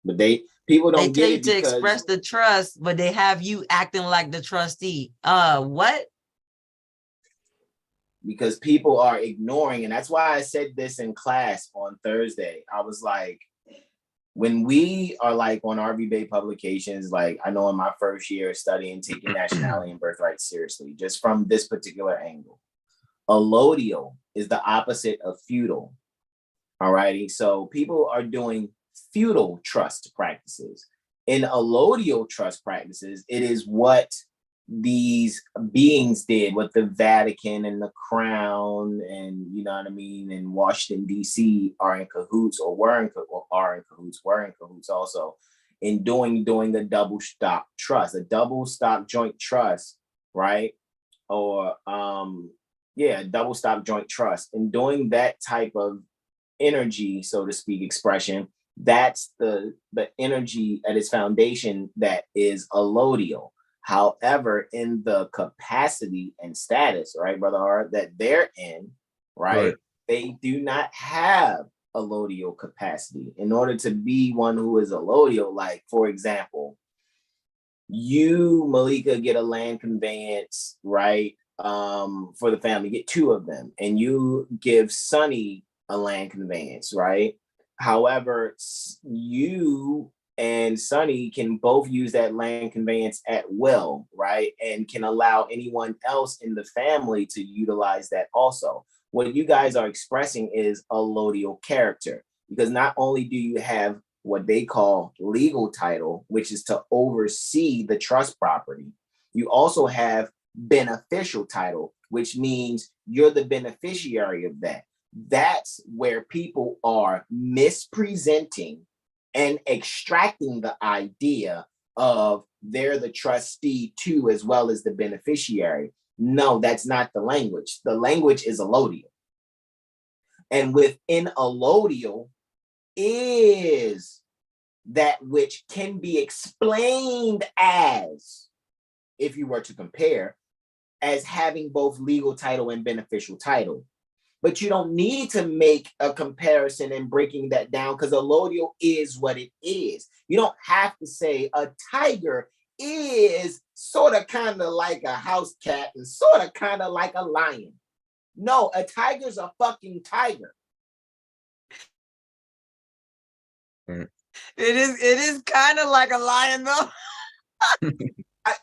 But people don't tell get you it to because express the trust, but they have you acting like the trustee. What? Because people are ignoring, and that's why I said this in class on Thursday. I was like, when we are like on RV Bay publications, like I know in my first year studying, taking nationality and birthright seriously, just from this particular angle, allodial is the opposite of feudal. All righty. So people are doing feudal trust practices. In allodial trust practices, it is what these beings did, what the Vatican and the Crown and, you know what I mean, and Washington, D.C. are in cahoots or were in cahoots also in doing a double stock trust, a double stock joint trust, right? Or double stock joint trust, and doing that type of energy, so to speak, expression. That's the energy at its foundation that is allodial. However, in the capacity and status, right, Brother R, that they're in, right, they do not have allodial capacity. In order to be one who is allodial, like, for example, you, Malika, get a land conveyance, right, for the family, get 2 of them, and you give Sonny a land conveyance, right? However, you and Sonny can both use that land conveyance at will, right? And can allow anyone else in the family to utilize that also. What you guys are expressing is allodial character, because not only do you have what they call legal title, which is to oversee the trust property, you also have beneficial title, which means you're the beneficiary of that. That's where people are mispresenting and extracting the idea of they're the trustee too, as well as the beneficiary. No, that's not the language. The language is allodial. And within allodial is that which can be explained as, if you were to compare, as having both legal title and beneficial title. But you don't need to make a comparison and breaking that down, because allodial is what it is. You don't have to say a tiger is sort of kind of like a house cat and sort of kind of like a lion. No, a tiger's a fucking tiger. It is kind of like a lion though.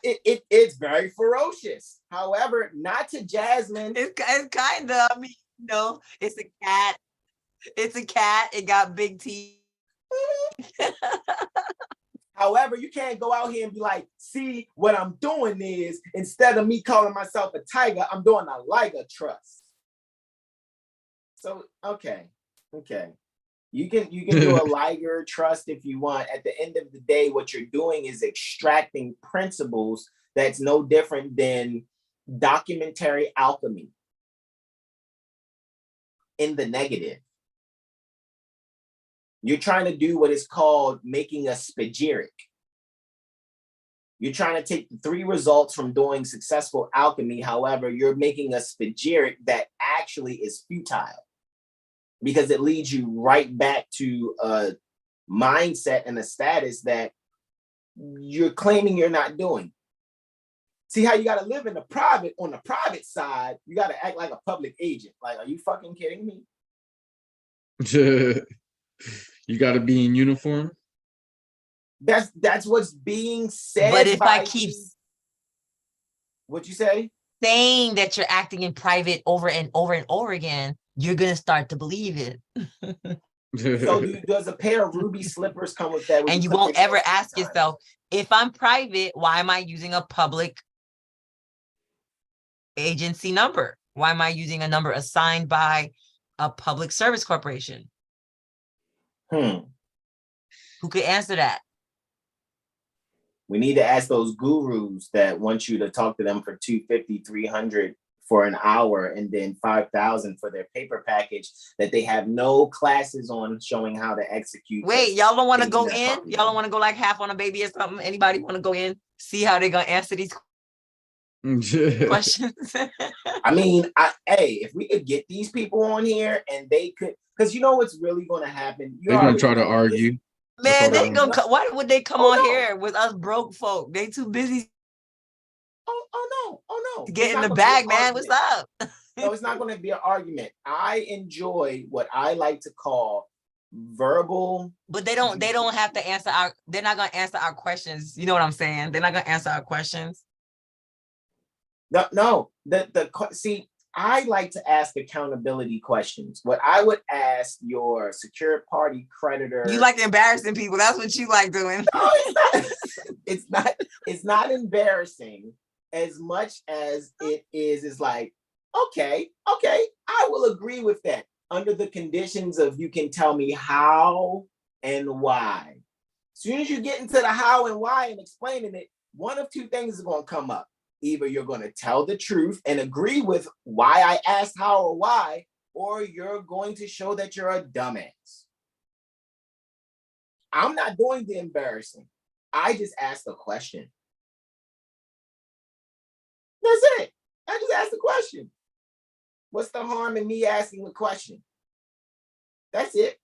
It's very ferocious. However, not to Jasmine. It's kind of, I mean, you know, it's a cat. It's a cat. It got big teeth. However, you can't go out here and be like, see, what I'm doing is, instead of me calling myself a tiger, I'm doing a liger trust. So, okay. You can do a liger trust if you want. At the end of the day, what you're doing is extracting principles that's no different than documentary alchemy in the negative. You're trying to do what is called making a spagyric. You're trying to take the 3 results from doing successful alchemy. However, you're making a spagyric that actually is futile because it leads you right back to a mindset and a status that you're claiming you're not doing. See how you got to live in the private, on the private side, you got to act like a public agent. Like, are you fucking kidding me? You got to be in uniform. That's what's being said. But if I keep what you say, saying that you're acting in private over and over and over again, you're gonna start to believe it. So does a pair of ruby slippers come with that? And you won't ever ask yourself, if I'm private, why am I using a public agency number? Why am I using a number assigned by a public service corporation? Who could answer that? We need to ask those gurus that want you to talk to them for $250, $300 for an hour, and then $5,000 for their paper package that they have no classes on showing how to execute. Wait, y'all don't want to go in? Y'all don't want to go like half on a baby or something? Anybody want to go in? See how they're gonna answer these questions? I mean, hey, if we could get these people on here and they could, because you know what's really going to happen? They're going to try to argue. Man, they gonna why would they come on here with us broke folk? They too busy. Oh no. To get in the bag, man. What's up? No, it's not going to be an argument. I enjoy what I like to call verbal. But they don't have to answer they're not gonna answer our questions. You know what I'm saying? They're not gonna answer our questions. No. See, I like to ask accountability questions. What I would ask your secured party creditor. You like embarrassing people. That's what you like doing. No, it's not embarrassing as much as it is like, okay, I will agree with that under the conditions of you can tell me how and why. As soon as you get into the how and why and explaining it, one of 2 things is going to come up. Either you're going to tell the truth and agree with why I asked how or why, or you're going to show that you're a dumbass. I'm not doing the embarrassing. I just asked a question. That's it. I just asked a question. What's the harm in me asking the question? That's it.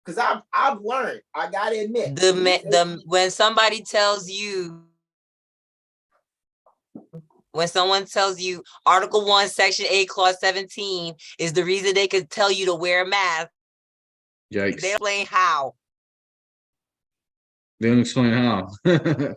Because I've learned. I gotta admit. When somebody tells you. When someone tells you Article 1, Section 8, Clause 17 is the reason they could tell you to wear a mask. Yikes. They explain how. They don't explain how. The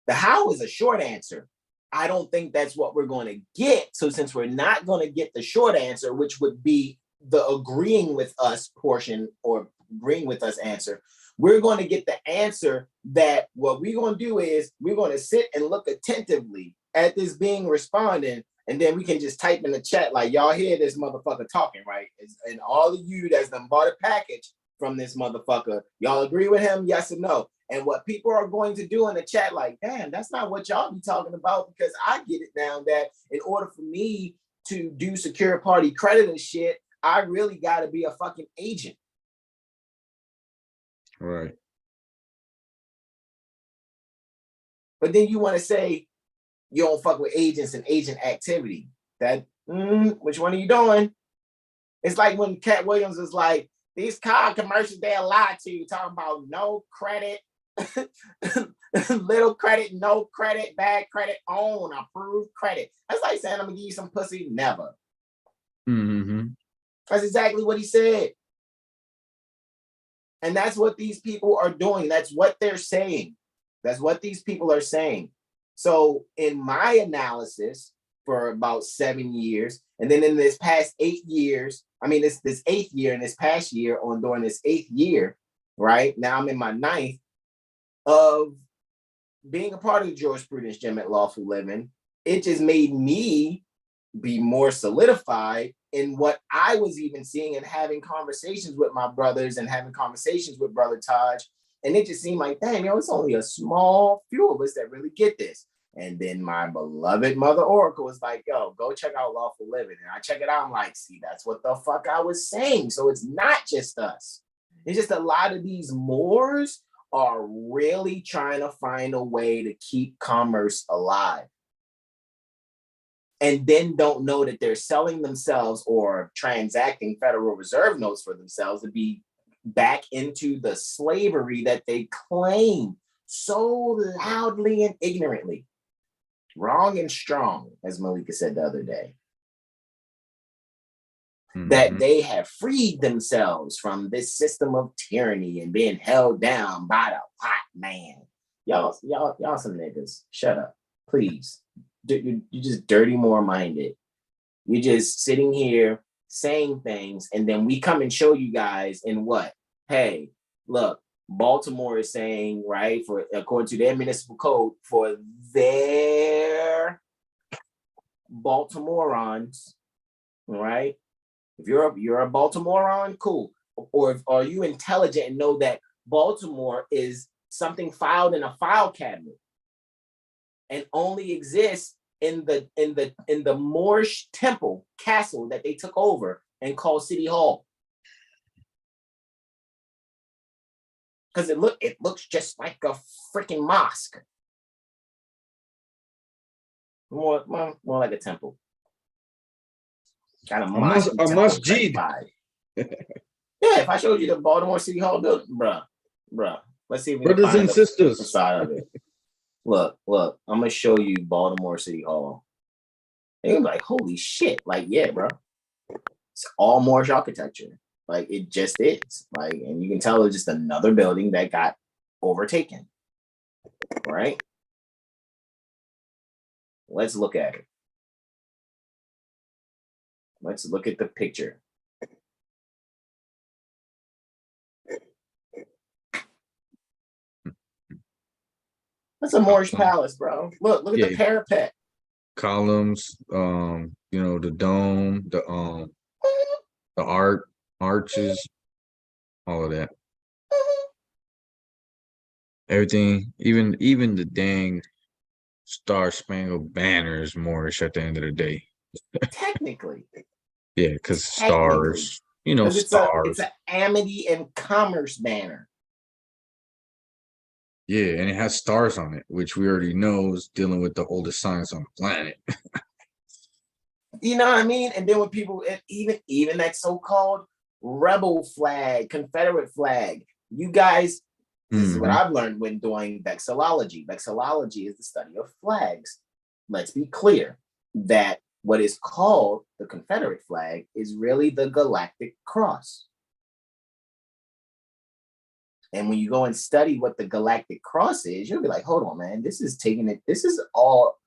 how is a short answer. I don't think that's what we're going to get. So since we're not going to get the short answer, which would be the agreeing with us portion or agreeing with us answer, we're going to get the answer that what we're going to do is we're going to sit and look attentively at this being responding, and then we can just type in the chat like, y'all hear this motherfucker talking, right? And all of you that's done bought a package from this motherfucker, y'all agree with him, yes or no? And what people are going to do in the chat like, damn, that's not what y'all be talking about, because I get it now that in order for me to do secure party creditor shit, I really got to be a fucking agent. Right. But then you want to say you don't fuck with agents and agent activity. That which one are you doing? It's like when Cat Williams was like, these car commercials they lie to you, talking about no credit, Little credit, no credit, bad credit, own, approved credit. That's like saying I'm gonna give you some pussy, never. Mm-hmm. That's exactly what he said. And that's what these people are doing. That's what they're saying. That's what these people are saying. So in my analysis for about 7 years, and then in this past 8 years, I mean, this 8th year and this past year on during this 8th year, right? Now I'm in my 9th of being a part of the jurisprudence gym at Lawful Living. It just made me be more solidified in what I was even seeing and having conversations with my brothers and having conversations with Brother Taj. And it just seemed like, damn, it's only a small few of us that really get this. And then my beloved Mother Oracle was like, yo, go check out Lawful Living. And I check it out. I'm like, see, that's what the fuck I was saying. So it's not just us. It's just a lot of these Moors are really trying to find a way to keep commerce alive. And then don't know that they're selling themselves or transacting Federal Reserve notes for themselves to be back into the slavery that they claim so loudly and ignorantly. Wrong and strong, as Malika said the other day. Mm-hmm. That they have freed themselves from this system of tyranny and being held down by the hot man. Y'all some niggas. Shut up, please. You're just dirty Moor minded. You're just sitting here saying things, and then we come and show you guys in what? Hey, look, Baltimore is saying, right, for according to their municipal code, for their Baltimoreans, right? If you're a Baltimorean, cool. Or if, are you intelligent and know that Baltimore is something filed in a file cabinet and only exists in the Moorish temple castle that they took over and called City Hall? Because it looks just like a freaking mosque. More like a temple. Got a masjid. Yeah, if I showed you the Baltimore City Hall building, bruh. Let's see if we brothers can find and sisters inside of it. Look, I'm gonna show you Baltimore City Hall. And you're like, holy shit. Like, yeah, bro. It's all Moorish architecture. Like, it just is. Like, and you can tell it's just another building that got overtaken. Right? Let's look at it. Let's look at the picture. That's a Moorish palace, bro. Look at the parapet. Columns, the dome, the arches, all of that. Everything, even the dang Star Spangled Banner is Moorish at the end of the day. Technically. Yeah, because stars, stars. It's an amity and commerce banner. Yeah, and it has stars on it, which we already know is dealing with the oldest signs on the planet. You know what I mean? And then when people, even that so-called rebel flag, Confederate flag, you guys, this is what I've learned when doing vexillology. Vexillology is the study of flags. Let's be clear that what is called the Confederate flag is really the Galactic Cross. And when you go and study what the Galactic Cross is, you'll be like, hold on, man, this is all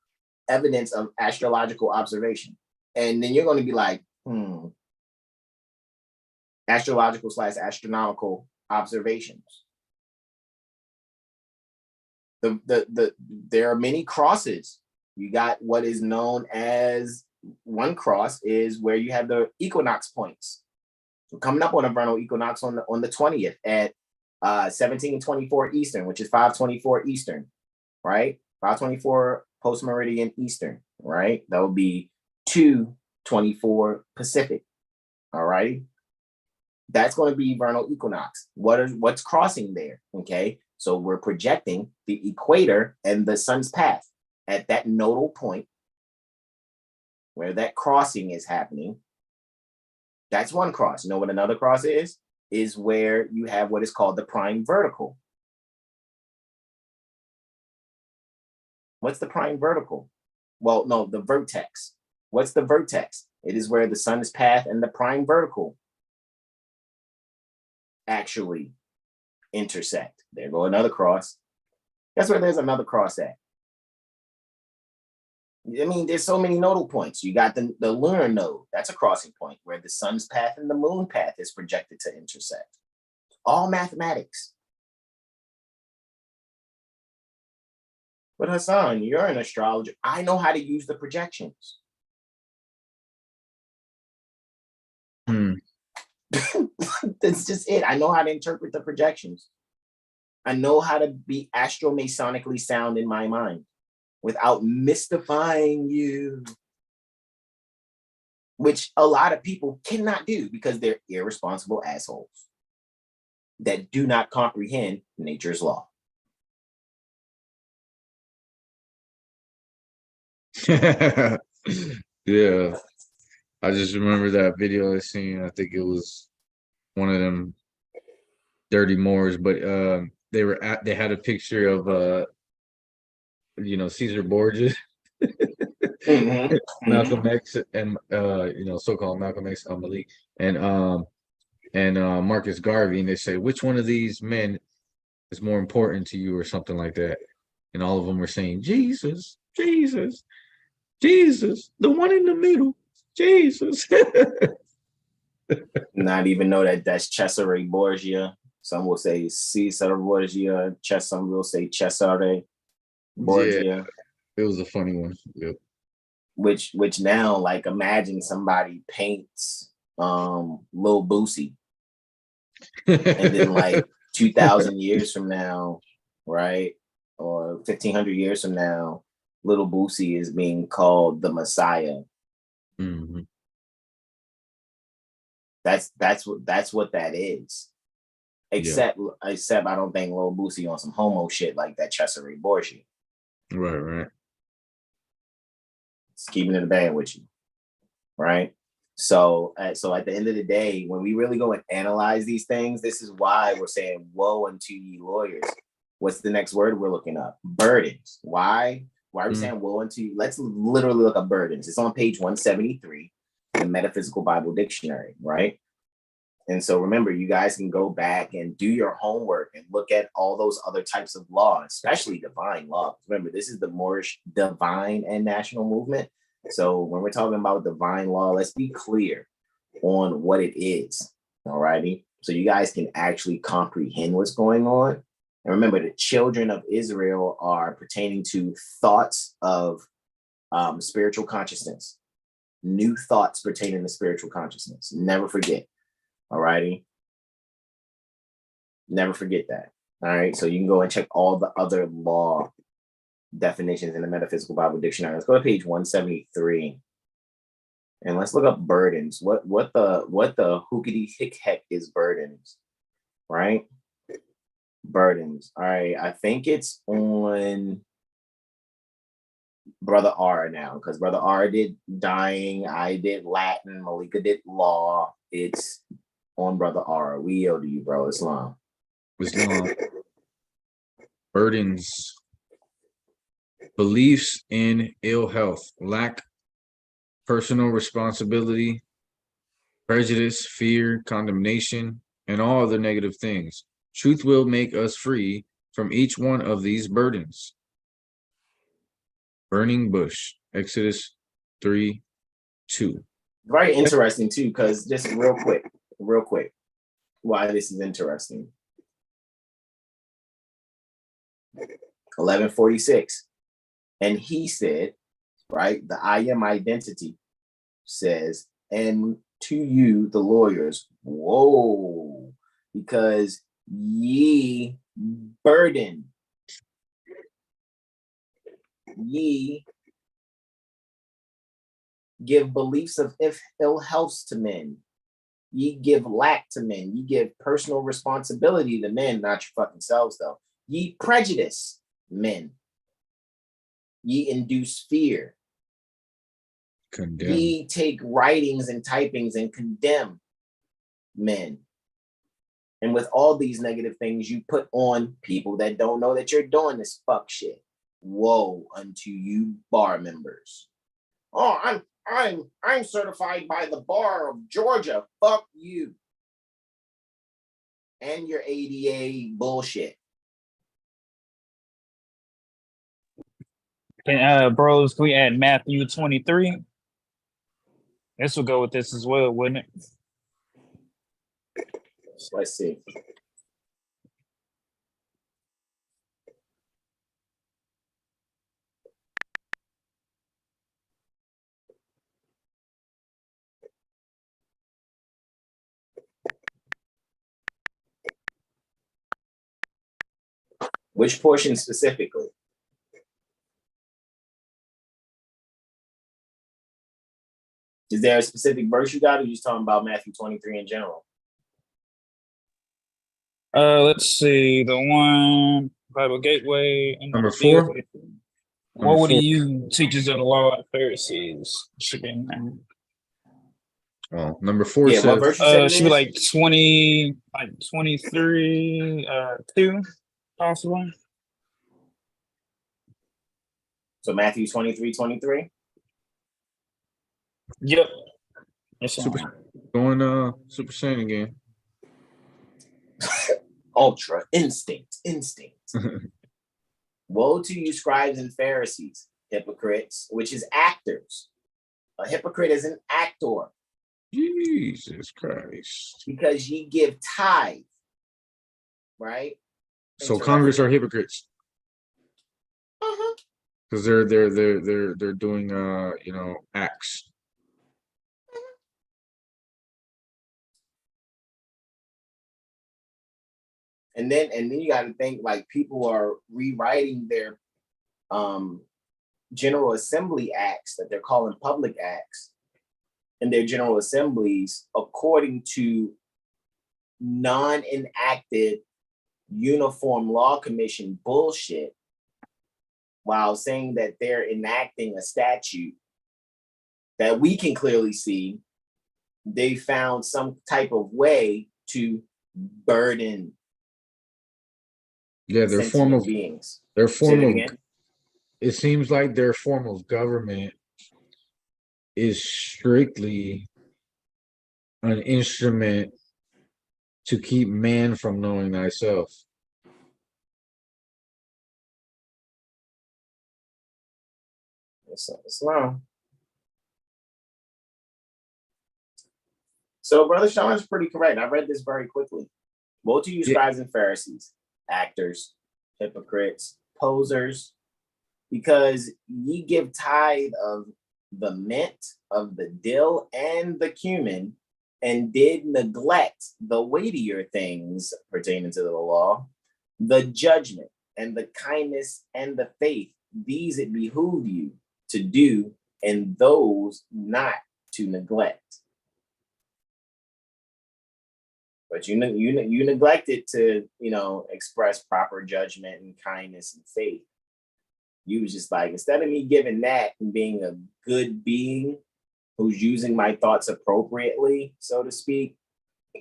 evidence of astrological observation. And then you're going to be like, astrological/astronomical observations. There are many crosses. You got what is known as, one cross is where you have the equinox points. So coming up on a vernal equinox on the 20th at 17:24 Eastern, which is 5:24 Eastern, right? 5:24 post meridian Eastern, right? That would be 2:24 Pacific. All right. That's going to be vernal equinox. What's crossing there? Okay. So we're projecting the equator and the sun's path at that nodal point where that crossing is happening. That's one cross. You know what another cross is? Is where you have what is called the prime vertical. What's the prime vertical? Well, no, the vertex. What's the vertex? It is where the sun's path and the prime vertical actually intersect. There go another cross. That's where there's another cross at. I mean, there's so many nodal points. You got the lunar node. That's a crossing point where the sun's path and the moon path is projected to intersect. All mathematics. But Hasan, you're an astrologer. I know how to use the projections. That's just it. I know how to interpret the projections. I know how to be astromasonically sound in my mind without mystifying you, which a lot of people cannot do because they're irresponsible assholes that do not comprehend nature's law. Yeah. I just remember that video I seen. I think it was one of them dirty Moors, but they had a picture of Caesar Borgia, Malcolm X, and so-called Malcolm X, Malik, and Marcus Garvey, and they say, which one of these men is more important to you, or something like that, and all of them were saying Jesus, Jesus, Jesus, the one in the middle, Jesus. Not even know that's Cesare Borgia. Some will say Caesar Borgia. Some will say Cesare Borgia. Yeah, it was a funny one. Yep. Which now, like, imagine somebody paints Lil Boosie, and then like 2,000 years from now, right, or 1,500 years from now, Little Boosie is being called the Messiah. Mm-hmm. That's what that is. Except I don't think Lil Boosie on some homo shit like that Cesare Borgia. Right. It's keeping it a band with you, right? So at the end of the day, when we really go and analyze these things, this is why we're saying, woe unto ye lawyers. What's the next word we're looking up? Burdens. Why are we saying woe unto you? Let's literally look up burdens. It's on page 173 in the Metaphysical Bible Dictionary, right? And so remember, you guys can go back and do your homework and look at all those other types of law, especially divine law. Remember, this is the Moorish divine and national movement. So when we're talking about divine law, let's be clear on what it is. All righty. So you guys can actually comprehend what's going on. And remember, the children of Israel are pertaining to thoughts of spiritual consciousness, new thoughts pertaining to spiritual consciousness. Never forget. All righty. Never forget that. All right. So you can go and check all the other law definitions in the Metaphysical Bible Dictionary. Let's go to page 173. And let's look up burdens. What the hookity hick heck is burdens? Right? Burdens. All right. I think it's on Brother R now, because Brother R did dying. I did Latin. Malika did law. It's on Brother R. We yield to you, bro. Islam. Burdens. Beliefs in ill health, lack personal responsibility, prejudice, fear, condemnation, and all other negative things. Truth will make us free from each one of these burdens. Burning bush, Exodus 3:2. Very interesting too, because just real quick, why this is interesting. 1146. And he said, right, the I am identity says, and to you, the lawyers, whoa, because ye burden, ye give beliefs of ill health to men, ye give lack to men, ye give personal responsibility to men, not your fucking selves though, ye prejudice men, ye induce fear, Condemn. ye take writings and typings and condemn men. And with all these negative things, you put on people that don't know that you're doing this fuck shit. Woe unto you bar members. Oh, I'm certified by the bar of Georgia. Fuck you. And your ADA bullshit. And bros, can we add Matthew 23? This will go with this as well, wouldn't it? Let's see. Which portion specifically? Is there a specific verse you got, or you just talking about Matthew 23 in general? Let's see. The one Bible Gateway. Number 4. What would you, teachers of the law and Pharisees? Should be in there. Oh, number 4 Yeah, what says, verse you said it Should be is? like 20, like 23, 2, possibly. So Matthew 23:23. Yep. That's Super, fine. going Super Saiyan again. Ultra instinct. Woe to you, scribes and Pharisees, hypocrites, which is actors. A hypocrite is an actor. Jesus Christ. Because ye give tithe, right? So Congress are hypocrites Uh-huh. because they're doing acts. And then you got to think like people are rewriting their General Assembly acts that they're calling public acts in their General Assemblies according to non-enacted Uniform Law Commission bullshit, while saying that they're enacting a statute that we can clearly see they found some type of way to burden Their form of beings. their form of again? It seems like their form of government is strictly an instrument to keep man from knowing thyself. It's wrong. So Brother Sean is pretty correct. I read this very quickly. Woe to you, scribes and Pharisees, actors, hypocrites, posers, because ye give tithe of the mint, of the dill, and the cumin, and did neglect the weightier things pertaining to the law, the judgment, and the kindness, and the faith. These it behoove you to do, and those not to neglect. But you neglected to, express proper judgment and kindness and faith. You was just like, instead of me giving that and being a good being who's using my thoughts appropriately, so to speak,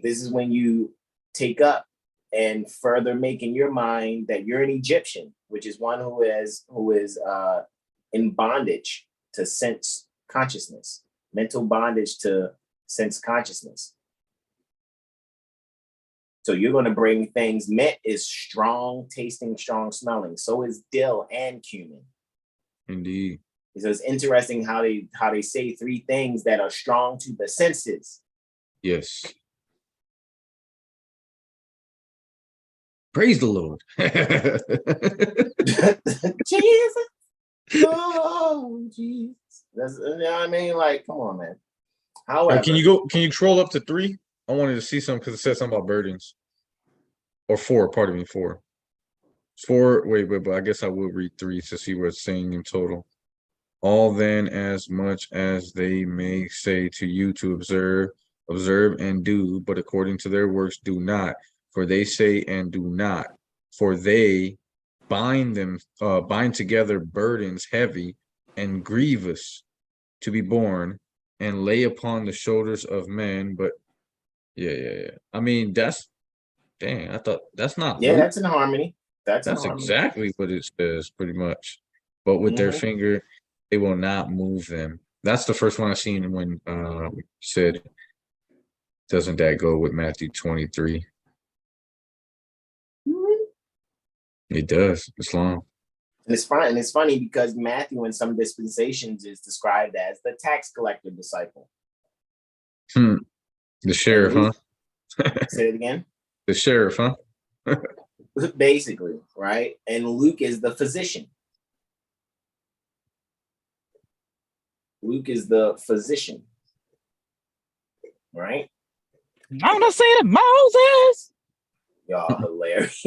this is when you take up and further make in your mind that you're an Egyptian, which is one who is in bondage to sense consciousness, mental bondage to sense consciousness. So you're going to bring things. Mint is strong tasting, strong smelling. So is dill and cumin. Indeed. So it's interesting how they say three things that are strong to the senses. Yes. Praise the Lord. Jesus. Oh, Jesus. That's, you know what I mean? Like, come on, man. However, can you scroll up to 3? I wanted to see something because it said something about burdens. Or 4, pardon me, 4. 4, wait, but I guess I will read 3 to see what it's saying in total. All then, as much as they may say to you to observe and do, but according to their works do not, for they say and do not, for they bind together burdens heavy and grievous to be borne, and lay upon the shoulders of men. But yeah. I mean, that's dang. I thought that's not. Yeah, Luke. That's in harmony. That's exactly what it says, pretty much. but with their finger, they will not move them. That's the first one I seen when said, doesn't that go with Matthew 23? It does. Islam. And it's fine. And it's funny because Matthew in some dispensations is described as the tax collector disciple. The sheriff, huh? Say it again. The sheriff, huh? Basically, right? And Luke is the physician. Luke is the physician, right? I'm gonna say to Moses. Y'all hilarious.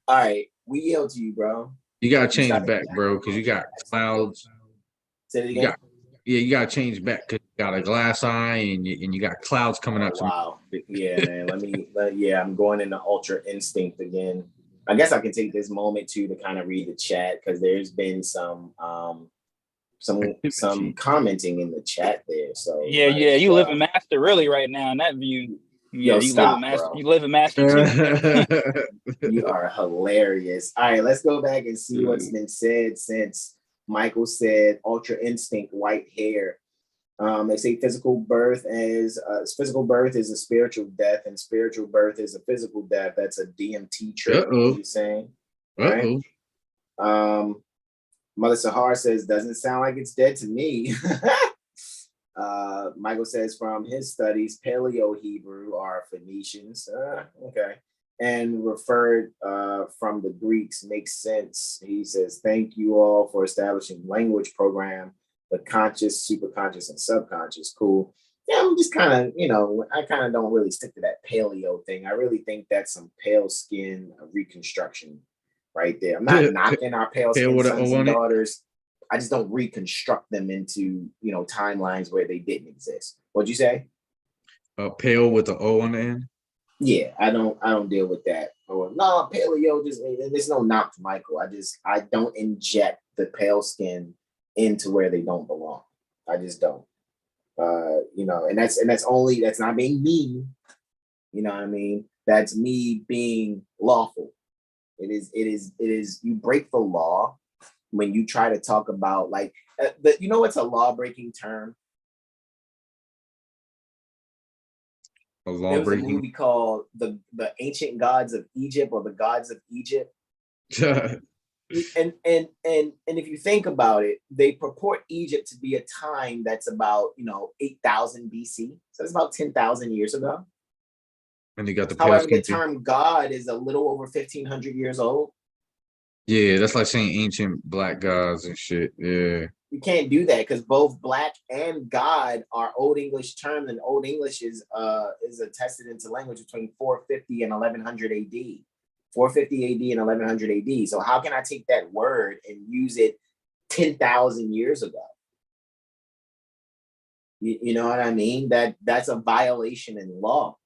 All right, we yield to you, bro. You gotta change it back, bro, because you got clouds. Say it again. You gotta change back because you got a glass eye and you got clouds coming up. Wow. Yeah, man. I'm going into Ultra Instinct again. I guess I can take this moment too to kind of read the chat because there's been some commenting in the chat there. So Yeah, you live in master really right now in that view. Yeah, you stop, live in master. bro. You live in master too. You are hilarious. All right, let's go back and see what's been said since Michael said Ultra Instinct, white hair. They say physical birth is a spiritual death, and spiritual birth is a physical death. That's a DMT trick. You're saying, right? Mother Sahar says, doesn't sound like it's dead to me. Michael says, from his studies, Paleo-Hebrew are Phoenicians. Okay. And referred from the Greeks makes sense. He says, thank you all for establishing language program, the conscious, superconscious, and subconscious. Cool. Yeah, I'm just kind of, I kind of don't really stick to that paleo thing. I really think that's some pale skin reconstruction right there. I'm not knocking our pale skin sons and daughters. I just don't reconstruct them into, timelines where they didn't exist. What'd you say? Pale with the O on the end? Yeah, I don't deal with that. Or no, paleo there's no knock to Michael. I don't inject the pale skin into where they don't belong. I just don't. And that's not being mean. You know what I mean? That's me being lawful. It is you break the law when you try to talk about what's a law breaking term? A law There was breaking a movie called the Ancient Gods of Egypt or the Gods of Egypt. And if you think about it, they purport Egypt to be a time that's about 8,000 BC. So it's about 10,000 years ago. And you got the However, the term God is a little over 1,500 years old. Yeah, that's like saying ancient black gods and shit. Yeah. You can't do that because both black and God are Old English terms, and Old English is attested into language between 450 and 1100 AD. 450 AD and 1100 AD. So how can I take that word and use it 10,000 years ago? You know what I mean? That's a violation in law,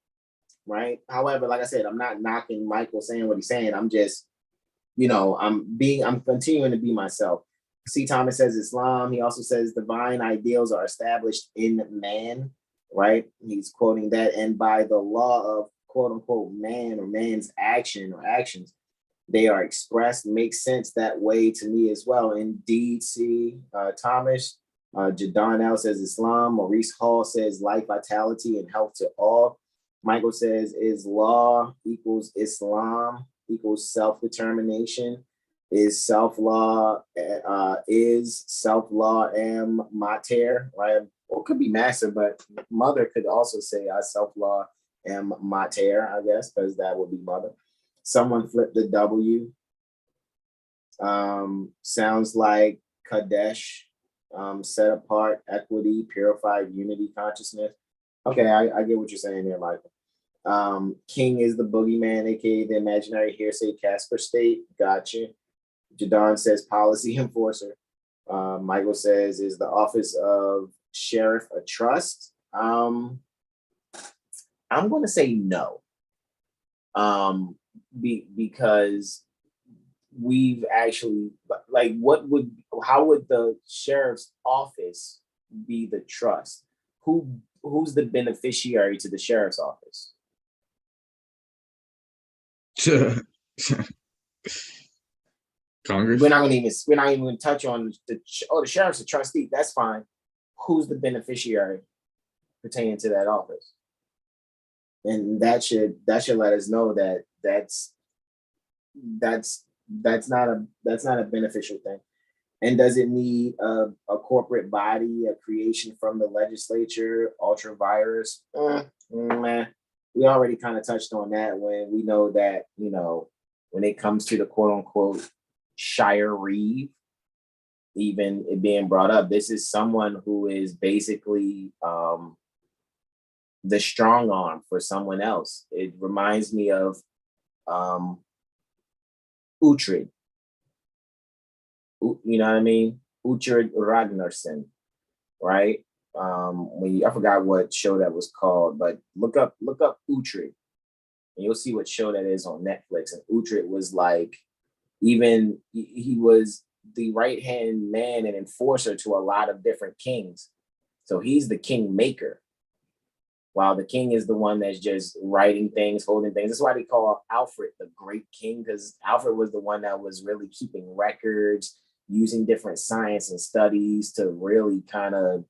right? However, like I said, I'm not knocking Michael saying what he's saying. I'm just, I'm continuing to be myself. C. Thomas says Islam. He also says divine ideals are established in man, right? He's quoting that. And by the law of quote unquote man or man's action or actions, they are expressed. Makes sense that way to me as well. Indeed, C. Thomas. Jadon L says Islam. Maurice Hall says life, vitality, and health to all. Michael says is law equals Islam equals self-determination. Is self-law am mater, right? Or it could be master, but mother could also say I self-law am mater, I guess, because that would be mother. Someone flipped the W. Sounds like Kadesh, set apart, equity, purified, unity, consciousness. Okay, I get what you're saying there, Michael. King is the boogeyman, aka the imaginary hearsay Casper state. Gotcha. Jadon says policy enforcer. Michael says, is the office of sheriff a trust? I'm going to say no. Because we've actually, how would the sheriff's office be the trust? Who's the beneficiary to the sheriff's office? Congress. We're not even gonna touch on the sheriff's a trustee. That's fine. Who's the beneficiary pertaining to that office? And that should let us know that that's not a beneficial thing. And does it need a corporate body, a creation from the legislature, ultra virus? We already kind of touched on that when we know that, you know, when it comes to the quote unquote Shire Reeve, even it being brought up, this is someone who is basically the strong arm for someone else. It reminds me of Uhtred. You know what I mean? Uhtred Ragnarsson, right? I forgot what show that was called, but look up Uhtred, and you'll see what show that is on Netflix. And Uhtred was like, even he was the right-hand man and enforcer to a lot of different kings. So he's the king maker, while the king is the one that's just writing things, holding things. That's why they call Alfred the Great King, because Alfred was the one that was really keeping records, using different science and studies to really kind of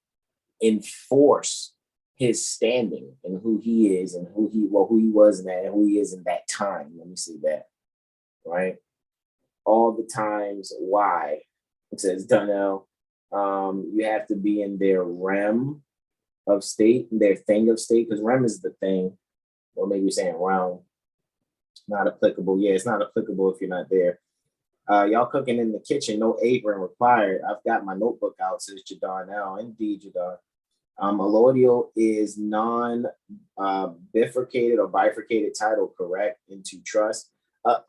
enforce his standing and who he is and who he was in that and who he is in that time. Let me see that, right? All the times why, it says Donnell, you have to be in their realm of state, their thing of state, because realm is the thing, or maybe you're saying realm, not applicable. Yeah, it's not applicable if you're not there. Y'all cooking in the kitchen, no apron required. I've got my notebook out, says Jadarnell. Indeed, Jadar. Allodial is non-bifurcated or bifurcated title, correct, into trust.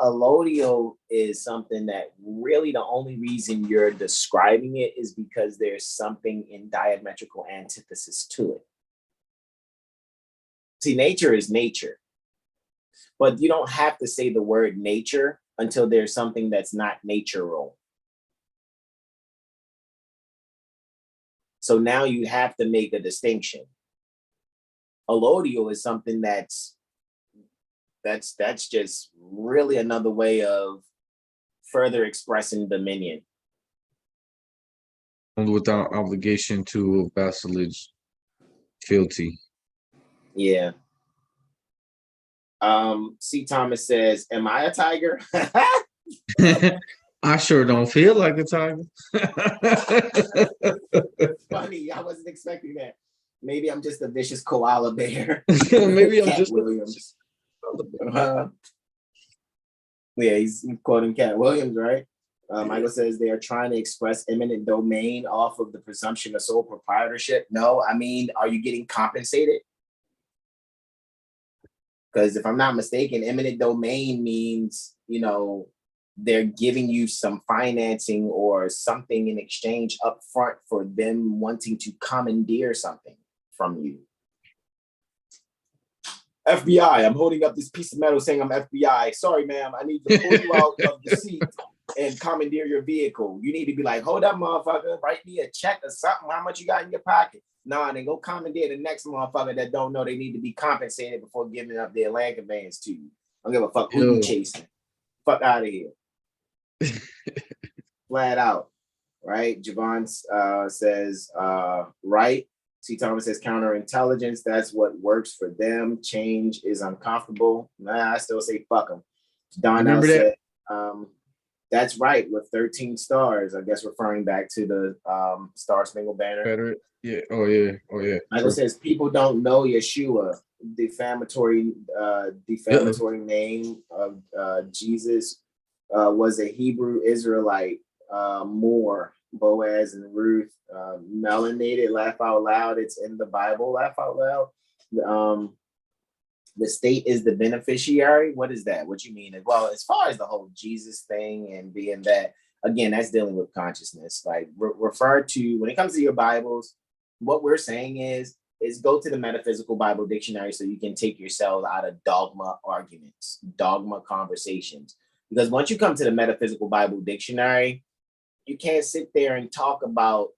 Allodial is something that really the only reason you're describing it is because there's something in diametrical antithesis to it. See, nature is nature, but you don't have to say the word nature until there's something that's not natural. So now you have to make a distinction. Allodial is something that's just really another way of further expressing dominion. Without obligation to vassalage, fealty. Yeah. C. Thomas says, am I a tiger? I sure don't feel like a tiger. Funny, I wasn't expecting that. Maybe I'm just a vicious koala bear. Maybe I'm Cat just Williams. Yeah, he's quoting Cat Williams, right? Michael says they are trying to express eminent domain off of the presumption of sole proprietorship. No, I mean, are you getting compensated? Because if I'm not mistaken, eminent domain means, you know, they're giving you some financing or something in exchange up front for them wanting to commandeer something from you. FBI, I'm holding up this piece of metal saying I'm FBI. Sorry, ma'am, I need to pull you out of the seat and commandeer your vehicle. You need to be like, hold up, motherfucker, write me a check or something. How much you got in your pocket? Nah, then go commandeer the next motherfucker that don't know they need to be compensated before giving up their land conveyance to you. I don't give a fuck who you chasing. Fuck out of here. Flat out, right? Javon says, right. C. Thomas says counterintelligence. That's what works for them. Change is uncomfortable. Nah, I still say fuck them. Donnell said, that's right, with 13 stars. I guess referring back to the Star Spangled Banner. Yeah. Oh yeah. Michael says people don't know Yeshua. Defamatory name of Jesus was a Hebrew Israelite. Moor, Boaz, and Ruth. Melanated, laugh out loud. It's in the Bible. Laugh out loud. The state is the beneficiary. What is that? What you mean? Well, as far as the whole Jesus thing and being that, again, that's dealing with consciousness. Like refer to, when it comes to your Bibles, what we're saying is go to the Metaphysical Bible Dictionary so you can take yourself out of dogma arguments, dogma conversations. Because once you come to the Metaphysical Bible Dictionary, you can't sit there and talk about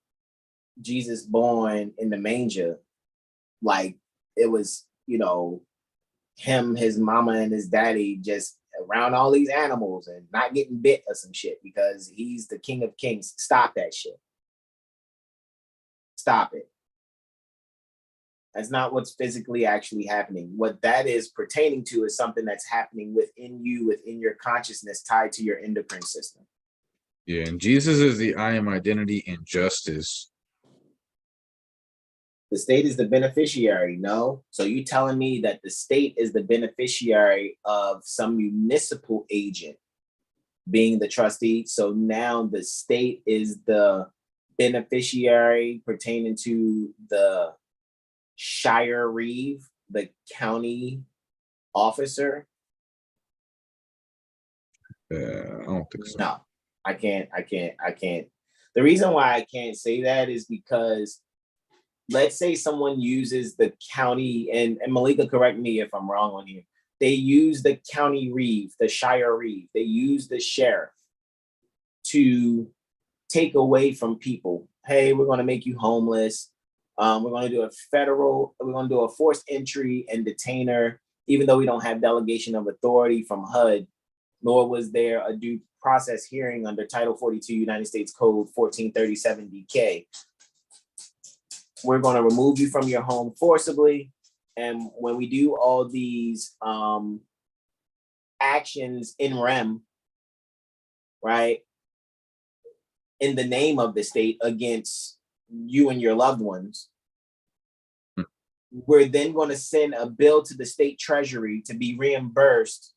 Jesus born in the manger like it was, you know, him, his mama, and his daddy just around all these animals and not getting bit or some shit because he's the king of kings. Stop that shit. Stop it. That's not what's physically actually happening. What that is pertaining to is something that's happening within you, within your consciousness, tied to your endocrine system. Yeah, and Jesus is the I am identity and justice. The state is the beneficiary, no? So you telling me that the state is the beneficiary of some municipal agent being the trustee. So now the state is the beneficiary pertaining to the shire reeve, the county officer. I don't think so. No, I can't. The reason why I can't say that is because let's say someone uses the county, and Malika, correct me if I'm wrong on here. They use the county reeve, the shire reeve. They use the sheriff to take away from people. Hey, we're going to make you homeless. We're going to do a forced entry and detainer, even though we don't have delegation of authority from HUD, nor was there a due process hearing under Title 42 United States Code 1437 DK. We're going to remove you from your home forcibly. And when we do all these actions in rem, right, in the name of the state against you and your loved ones, we're then going to send a bill to the state treasury to be reimbursed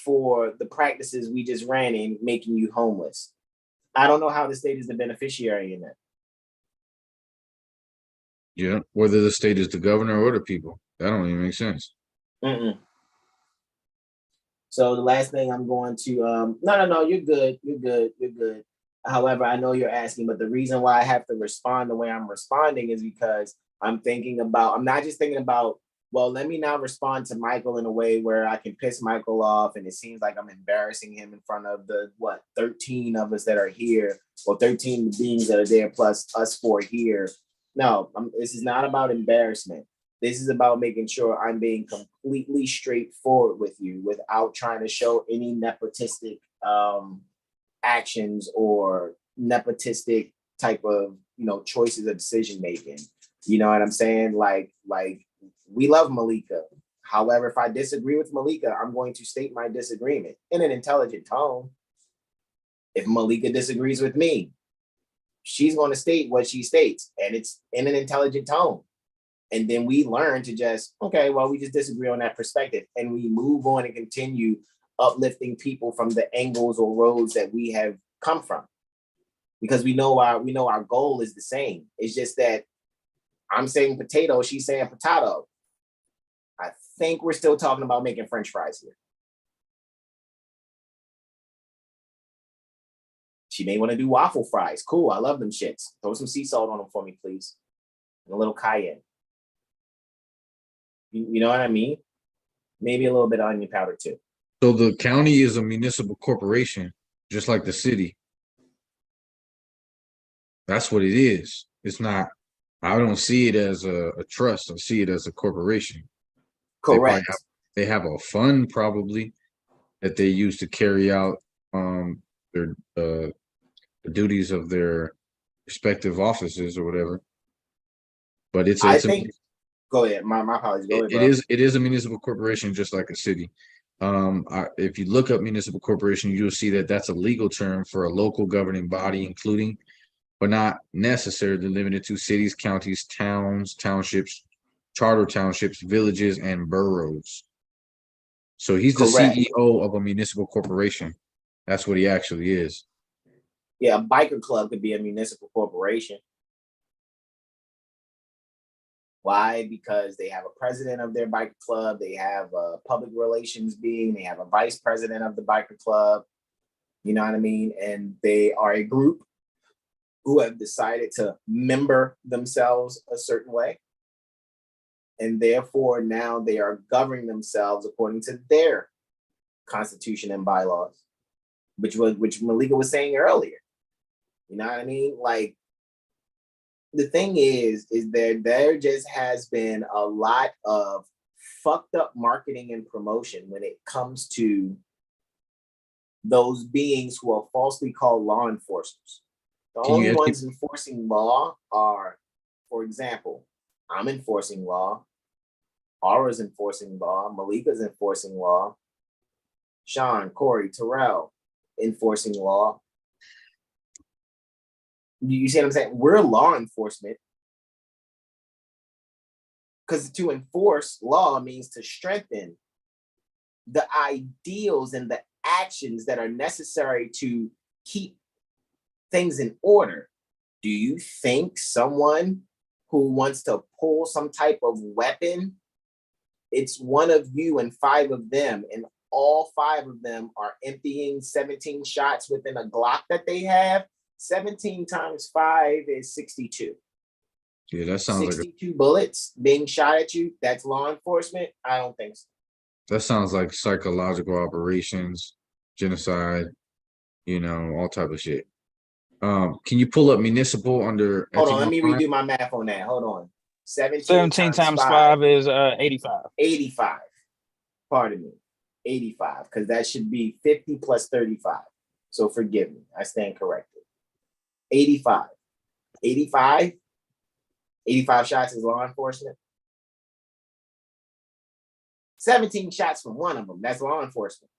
for the practices we just ran in making you homeless. I don't know how the state is the beneficiary in that. Yeah, whether the state is the governor or the people, that don't even make sense. Mm-mm. So the last thing I'm going to, no, you're good. However, I know you're asking, but the reason why I have to respond the way I'm responding is because I'm not just thinking about, well, let me now respond to Michael in a way where I can piss Michael off and it seems like I'm embarrassing him in front of the, 13 of us that are here, or 13 beings that are there plus us 4 here. No, this is not about embarrassment. This is about making sure I'm being completely straightforward with you without trying to show any nepotistic actions or nepotistic type of, choices of decision making. You know what I'm saying? Like we love Malika. However, if I disagree with Malika, I'm going to state my disagreement in an intelligent tone. If Malika disagrees with me, she's going to state what she states, and it's in an intelligent tone. And then we learn to just, okay, well, we just disagree on that perspective, and we move on and continue uplifting people from the angles or roads that we have come from, because we know our goal is the same. It's just that I'm saying potato, she's saying potato. I think we're still talking about making French fries here. She may want to do waffle fries. Cool, I love them shits. Throw some sea salt on them for me, please, and a little cayenne. You know what I mean? Maybe a little bit of onion powder too. So the county is a municipal corporation, just like the city. That's what it is. It's not, I don't see it as a trust. I see it as a corporation. Correct. They have a fund probably that they use to carry out their the duties of their respective offices or whatever. But go ahead. My apologies. Go ahead, it is a municipal corporation, just like a city. If you look up municipal corporation, you'll see that that's a legal term for a local governing body, including, but not necessarily limited to, cities, counties, towns, townships, charter townships, villages, and boroughs. So he's Correct. the CEO of a municipal corporation. That's what he actually is. Yeah, a biker club could be a municipal corporation. Why? Because they have a president of their biker club, they have a public relations being, they have a vice president of the biker club. You know what I mean? And they are a group who have decided to member themselves a certain way. And therefore now they are governing themselves according to their constitution and bylaws, which Malika was saying earlier. You know what I mean? Like, the thing is that there just has been a lot of fucked up marketing and promotion when it comes to those beings who are falsely called law enforcers. The Can you only ask ones enforcing law are, for example, I'm enforcing law, Aura's enforcing law, Malika's enforcing law, Sean, Corey, Terrell enforcing law. You see what I'm saying? We're law enforcement. Because to enforce law means to strengthen the ideals and the actions that are necessary to keep things in order. Do you think someone who wants to pull some type of weapon, it's one of you and 5 of them, and all 5 of them are emptying 17 shots within a Glock that they have? 17 times 5 is 62. Yeah, that sounds like 62 bullets being shot at you, that's law enforcement? I don't think so. that sounds like psychological operations, genocide, you know, all type of shit. Can you pull up municipal under? Hold on, let me redo my math on that. Hold on. 17 times 5 is 85. 85. Pardon me. 85, because that should be 50 plus 35. So forgive me. I stand corrected. 85. 85? 85 shots is law enforcement. 17 shots from one of them. That's law enforcement.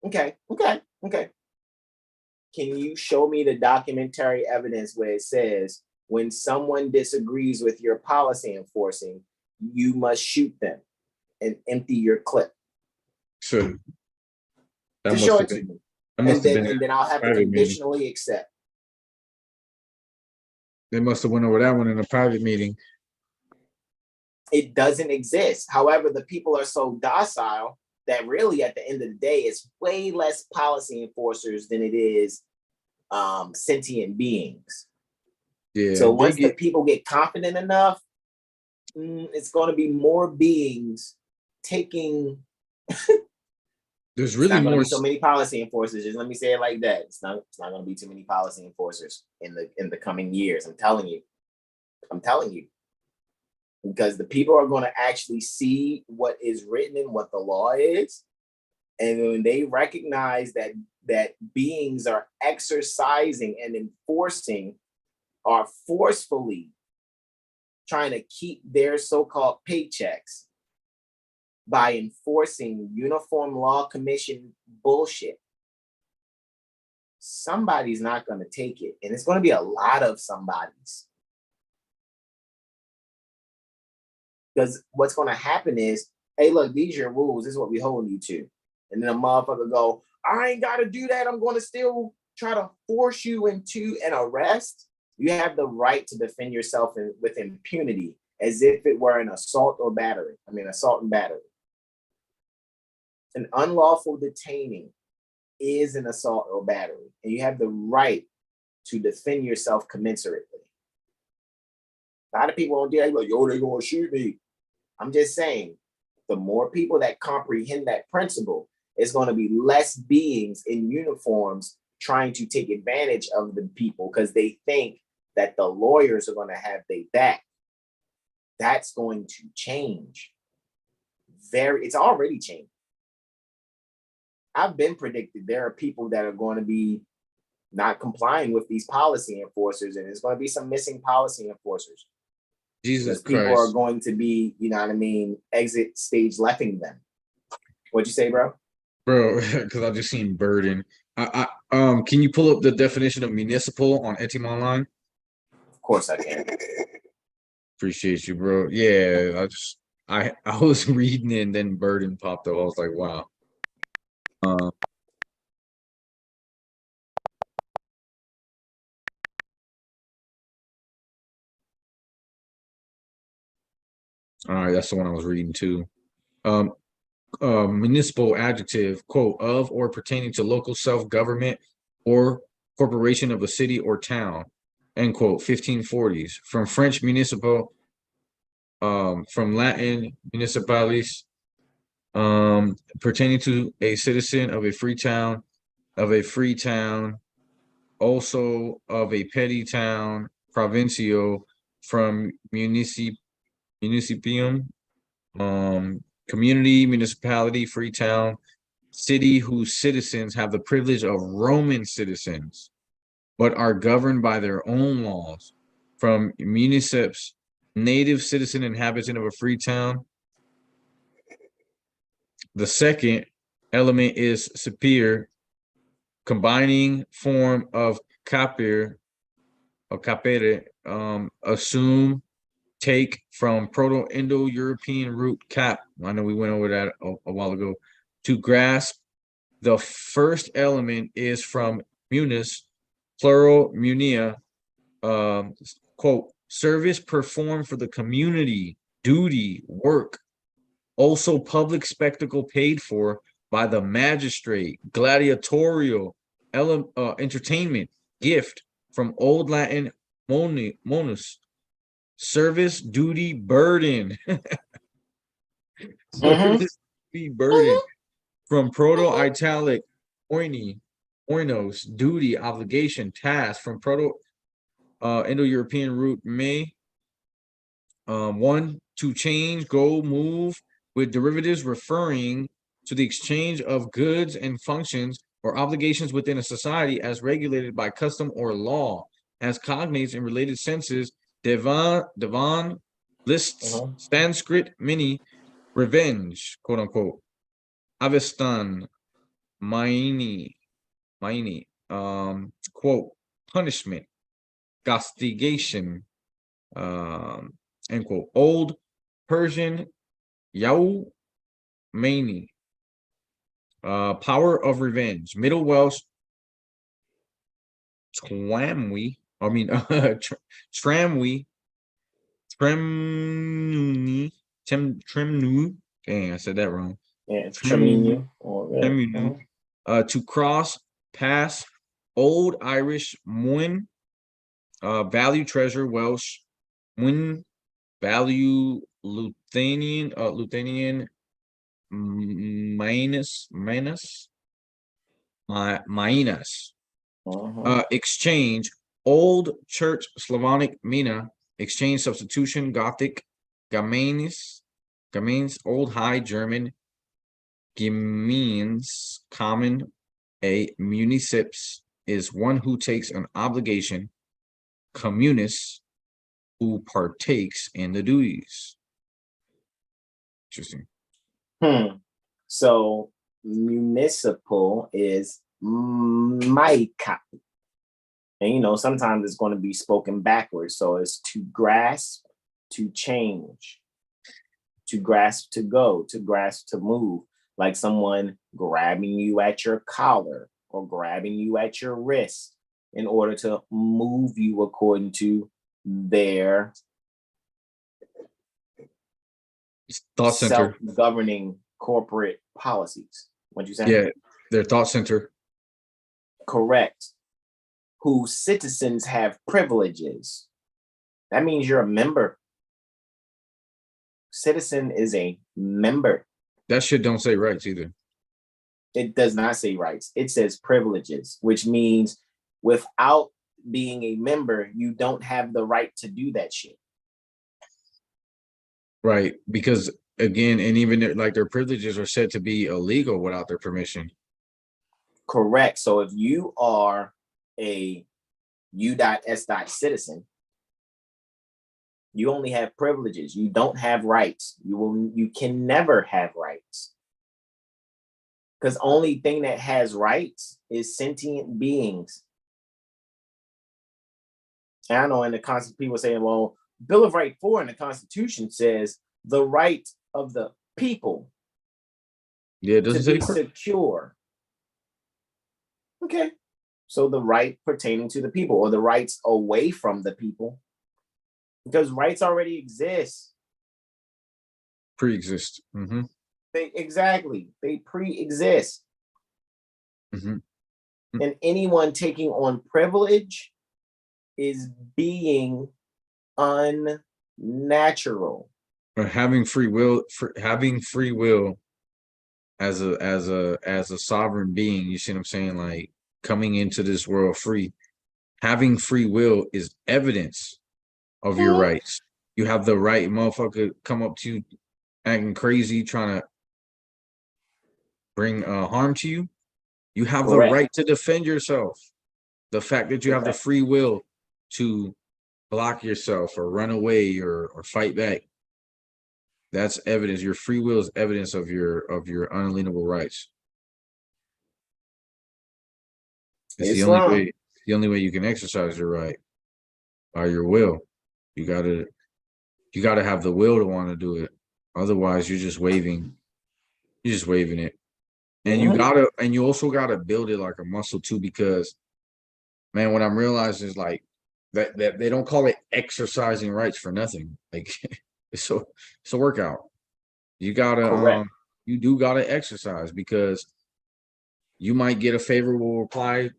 Okay. Can you show me the documentary evidence where it says when someone disagrees with your policy enforcing, you must shoot them and empty your clip? Sure. That To show it to me. And then I'll have to conditionally accept. They must have went over that one in a private meeting. It doesn't exist. However, the people are so docile that really at the end of the day, it's way less policy enforcers than it is sentient beings. Yeah. So once the people get confident enough, it's going to be more beings taking. There's really not going to more. be so many policy enforcers. Just let me say it like that. It's not going to be too many policy enforcers in the coming years. I'm telling you. Because the people are going to actually see what is written and what the law is. And when they recognize that beings are exercising and enforcing, are forcefully trying to keep their so-called paychecks by enforcing uniform law commission bullshit, somebody's not going to take it. And it's going to be a lot of somebodies. Because what's going to happen is, hey, look, these are your rules. This is what we hold you to. And then a motherfucker go, I ain't got to do that. I'm going to still try to force you into an arrest. You have the right to defend yourself with impunity as if it were an assault and battery. An unlawful detaining is an assault or battery, and you have the right to defend yourself commensurately. A lot of people don't do that. Like, yo, they're going to shoot me. I'm just saying, the more people that comprehend that principle, it's going to be less beings in uniforms trying to take advantage of the people because they think that the lawyers are going to have their back. That's going to change. It's already changed. I've been predicted there are people that are going to be not complying with these policy enforcers, and there's going to be some missing policy enforcers. Jesus Christ. People are going to be, exit stage leffing them. What'd you say, bro? Bro, because I just seen burden. Can you pull up the definition of municipal on Etym Online? Of course I can. Appreciate you, bro. Yeah, I was reading it and then burden popped up. I was like, wow. All right, that's the one I was reading too. Municipal adjective, quote, of or pertaining to local self-government or corporation of a city or town, end quote, 1540s. From French municipal, from Latin municipales, pertaining to a citizen of a free town, also of a petty town, provincial, from municipium, community, municipality, free town, city whose citizens have the privilege of Roman citizens, but are governed by their own laws. From municips, native citizen inhabitant of a free town. The second element is superior, combining form of capere, assume, take from Proto-Indo-European root cap. I know we went over that a while ago. To grasp. The first element is from munis, plural munia, quote, service performed for the community, duty, work, also public spectacle paid for by the magistrate, gladiatorial, entertainment, gift, from Old Latin monus, service, duty, burden. Service, duty, burden. From Proto-Italic, oinos, duty, obligation, task. From Proto-Indo-European root may, one, to change, go, move, with derivatives referring to the exchange of goods and functions or obligations within a society as regulated by custom or law, as cognates in related senses, devan, lists, Sanskrit, mini, revenge, quote unquote, avestan, maini, quote, punishment, castigation, end quote. Old Persian, yau, mani, power of revenge. Middle Welsh, tramwi, tramwi, tremnu, dang, I said that wrong. Yeah, Tremnu, treminu. to cross, pass. Old Irish, muin, value, treasure. Welsh, muin, value. Luthanian, minus, exchange. Old Church Slavonic, mina, exchange, substitution. Gothic, gamanis, Old High German, gemeins, common. A municips is one who takes an obligation. Communis, who partakes in the duties. Interesting. So municipal is maika. And you know, sometimes it's going to be spoken backwards. So it's to grasp, to change, to grasp, to go, to grasp, to move. Like someone grabbing you at your collar or grabbing you at your wrist in order to move you according to their thought center, self-governing corporate policies. What'd you say? Yeah, their thought center. Correct. Whose citizens have privileges. That means you're a member. Citizen is a member. That shit don't say rights either. It does not say rights. It says privileges, which means without being a member, you don't have the right to do that shit. Right, because again, and even like their privileges are said to be illegal without their permission. Correct. So if you are a U.S. citizen, you only have privileges. You don't have rights. You can never have rights. Because only thing that has rights is sentient beings. And I know in the Constitution, people saying, well, Bill of Rights 4 in the Constitution says the right of the people Yeah, it doesn't to be say secure. Okay. So the right pertaining to the people or the rights away from the people. Because rights already exist. pre-exist. Exactly. They pre-exist. And anyone taking on privilege is being unnatural. Or having free will, as a sovereign being, you see what I'm saying? Like coming into this world free. Having free will is evidence of your rights. You have the right, motherfucker come up to you acting crazy, trying to bring harm to you, you have the Correct. right to defend yourself. The fact that you have the Correct. free will to block yourself or run away or fight back, that's evidence. Your free will is evidence of your unalienable rights. It's the only way. The only way you can exercise your right by your will. You gotta have the will to want to do it. Otherwise, you're just waving. You're just waving it. And you also gotta build it like a muscle too, because man, what I'm realizing is like that they don't call it exercising rights for nothing. Like it's a workout. You gotta you do gotta exercise, because you might get a favorable reply,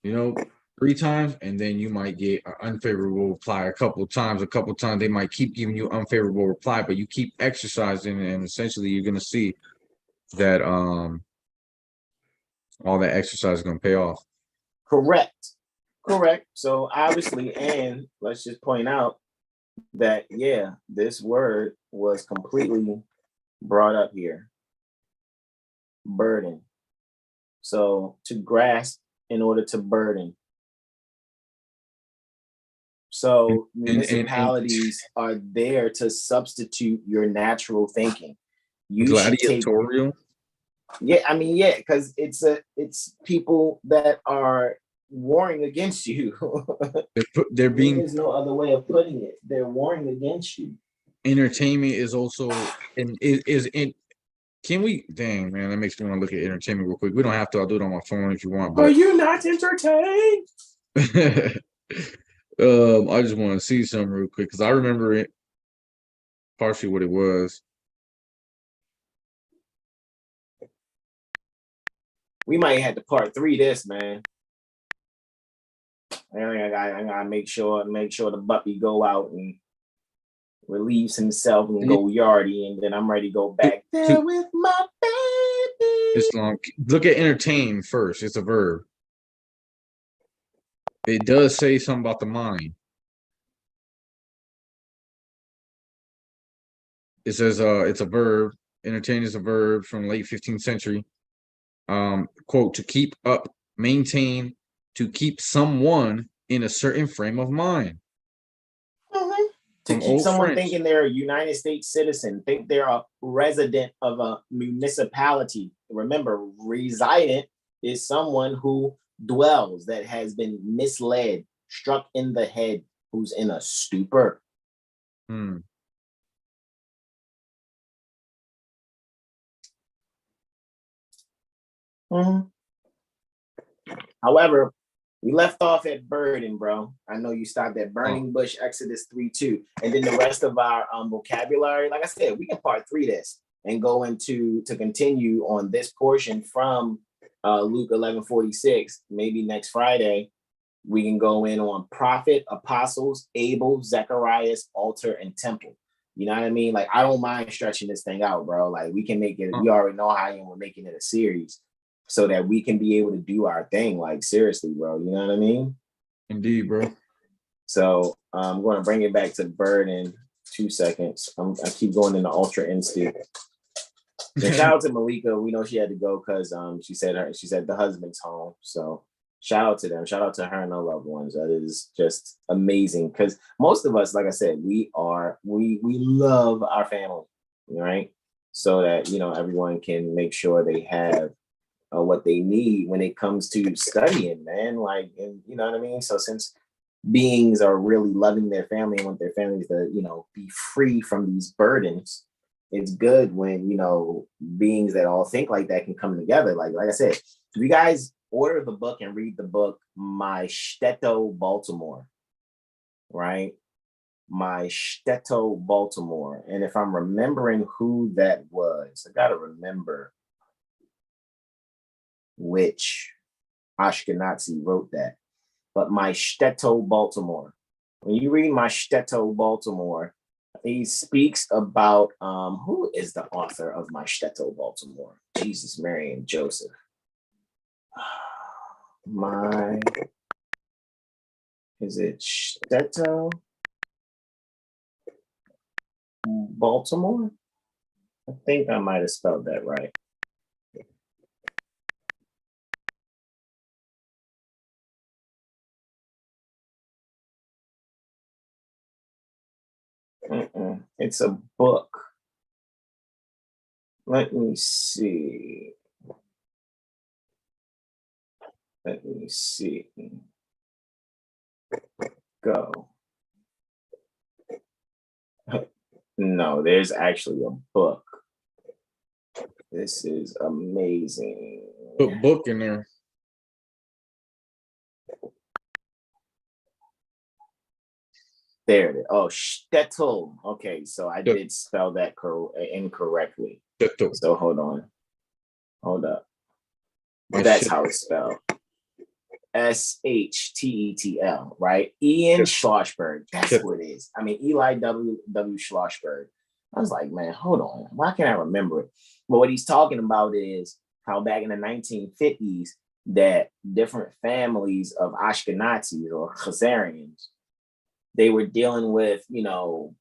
3 times, and then you might get an unfavorable reply a couple of times. They might keep giving you unfavorable reply, but you keep exercising, and essentially you're gonna see that all that exercise is gonna pay off. Correct. So obviously, and let's just point out that this word was completely brought up here. Burden. So to grasp in order to burden. So municipalities are there to substitute your natural thinking. You gladiatorial. Because it's people that are warring against you. They're being. There's no other way of putting it. They're warring against you. Entertainment is also Can we? Dang, man, that makes me want to look at entertainment real quick. We don't have to. I'll do it on my phone if you want. But are you not entertained? I just want to see something real quick because I remember it partially what it was. We might have to part 3 this, man. I gotta make sure the puppy go out and relieves himself and go yardy, and then I'm ready to go back there with my baby. It's long. Look at entertain first. It's a verb. It does say something about the mind. It says it's a verb. Entertain is a verb from late 15th century. Quote, to keep up, maintain, to keep someone in a certain frame of mind. To keep someone thinking they're a United States citizen, think they're a resident of a municipality. Remember, resident is someone who dwells, that has been misled, struck in the head, who's in a stupor. However, we left off at burden, bro. I know you stopped at burning bush, Exodus 3:2, and then the rest of our vocabulary. Like I said, we can part 3 this and go into to continue on this portion from Luke 11:46. Maybe next Friday we can go in on prophet, apostles, Abel, Zechariah's altar, and temple. You know what I mean? Like I don't mind stretching this thing out, bro. Like we can make it. We already know how we're making it a series, so that we can be able to do our thing. Like seriously, bro. You know what I mean? Indeed, bro. So I'm going to bring it back to Bird in 2 seconds. I keep going in the Ultra Instinct. And shout out to Malika. We know she had to go because she said the husband's home. So shout out to them. Shout out to her and her loved ones. That is just amazing. Because most of us, like I said, we love our family, right? So that everyone can make sure they have what they need when it comes to studying, man. Like, and you know what I mean? So since beings are really loving their family and want their families to, be free from these burdens, it's good when, beings that all think like that can come together. Like I said, if you guys order the book and read the book, My Shtetl Baltimore, right? My Shtetl Baltimore. And if I'm remembering who that was, I got to remember which Ashkenazi wrote that. But My Shtetl Baltimore. When you read My Shtetl Baltimore, he speaks about who is the author of My Shtetl Baltimore? Jesus, Mary, and Joseph. Is it Shtetl Baltimore? I think I might have spelled that right. It's a book. Let me see. Let me see. Go. No, there's actually a book. This is amazing. Put book in there. There it is. Oh, shtetl. Okay, so I did spell that incorrectly. Shtetl. So hold on. Hold up. My That's shit. how it's spelled. Shettel, right? Ian Schlossberg. That's what it is. I mean, Eli W. Schlossberg. I was like, man, hold on. Why can't I remember it? But what he's talking about is how back in the 1950s, that different families of Ashkenazis or Khazarians, they were dealing with, you know,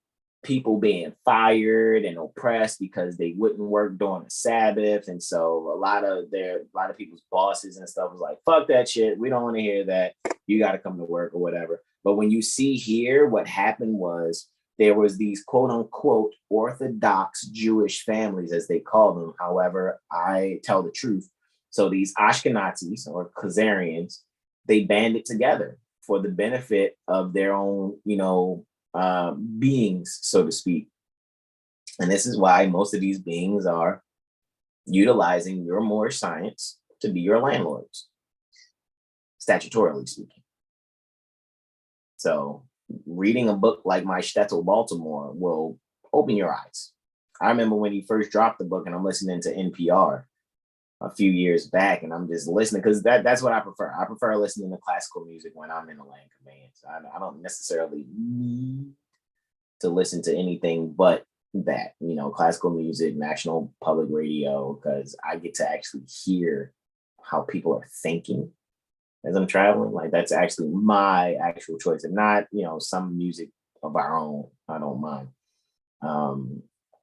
people being fired and oppressed because they wouldn't work during the Sabbath. And so a lot of people's bosses and stuff was like, fuck that shit. We don't want to hear that. You got to come to work or whatever. But when you see here, what happened was there was these quote unquote Orthodox Jewish families, as they call them. However, I tell the truth. So these Ashkenazis or Khazarians, they banded together for the benefit of their own, you know, beings, so to speak. And this is why most of these beings are utilizing your Moorish science to be your landlords, statutorily speaking. So reading a book like My Shtetl Baltimore will open your eyes. I remember when he first dropped the book and I'm listening to NPR a few years back, and I'm just listening because that's what I prefer. I prefer listening to classical music when I'm in the land commands. I don't necessarily need to listen to anything but that, you know, classical music, National Public Radio, because I get to actually hear how people are thinking as I'm traveling. Like that's actually my actual choice, and not, you know, some music of our own. I don't mind.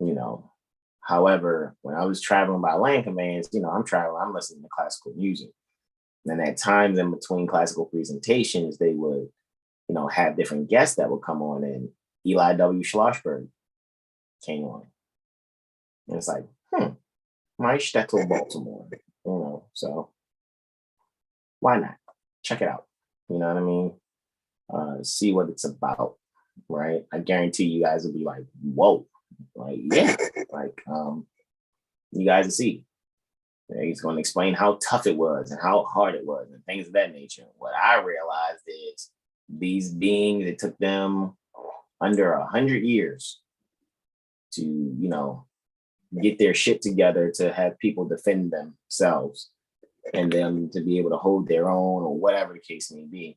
You know, however, when I was traveling by land commands, you know, I'm listening to classical music. And at times in between classical presentations, they would, you know, have different guests that would come on, and Eli W. Schlossberg came on. And it's like, My Shtetl Baltimore, you know, so why not? Check it out. You know what I mean? See what it's about, right? I guarantee you guys will be like, whoa. Like, yeah, like you guys will see. He's going to explain how tough it was and how hard it was and things of that nature. What I realized is these beings, it took them under 100 years to, you know, get their shit together to have people defend themselves and them to be able to hold their own or whatever the case may be.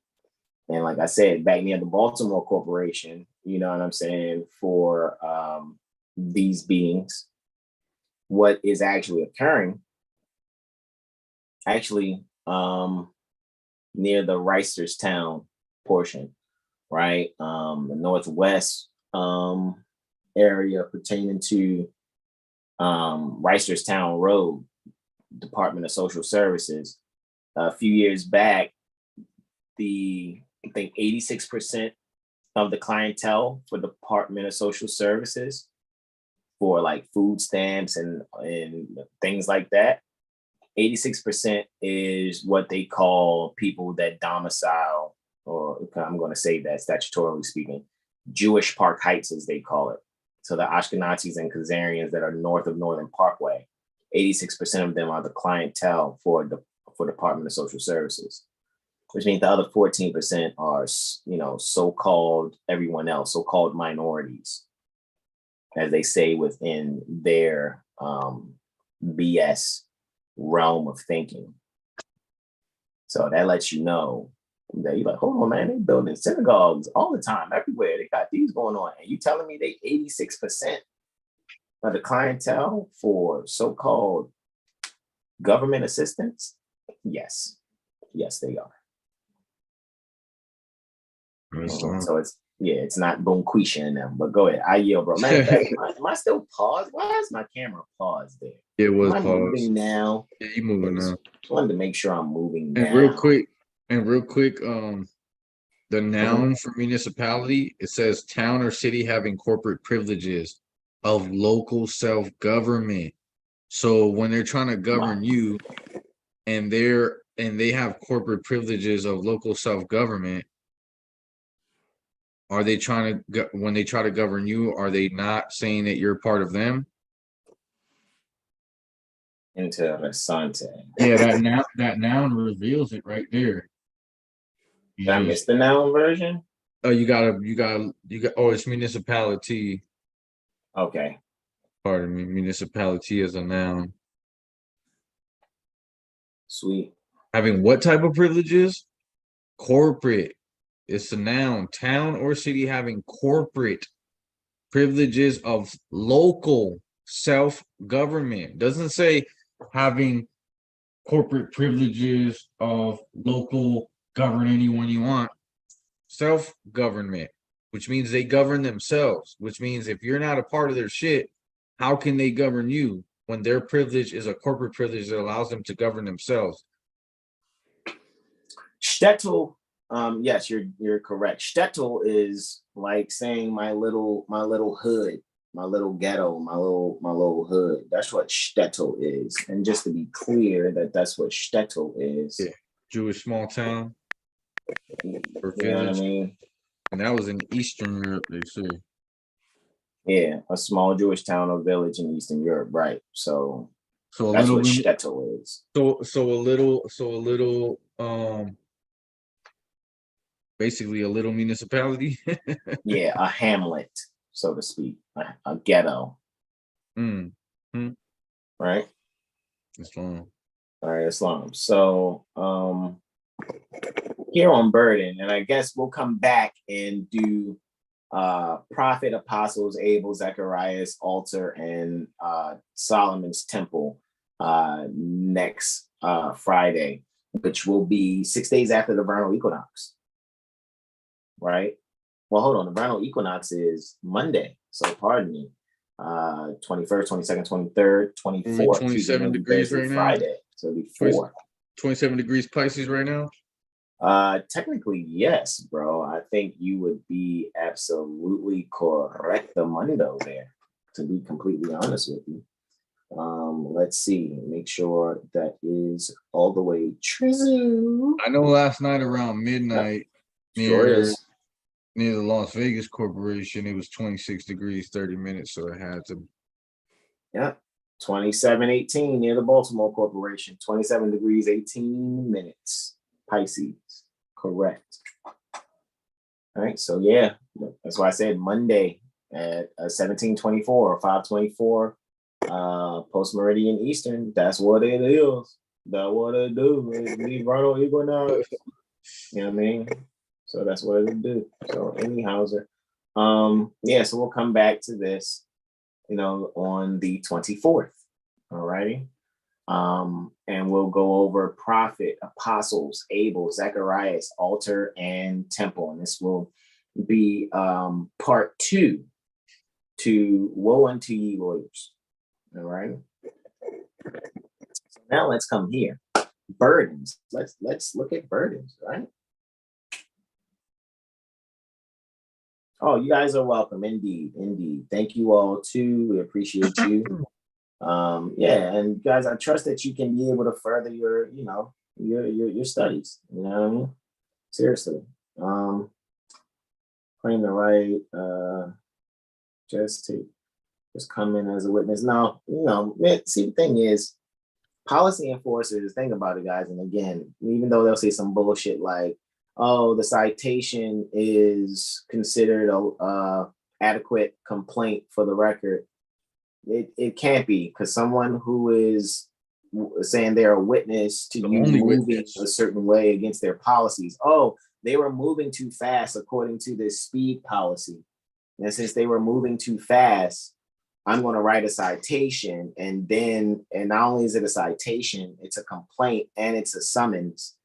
And like I said, back near the Baltimore Corporation, you know what I'm saying, for these beings, what is actually occurring, actually near the Reisterstown portion, right? The Northwest area pertaining to Reisterstown Road, Department of Social Services. A few years back, I think 86% of the clientele for the Department of Social Services for like food stamps and things like that, 86% is what they call people that domicile, or I'm going to say that statutorily speaking, Jewish Park Heights, as they call it. So the Ashkenazis and Khazarians that are north of Northern Parkway, 86% of them are the clientele for Department of Social Services, which means the other 14% are, you know, so-called everyone else, so-called minorities, as they say within their BS realm of thinking. So that lets you know that you're like, hold on, man, they building synagogues all the time, everywhere. They got these going on. And you telling me they 86% of the clientele for so-called government assistance? Yes. Yes, they are. So it's not Bonquisha in them, but go ahead. I yield, bro. Man, am I still paused? Why is my camera paused there? It was Am I paused. moving now? Yeah, you moving now. I wanted to make sure I'm moving now. And real quick, The noun for municipality, it says town or city having corporate privileges of local self-government. So when they're trying to govern you and they have corporate privileges of local self-government, are they trying to when they try to govern you, are they not saying that you're part of them? Interessante. Yeah, that noun reveals it right there. Did I miss the noun version? Oh, you got oh, it's municipality. Okay. Pardon me, municipality is a noun. Sweet. Having what type of privileges? Corporate. It's a noun. Town or city having corporate privileges of local self-government. Doesn't say having corporate privileges of local govern anyone you want. Self-government, which means they govern themselves, which means if you're not a part of their shit, how can they govern you when their privilege is a corporate privilege that allows them to govern themselves? Shtetl, yes, you're correct. Shtetl is like saying my little hood, my little ghetto, my little hood. That's what shtetl is. And just to be clear, that's what shtetl is. Yeah. Jewish small town or You know what I village. mean? And that was in Eastern Europe, they say. Yeah, a small Jewish town or village in Eastern Europe, right? So So that's what shtetl is. So a little basically a little municipality. Yeah, a hamlet, so to speak, a ghetto. Right? Islam. All right, Islam. So here on burden, and I guess we'll come back and do prophet, apostles, Abel, Zacharias, altar, and Solomon's temple next Friday, which will be 6 days after the vernal equinox. Right? Well, hold on. The vernal equinox is Monday, so pardon me. 21st, 22nd, 23rd, 24th. 27 degrees right now. Friday, so it'll be 4. 27 degrees Pisces right now. Technically, yes, bro. I think you would be absolutely correct the mundo there, to be completely honest with you. Let's see, make sure that is all the way true. I know last night around midnight, Sure near the Las Vegas Corporation, it was 26 degrees, 30 minutes, so it had to. Yeah, 27:18 near the Baltimore Corporation, 27 degrees, 18 minutes, Pisces, correct. All right, so yeah, that's why I said Monday at 17:24 or 5:24 post meridian Eastern. That's what it is. That's what it do. It's the vernal equinox. You know what I mean? So that's what it'll do. So anyhowser. Yeah, so we'll come back to this, on the 24th. All righty. And we'll go over prophet, apostles, Abel, Zacharias, altar, and temple. And this will be part 2 to woe unto ye lawyers. All right. So now let's come here. Burdens. Let's look at burdens, right? Oh, you guys are welcome. Indeed. Thank you all too. We appreciate you. Yeah, and guys, I trust that you can be able to further your, your studies. You know what I mean? Seriously. Claim the right, just come in as a witness. Now, see, the thing is, policy enforcers, think about it, guys. And again, even though they'll say some bullshit like, oh, the citation is considered a adequate complaint for the record. It can't be, because someone who is saying they're a witness to you moving a certain way against their policies. Oh, they were moving too fast according to this speed policy. And since they were moving too fast, I'm going to write a citation. And not only is it a citation, it's a complaint and it's a summons.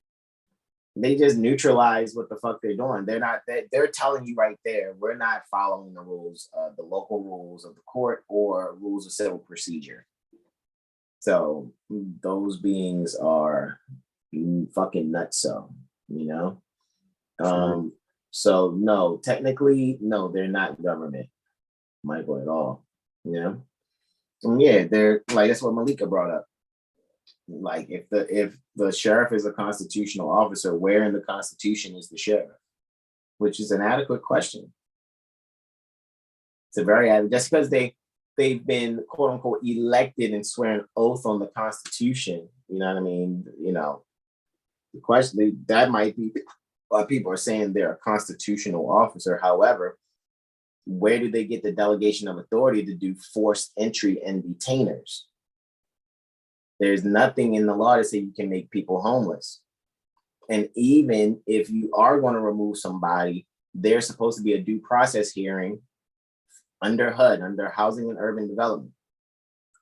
They just neutralize what the fuck they're doing. They're telling you right there, we're not following the rules, the local rules of the court or rules of civil procedure. So those beings are fucking nutso, So no, technically, no, they're not government, Michael, at all. You know? And yeah, they're like, that's what Malika brought up. Like if the sheriff is a constitutional officer, where in the Constitution is the sheriff? Which is an adequate question. It's a very adequate, just because they've been quote unquote elected and swear an oath on the Constitution. You know what I mean? You know, the question that might be why people are saying they're a constitutional officer. However, where do they get the delegation of authority to do forced entry and detainers? There's nothing in the law to say you can make people homeless. And even if you are going to remove somebody, there's supposed to be a due process hearing under HUD, under Housing and Urban Development,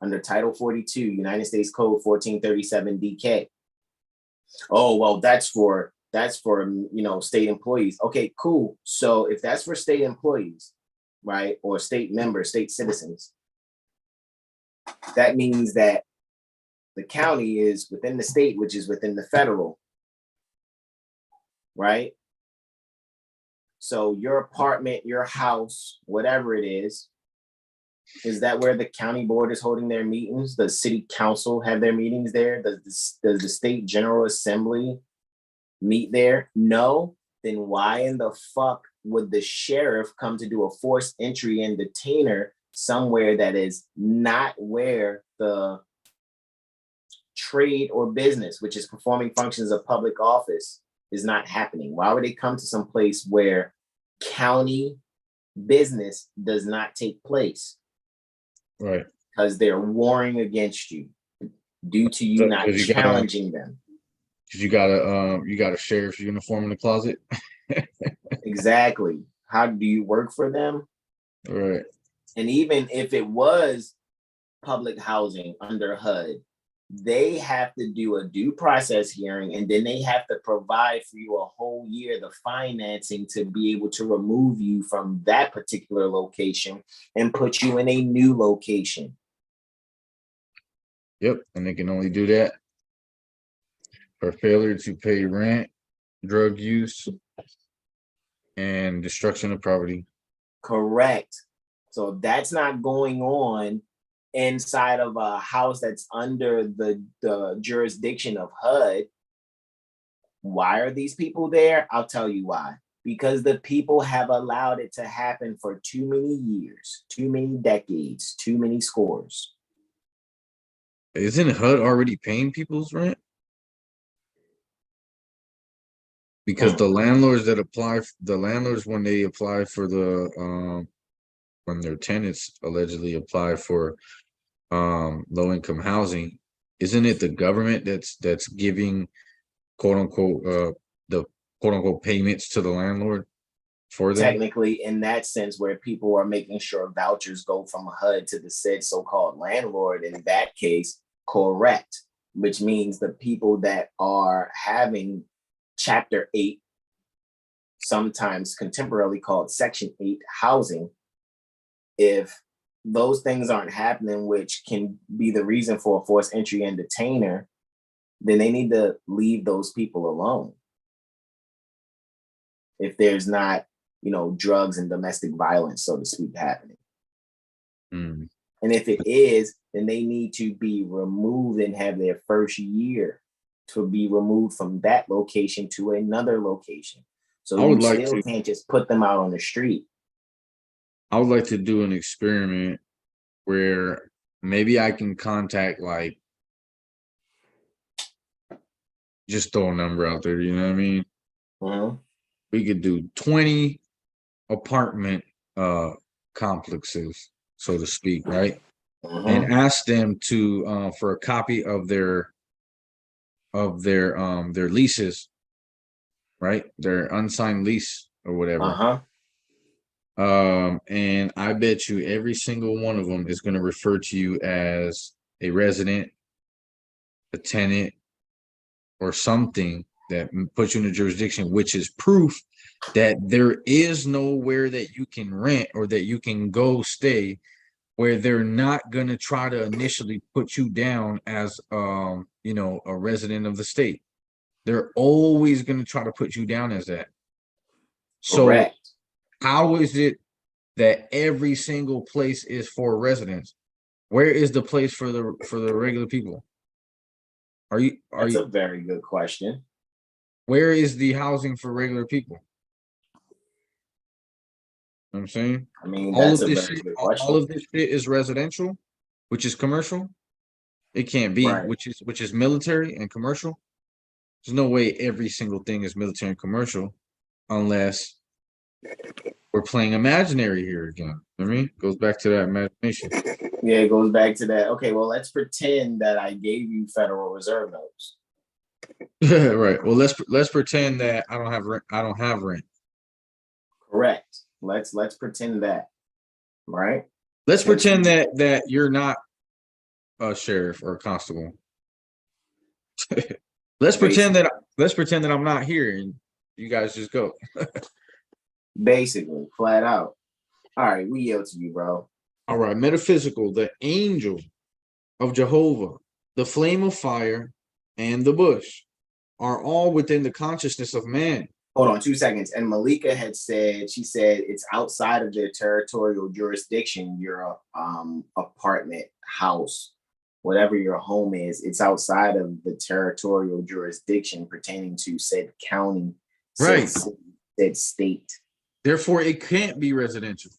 under Title 42, United States Code 1437 DK. Oh, well, that's for state employees. Okay, cool. So if that's for state employees, right, or state members, state citizens, that means that the county is within the state, which is within the federal, right? So your apartment, your house, whatever it is that where the county board is holding their meetings? Does city council have their meetings there? Does the state general assembly meet there? No. Then why in the fuck would the sheriff come to do a forced entry and detainer somewhere that is not where the trade or business, which is performing functions of public office, is not happening? Why would they come to some place where county business does not take place? Right. Because they're warring against you due to you not challenging them. Because you got a sheriff's uniform in the closet. Exactly. How do you work for them? Right. And even if it was public housing under HUD, they have to do a due process hearing, and then they have to provide for you a whole year the financing to be able to remove you from that particular location and put you in a new location. Yep. And they can only do that for failure to pay rent, drug use, and destruction of property. Correct. So that's not going on inside of a house that's under the jurisdiction of HUD. Why are these people there? I'll tell you why. Because the people have allowed it to happen for too many years, too many decades, too many scores. Isn't HUD already paying people's rent? Because the landlords when they apply for the when their tenants allegedly apply for low income housing, isn't it the government that's giving quote unquote the quote unquote payments to the landlord for them? Technically, in that sense, where people are making sure vouchers go from HUD to the said so-called landlord, in that case, correct, which means the people that are having Chapter 8, sometimes contemporarily called Section 8 housing, if those things aren't happening, which can be the reason for a forced entry and detainer, then they need to leave those people alone. If there's not, drugs and domestic violence, so to speak, happening. Mm. And if it is, then they need to be removed and have their first year to be removed from that location to another location. So you still can't just put them out on the street. I would like to do an experiment where maybe I can contact, like, just throw a number out there, you know what I mean? Mm-hmm. We could do 20 apartment complexes, so to speak, right? Mm-hmm. And ask them to for a copy of their leases, right? Their unsigned lease or whatever. Uh-huh. And I bet you every single one of them is going to refer to you as a resident, a tenant, or something that puts you in a jurisdiction, which is proof that there is nowhere that you can rent or that you can go stay where they're not going to try to initially put you down as a resident of the state. They're always going to try to put you down as that. So Correct. how is it that every single place is for residents? Where is the place for the regular people? That's a very good question. Where is the housing for regular people? You know what I'm saying? I mean, All that's of a this very shit, good all question. of this shit is residential, which is commercial. It can't be, Right. which is military and commercial. There's no way every single thing is military and commercial unless we're playing imaginary here again. You know what I mean? Goes back to that imagination. Yeah, it goes back to that. Okay, well, let's pretend that I gave you Federal Reserve notes. Right. Well, let's pretend that I don't have rent. I don't have rent. Correct. Let's pretend that. Right. Let's pretend that you're not a sheriff or a constable. let's pretend that I'm not here and you guys just go. Basically, flat out. All right, we yield to you, bro. All right, metaphysical, the angel of Jehovah, the flame of fire, and the bush are all within the consciousness of man. Hold on 2 seconds. And Malika had said, she said it's outside of their territorial jurisdiction, your apartment, house, whatever your home is, it's outside of the territorial jurisdiction pertaining to said county, Right. said state. Therefore, it can't be residential.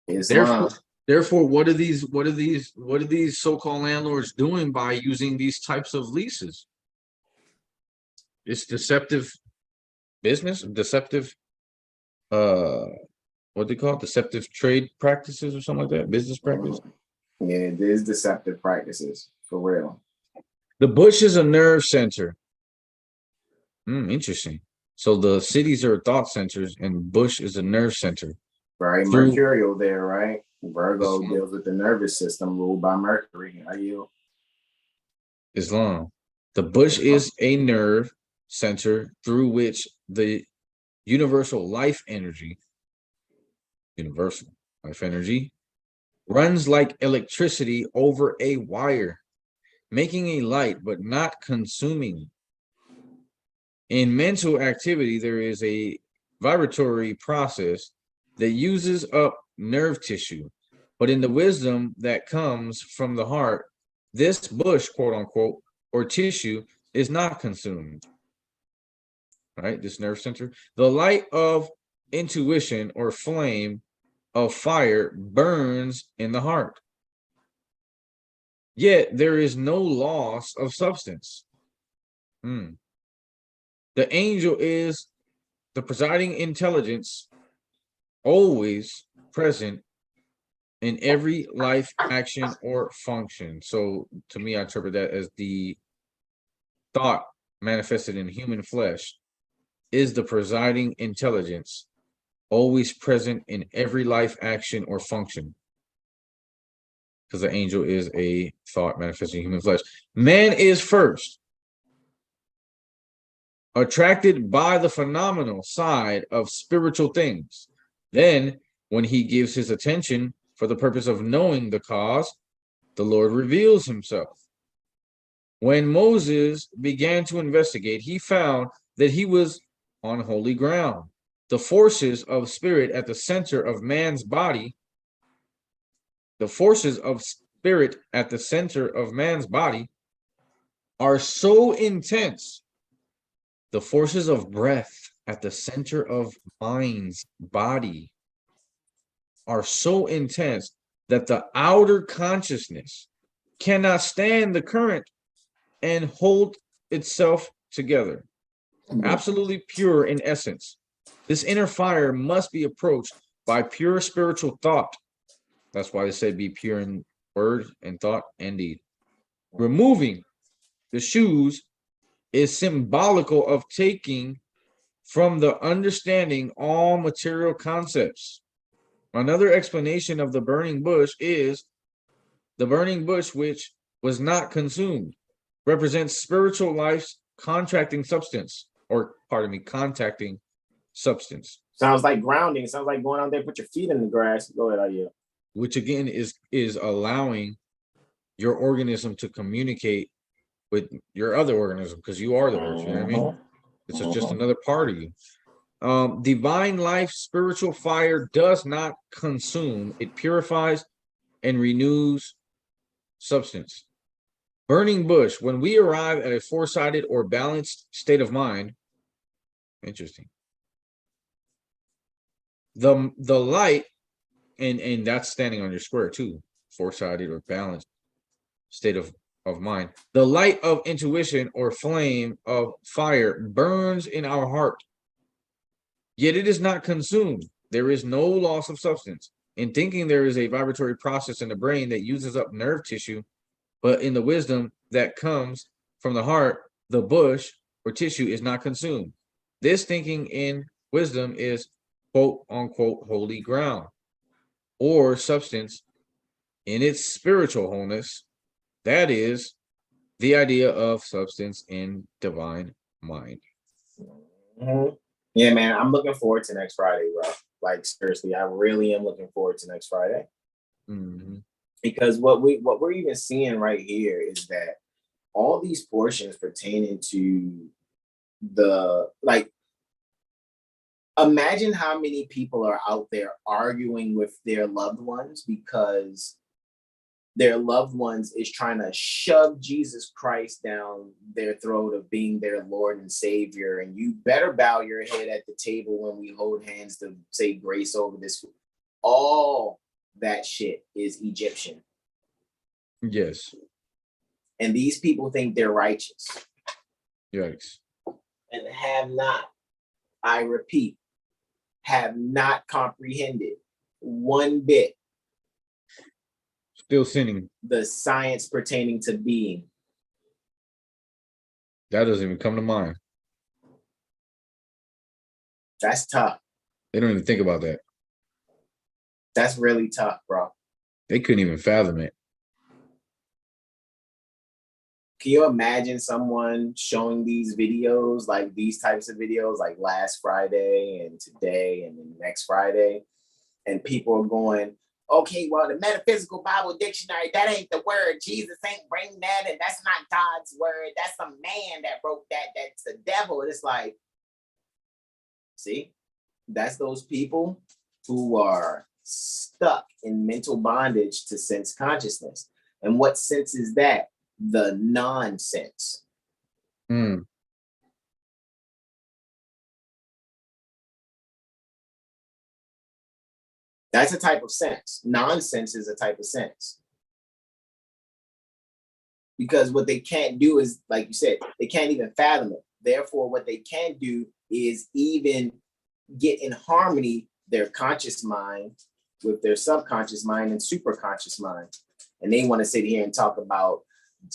Islam. Therefore, what are these so-called landlords doing by using these types of leases? It's deceptive business, deceptive, what they call it? Deceptive trade practices or something like that, business practice. Yeah, it is deceptive practices, for real. The bush is a nerve center. Interesting. So the cities are thought centers and bush is a nerve center. Very mercurial there, right? Virgo deals with the nervous system ruled by Mercury. Are you? Islam. The bush is a nerve center through which the universal life energy runs like electricity over a wire, making a light but not consuming. In mental activity, there is a vibratory process that uses up nerve tissue, but in the wisdom that comes from the heart, this bush, quote unquote, or tissue is not consumed. Right, this nerve center. The light of intuition or flame of fire burns in the heart. Yet there is no loss of substance. The angel is the presiding intelligence, always present in every life, action, or function. So to me, I interpret that as the thought manifested in human flesh is the presiding intelligence, always present in every life, action, or function. Because the angel is a thought manifesting in human flesh. Man is first attracted by the phenomenal side of spiritual things. Then, when he gives his attention for the purpose of knowing the cause, the Lord reveals himself. When Moses began to investigate, he found that he was on holy ground. The forces of spirit at the center of man's body, are so intense. The forces of breath at the center of mind's body are so intense that the outer consciousness cannot stand the current and hold itself together. Absolutely pure in essence. This inner fire must be approached by pure spiritual thought. That's why they say be pure in word and thought and deed. Removing the shoes is symbolical of taking from the understanding all material concepts. Another explanation of the burning bush is the burning bush, which was not consumed, represents spiritual life's contacting substance. Sounds like grounding. Sounds like going out there, put your feet in the grass. Go ahead, Aya. Which again is allowing your organism to communicate with your other organism, because you are the earth. You know what I mean? It's just another part of you. Divine life, spiritual fire does not consume. It purifies and renews substance. Burning bush. When we arrive at a foresighted or balanced state of mind, interesting. The light, and that's standing on your square too. Foresighted or balanced state of mind. The light of intuition or flame of fire burns in our heart. Yet it is not consumed. There is no loss of substance. In thinking, there is a vibratory process in the brain that uses up nerve tissue, but in the wisdom that comes from the heart, the bush or tissue is not consumed. This thinking in wisdom is quote unquote holy ground or substance in its spiritual wholeness. That is the idea of substance in divine mind. Mm-hmm. Yeah, man, I'm looking forward to next Friday, bro. Like seriously, I really am looking forward to next Friday. Mm-hmm. Because what we're even seeing right here is that all these portions pertaining to the, like, imagine how many people are out there arguing with their loved ones because their loved ones is trying to shove Jesus Christ down their throat of being their Lord and Savior. And you better bow your head at the table when we hold hands to say grace over this. All that shit is Egyptian. Yes. And these people think they're righteous. Yikes. And have not, I repeat, have not comprehended one bit Still sinning. the science pertaining to being. That doesn't even come to mind. That's tough. They don't even think about that. That's really tough, bro. They couldn't even fathom it. Can you imagine someone showing these videos, like these types of videos, like last Friday and today and then next Friday, and people are going, okay, well, the Metaphysical Bible Dictionary, that ain't the word. Jesus ain't bring that, and that's not God's word. That's some man that wrote that. That's the devil. And it's like, see, that's those people who are stuck in mental bondage to sense consciousness. And what sense is that? The nonsense. Mm. That's a type of sense. Nonsense is a type of sense. Because what they can't do is, like you said, they can't even fathom it. Therefore, what they can do is even get in harmony their conscious mind with their subconscious mind and superconscious mind. And they want to sit here and talk about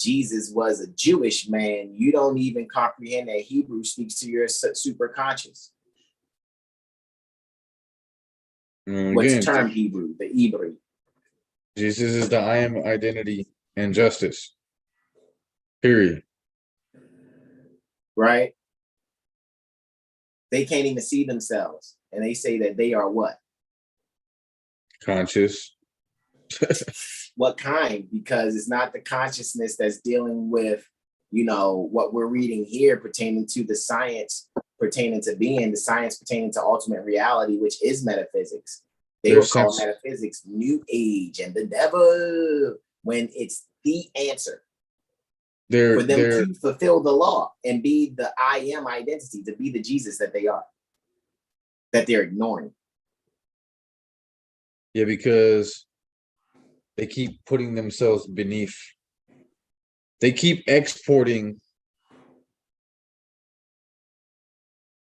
Jesus was a Jewish man. You don't even comprehend that Hebrew speaks to your superconscious. What's the term Hebrew? The Hebrew. Jesus is the I am identity and justice. Period. Right? They can't even see themselves. And they say that they are what? Conscious. What kind? Because it's not the consciousness that's dealing with, you know, what we're reading here pertaining to the science pertaining to being, the science pertaining to ultimate reality, which is metaphysics. They will call metaphysics New Age and the devil when it's the answer. For them to fulfill the law and be the I am identity, to be the Jesus that they are, that they're ignoring. Yeah, because they keep putting themselves beneath. They keep exporting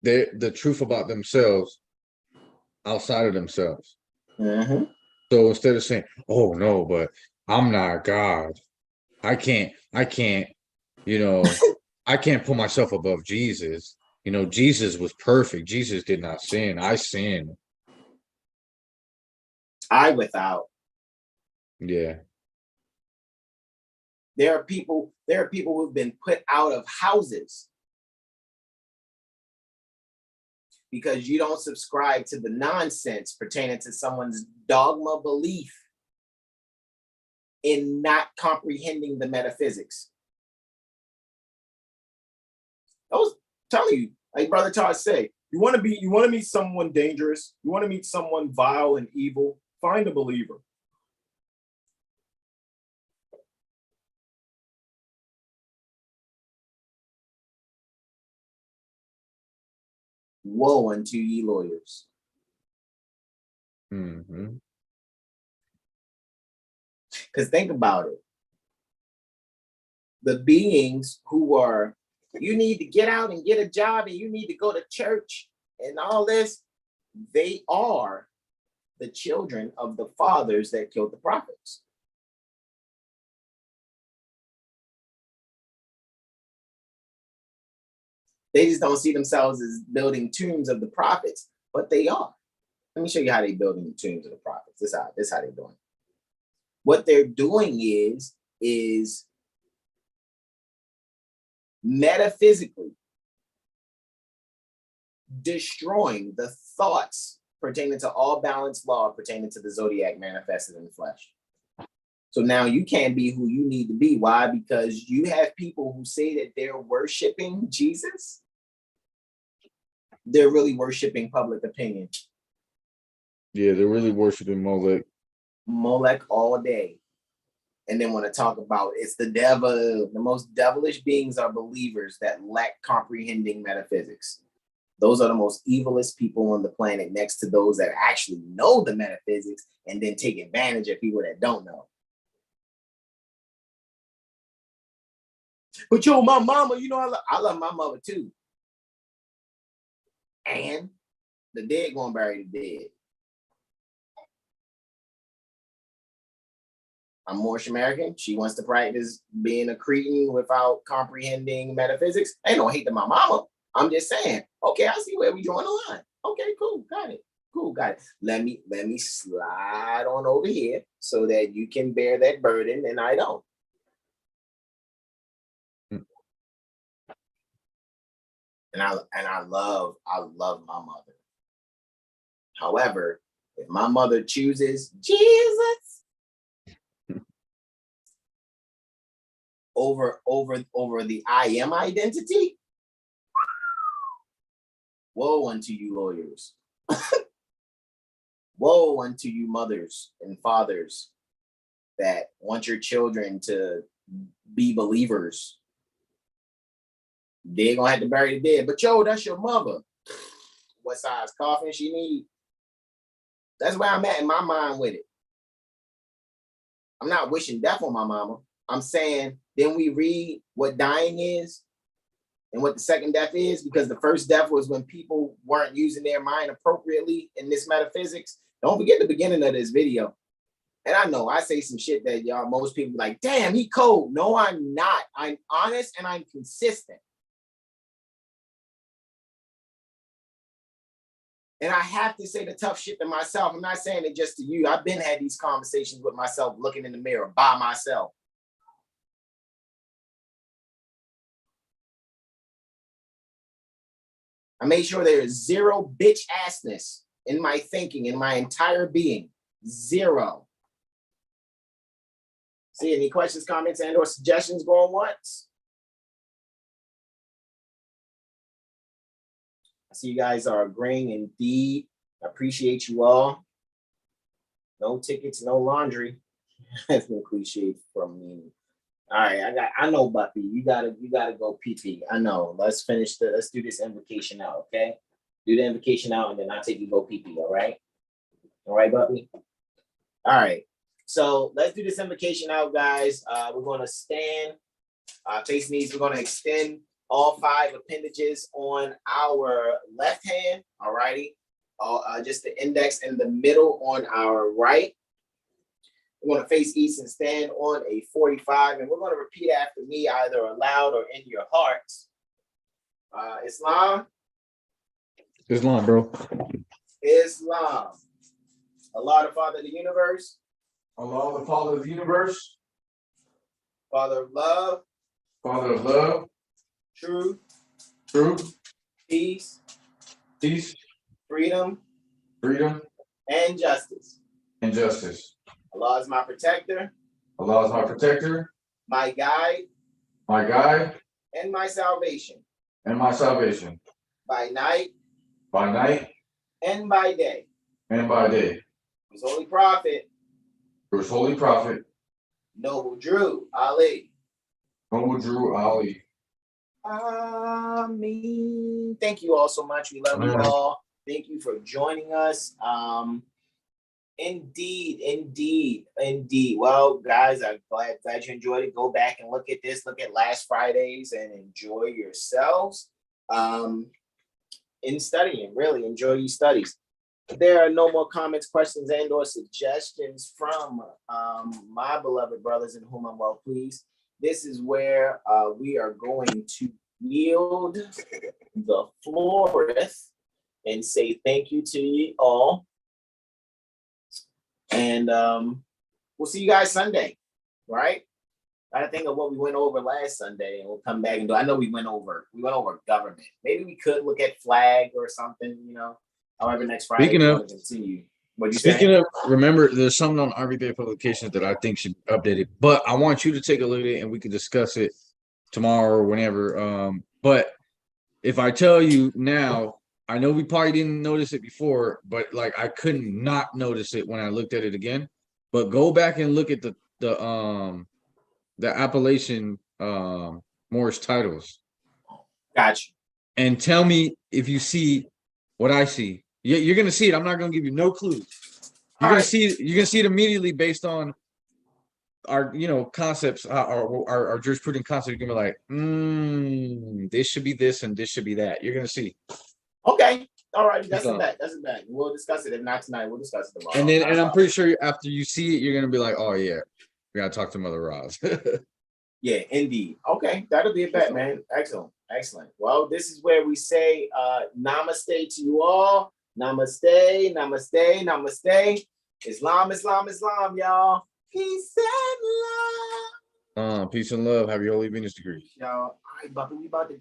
the truth about themselves outside of themselves. Mm-hmm. So instead of saying, oh no, but I'm not God. I can't, you know, I can't put myself above Jesus. You know, Jesus was perfect. Jesus did not sin. I sinned. I without. Yeah. There are people who've been put out of houses because you don't subscribe to the nonsense pertaining to someone's dogma belief in not comprehending the metaphysics. I was telling you, like Brother Todd said, You want to meet someone dangerous. You want to meet someone vile and evil. Find a believer. Woe unto ye lawyers. Mm-hmm. Because think about it. The beings who are, you need to get out and get a job and you need to go to church and all this, they are the children of the fathers that killed the prophets. They just don't see themselves as building tombs of the prophets, but they are. Let me show you how they're building the tombs of the prophets. This is how they're doing it. What they're doing is metaphysically destroying the thoughts pertaining to all balanced law pertaining to the zodiac manifested in the flesh. So now you can't be who you need to be. Why? Because you have people who say that they're worshiping Jesus. They're really worshiping public opinion. Yeah, they're really worshiping Molech. Molech all day. And then want to talk about it's the devil. The most devilish beings are believers that lack comprehending metaphysics. Those are the most evilest people on the planet, next to those that actually know the metaphysics and then take advantage of people that don't know. But yo, my mama, you know, I love my mother too. And the dead gonna bury the dead. I'm Moorish American. She wants to practice being a Cretan without comprehending metaphysics. I don't hate my mama. I'm just saying, okay, I see where we drawing the line. Okay, cool, got it. Cool, got it. Let me slide on over here so that you can bear that burden and I don't. And I love my mother. However, if my mother chooses Jesus over the I am identity, woe unto you lawyers. Woe unto you mothers and fathers that want your children to be believers. They're gonna have to bury the dead. But yo, that's your mother. What size coffin she need? That's where I'm at in my mind with it. I'm not wishing death on my mama. I'm saying, then we read what dying is and what the second death is, because the first death was when people weren't using their mind appropriately in this metaphysics. Don't forget the beginning of this video. And I know I say some shit that y'all, most people like, damn, he cold. No, I'm not. I'm honest and I'm consistent. And I have to say the tough shit to myself. I'm not saying it just to you. I've been had these conversations with myself, looking in the mirror by myself. I made sure there is zero bitch assness in my thinking, in my entire being. Zero. See, any questions, comments, and or suggestions going once? I see you guys are agreeing indeed. I appreciate you all. No tickets, no laundry. That's been cliche from me. All right, I know, Buppy. You gotta go pee. I know. Let's do this invocation out, okay? Do the invocation out and then I'll take you go pee, all right? All right, Buppy? All right. So let's do this invocation out, guys. We're gonna stand face knees. We're gonna extend all 5 appendages on our left hand, all righty? Just the index and the middle on our right. We're going to face east and stand on a 45, and we're going to repeat after me, either aloud or in your hearts. Islam. Islam, bro. Islam. Allah, the Father of the universe. Allah, the Father of the universe. Father of love. Father of love. Truth. Truth. Peace. Peace. Freedom. Freedom. And justice. And justice. Allah is my protector. Allah is my protector. My guide. My guide. And my salvation. And my salvation. By night. by night and by day. and by day. His holy prophet, For his holy prophet, Noble Drew Ali. Noble Drew Ali. Ameen. Thank you all so much. We love you all. Thank you for joining us. Indeed. Well, guys, I'm glad you enjoyed it. Go back and look at this. Look at last Friday's and enjoy yourselves. In studying, really enjoy your studies. There are no more comments, questions, and/or suggestions from my beloved brothers in whom I'm well pleased. This is where we are going to yield the flooreth and say thank you to you all. And we'll see you guys Sunday, right? I think of what we went over last Sunday, and we'll come back and do. I know we went over government. Maybe we could look at flag or something, However, next Friday Speaking we're of- going to continue. What you Speaking saying? of, remember, there's something on RBA publications that I think should be updated, but I want you to take a look at it and we can discuss it tomorrow or whenever. But if I tell you now, I know we probably didn't notice it before, but like I couldn't not notice it when I looked at it again. But go back and look at the appellation Moor's titles Gotcha. and tell me if you see what I see. You're gonna see it. I'm not gonna give you no clues. You're gonna see it immediately based on our concepts, our jurisprudence concepts. You're gonna be like, this should be this and this should be that. You're gonna see. Okay. All right. That's So- a bet. We'll discuss it. If not tonight, we'll discuss it tomorrow. And then, Not a and I'm problem. pretty sure after you see it, you're gonna be like, oh yeah, we gotta talk to Mother Roz. Yeah, indeed. Okay, that'll be a bet, man. Excellent. Well, this is where we say namaste to you all. Namaste. Islam, y'all. Peace and love. Peace and love. Have your Holy Venus degree. Y'all. All right, Bucky, we about to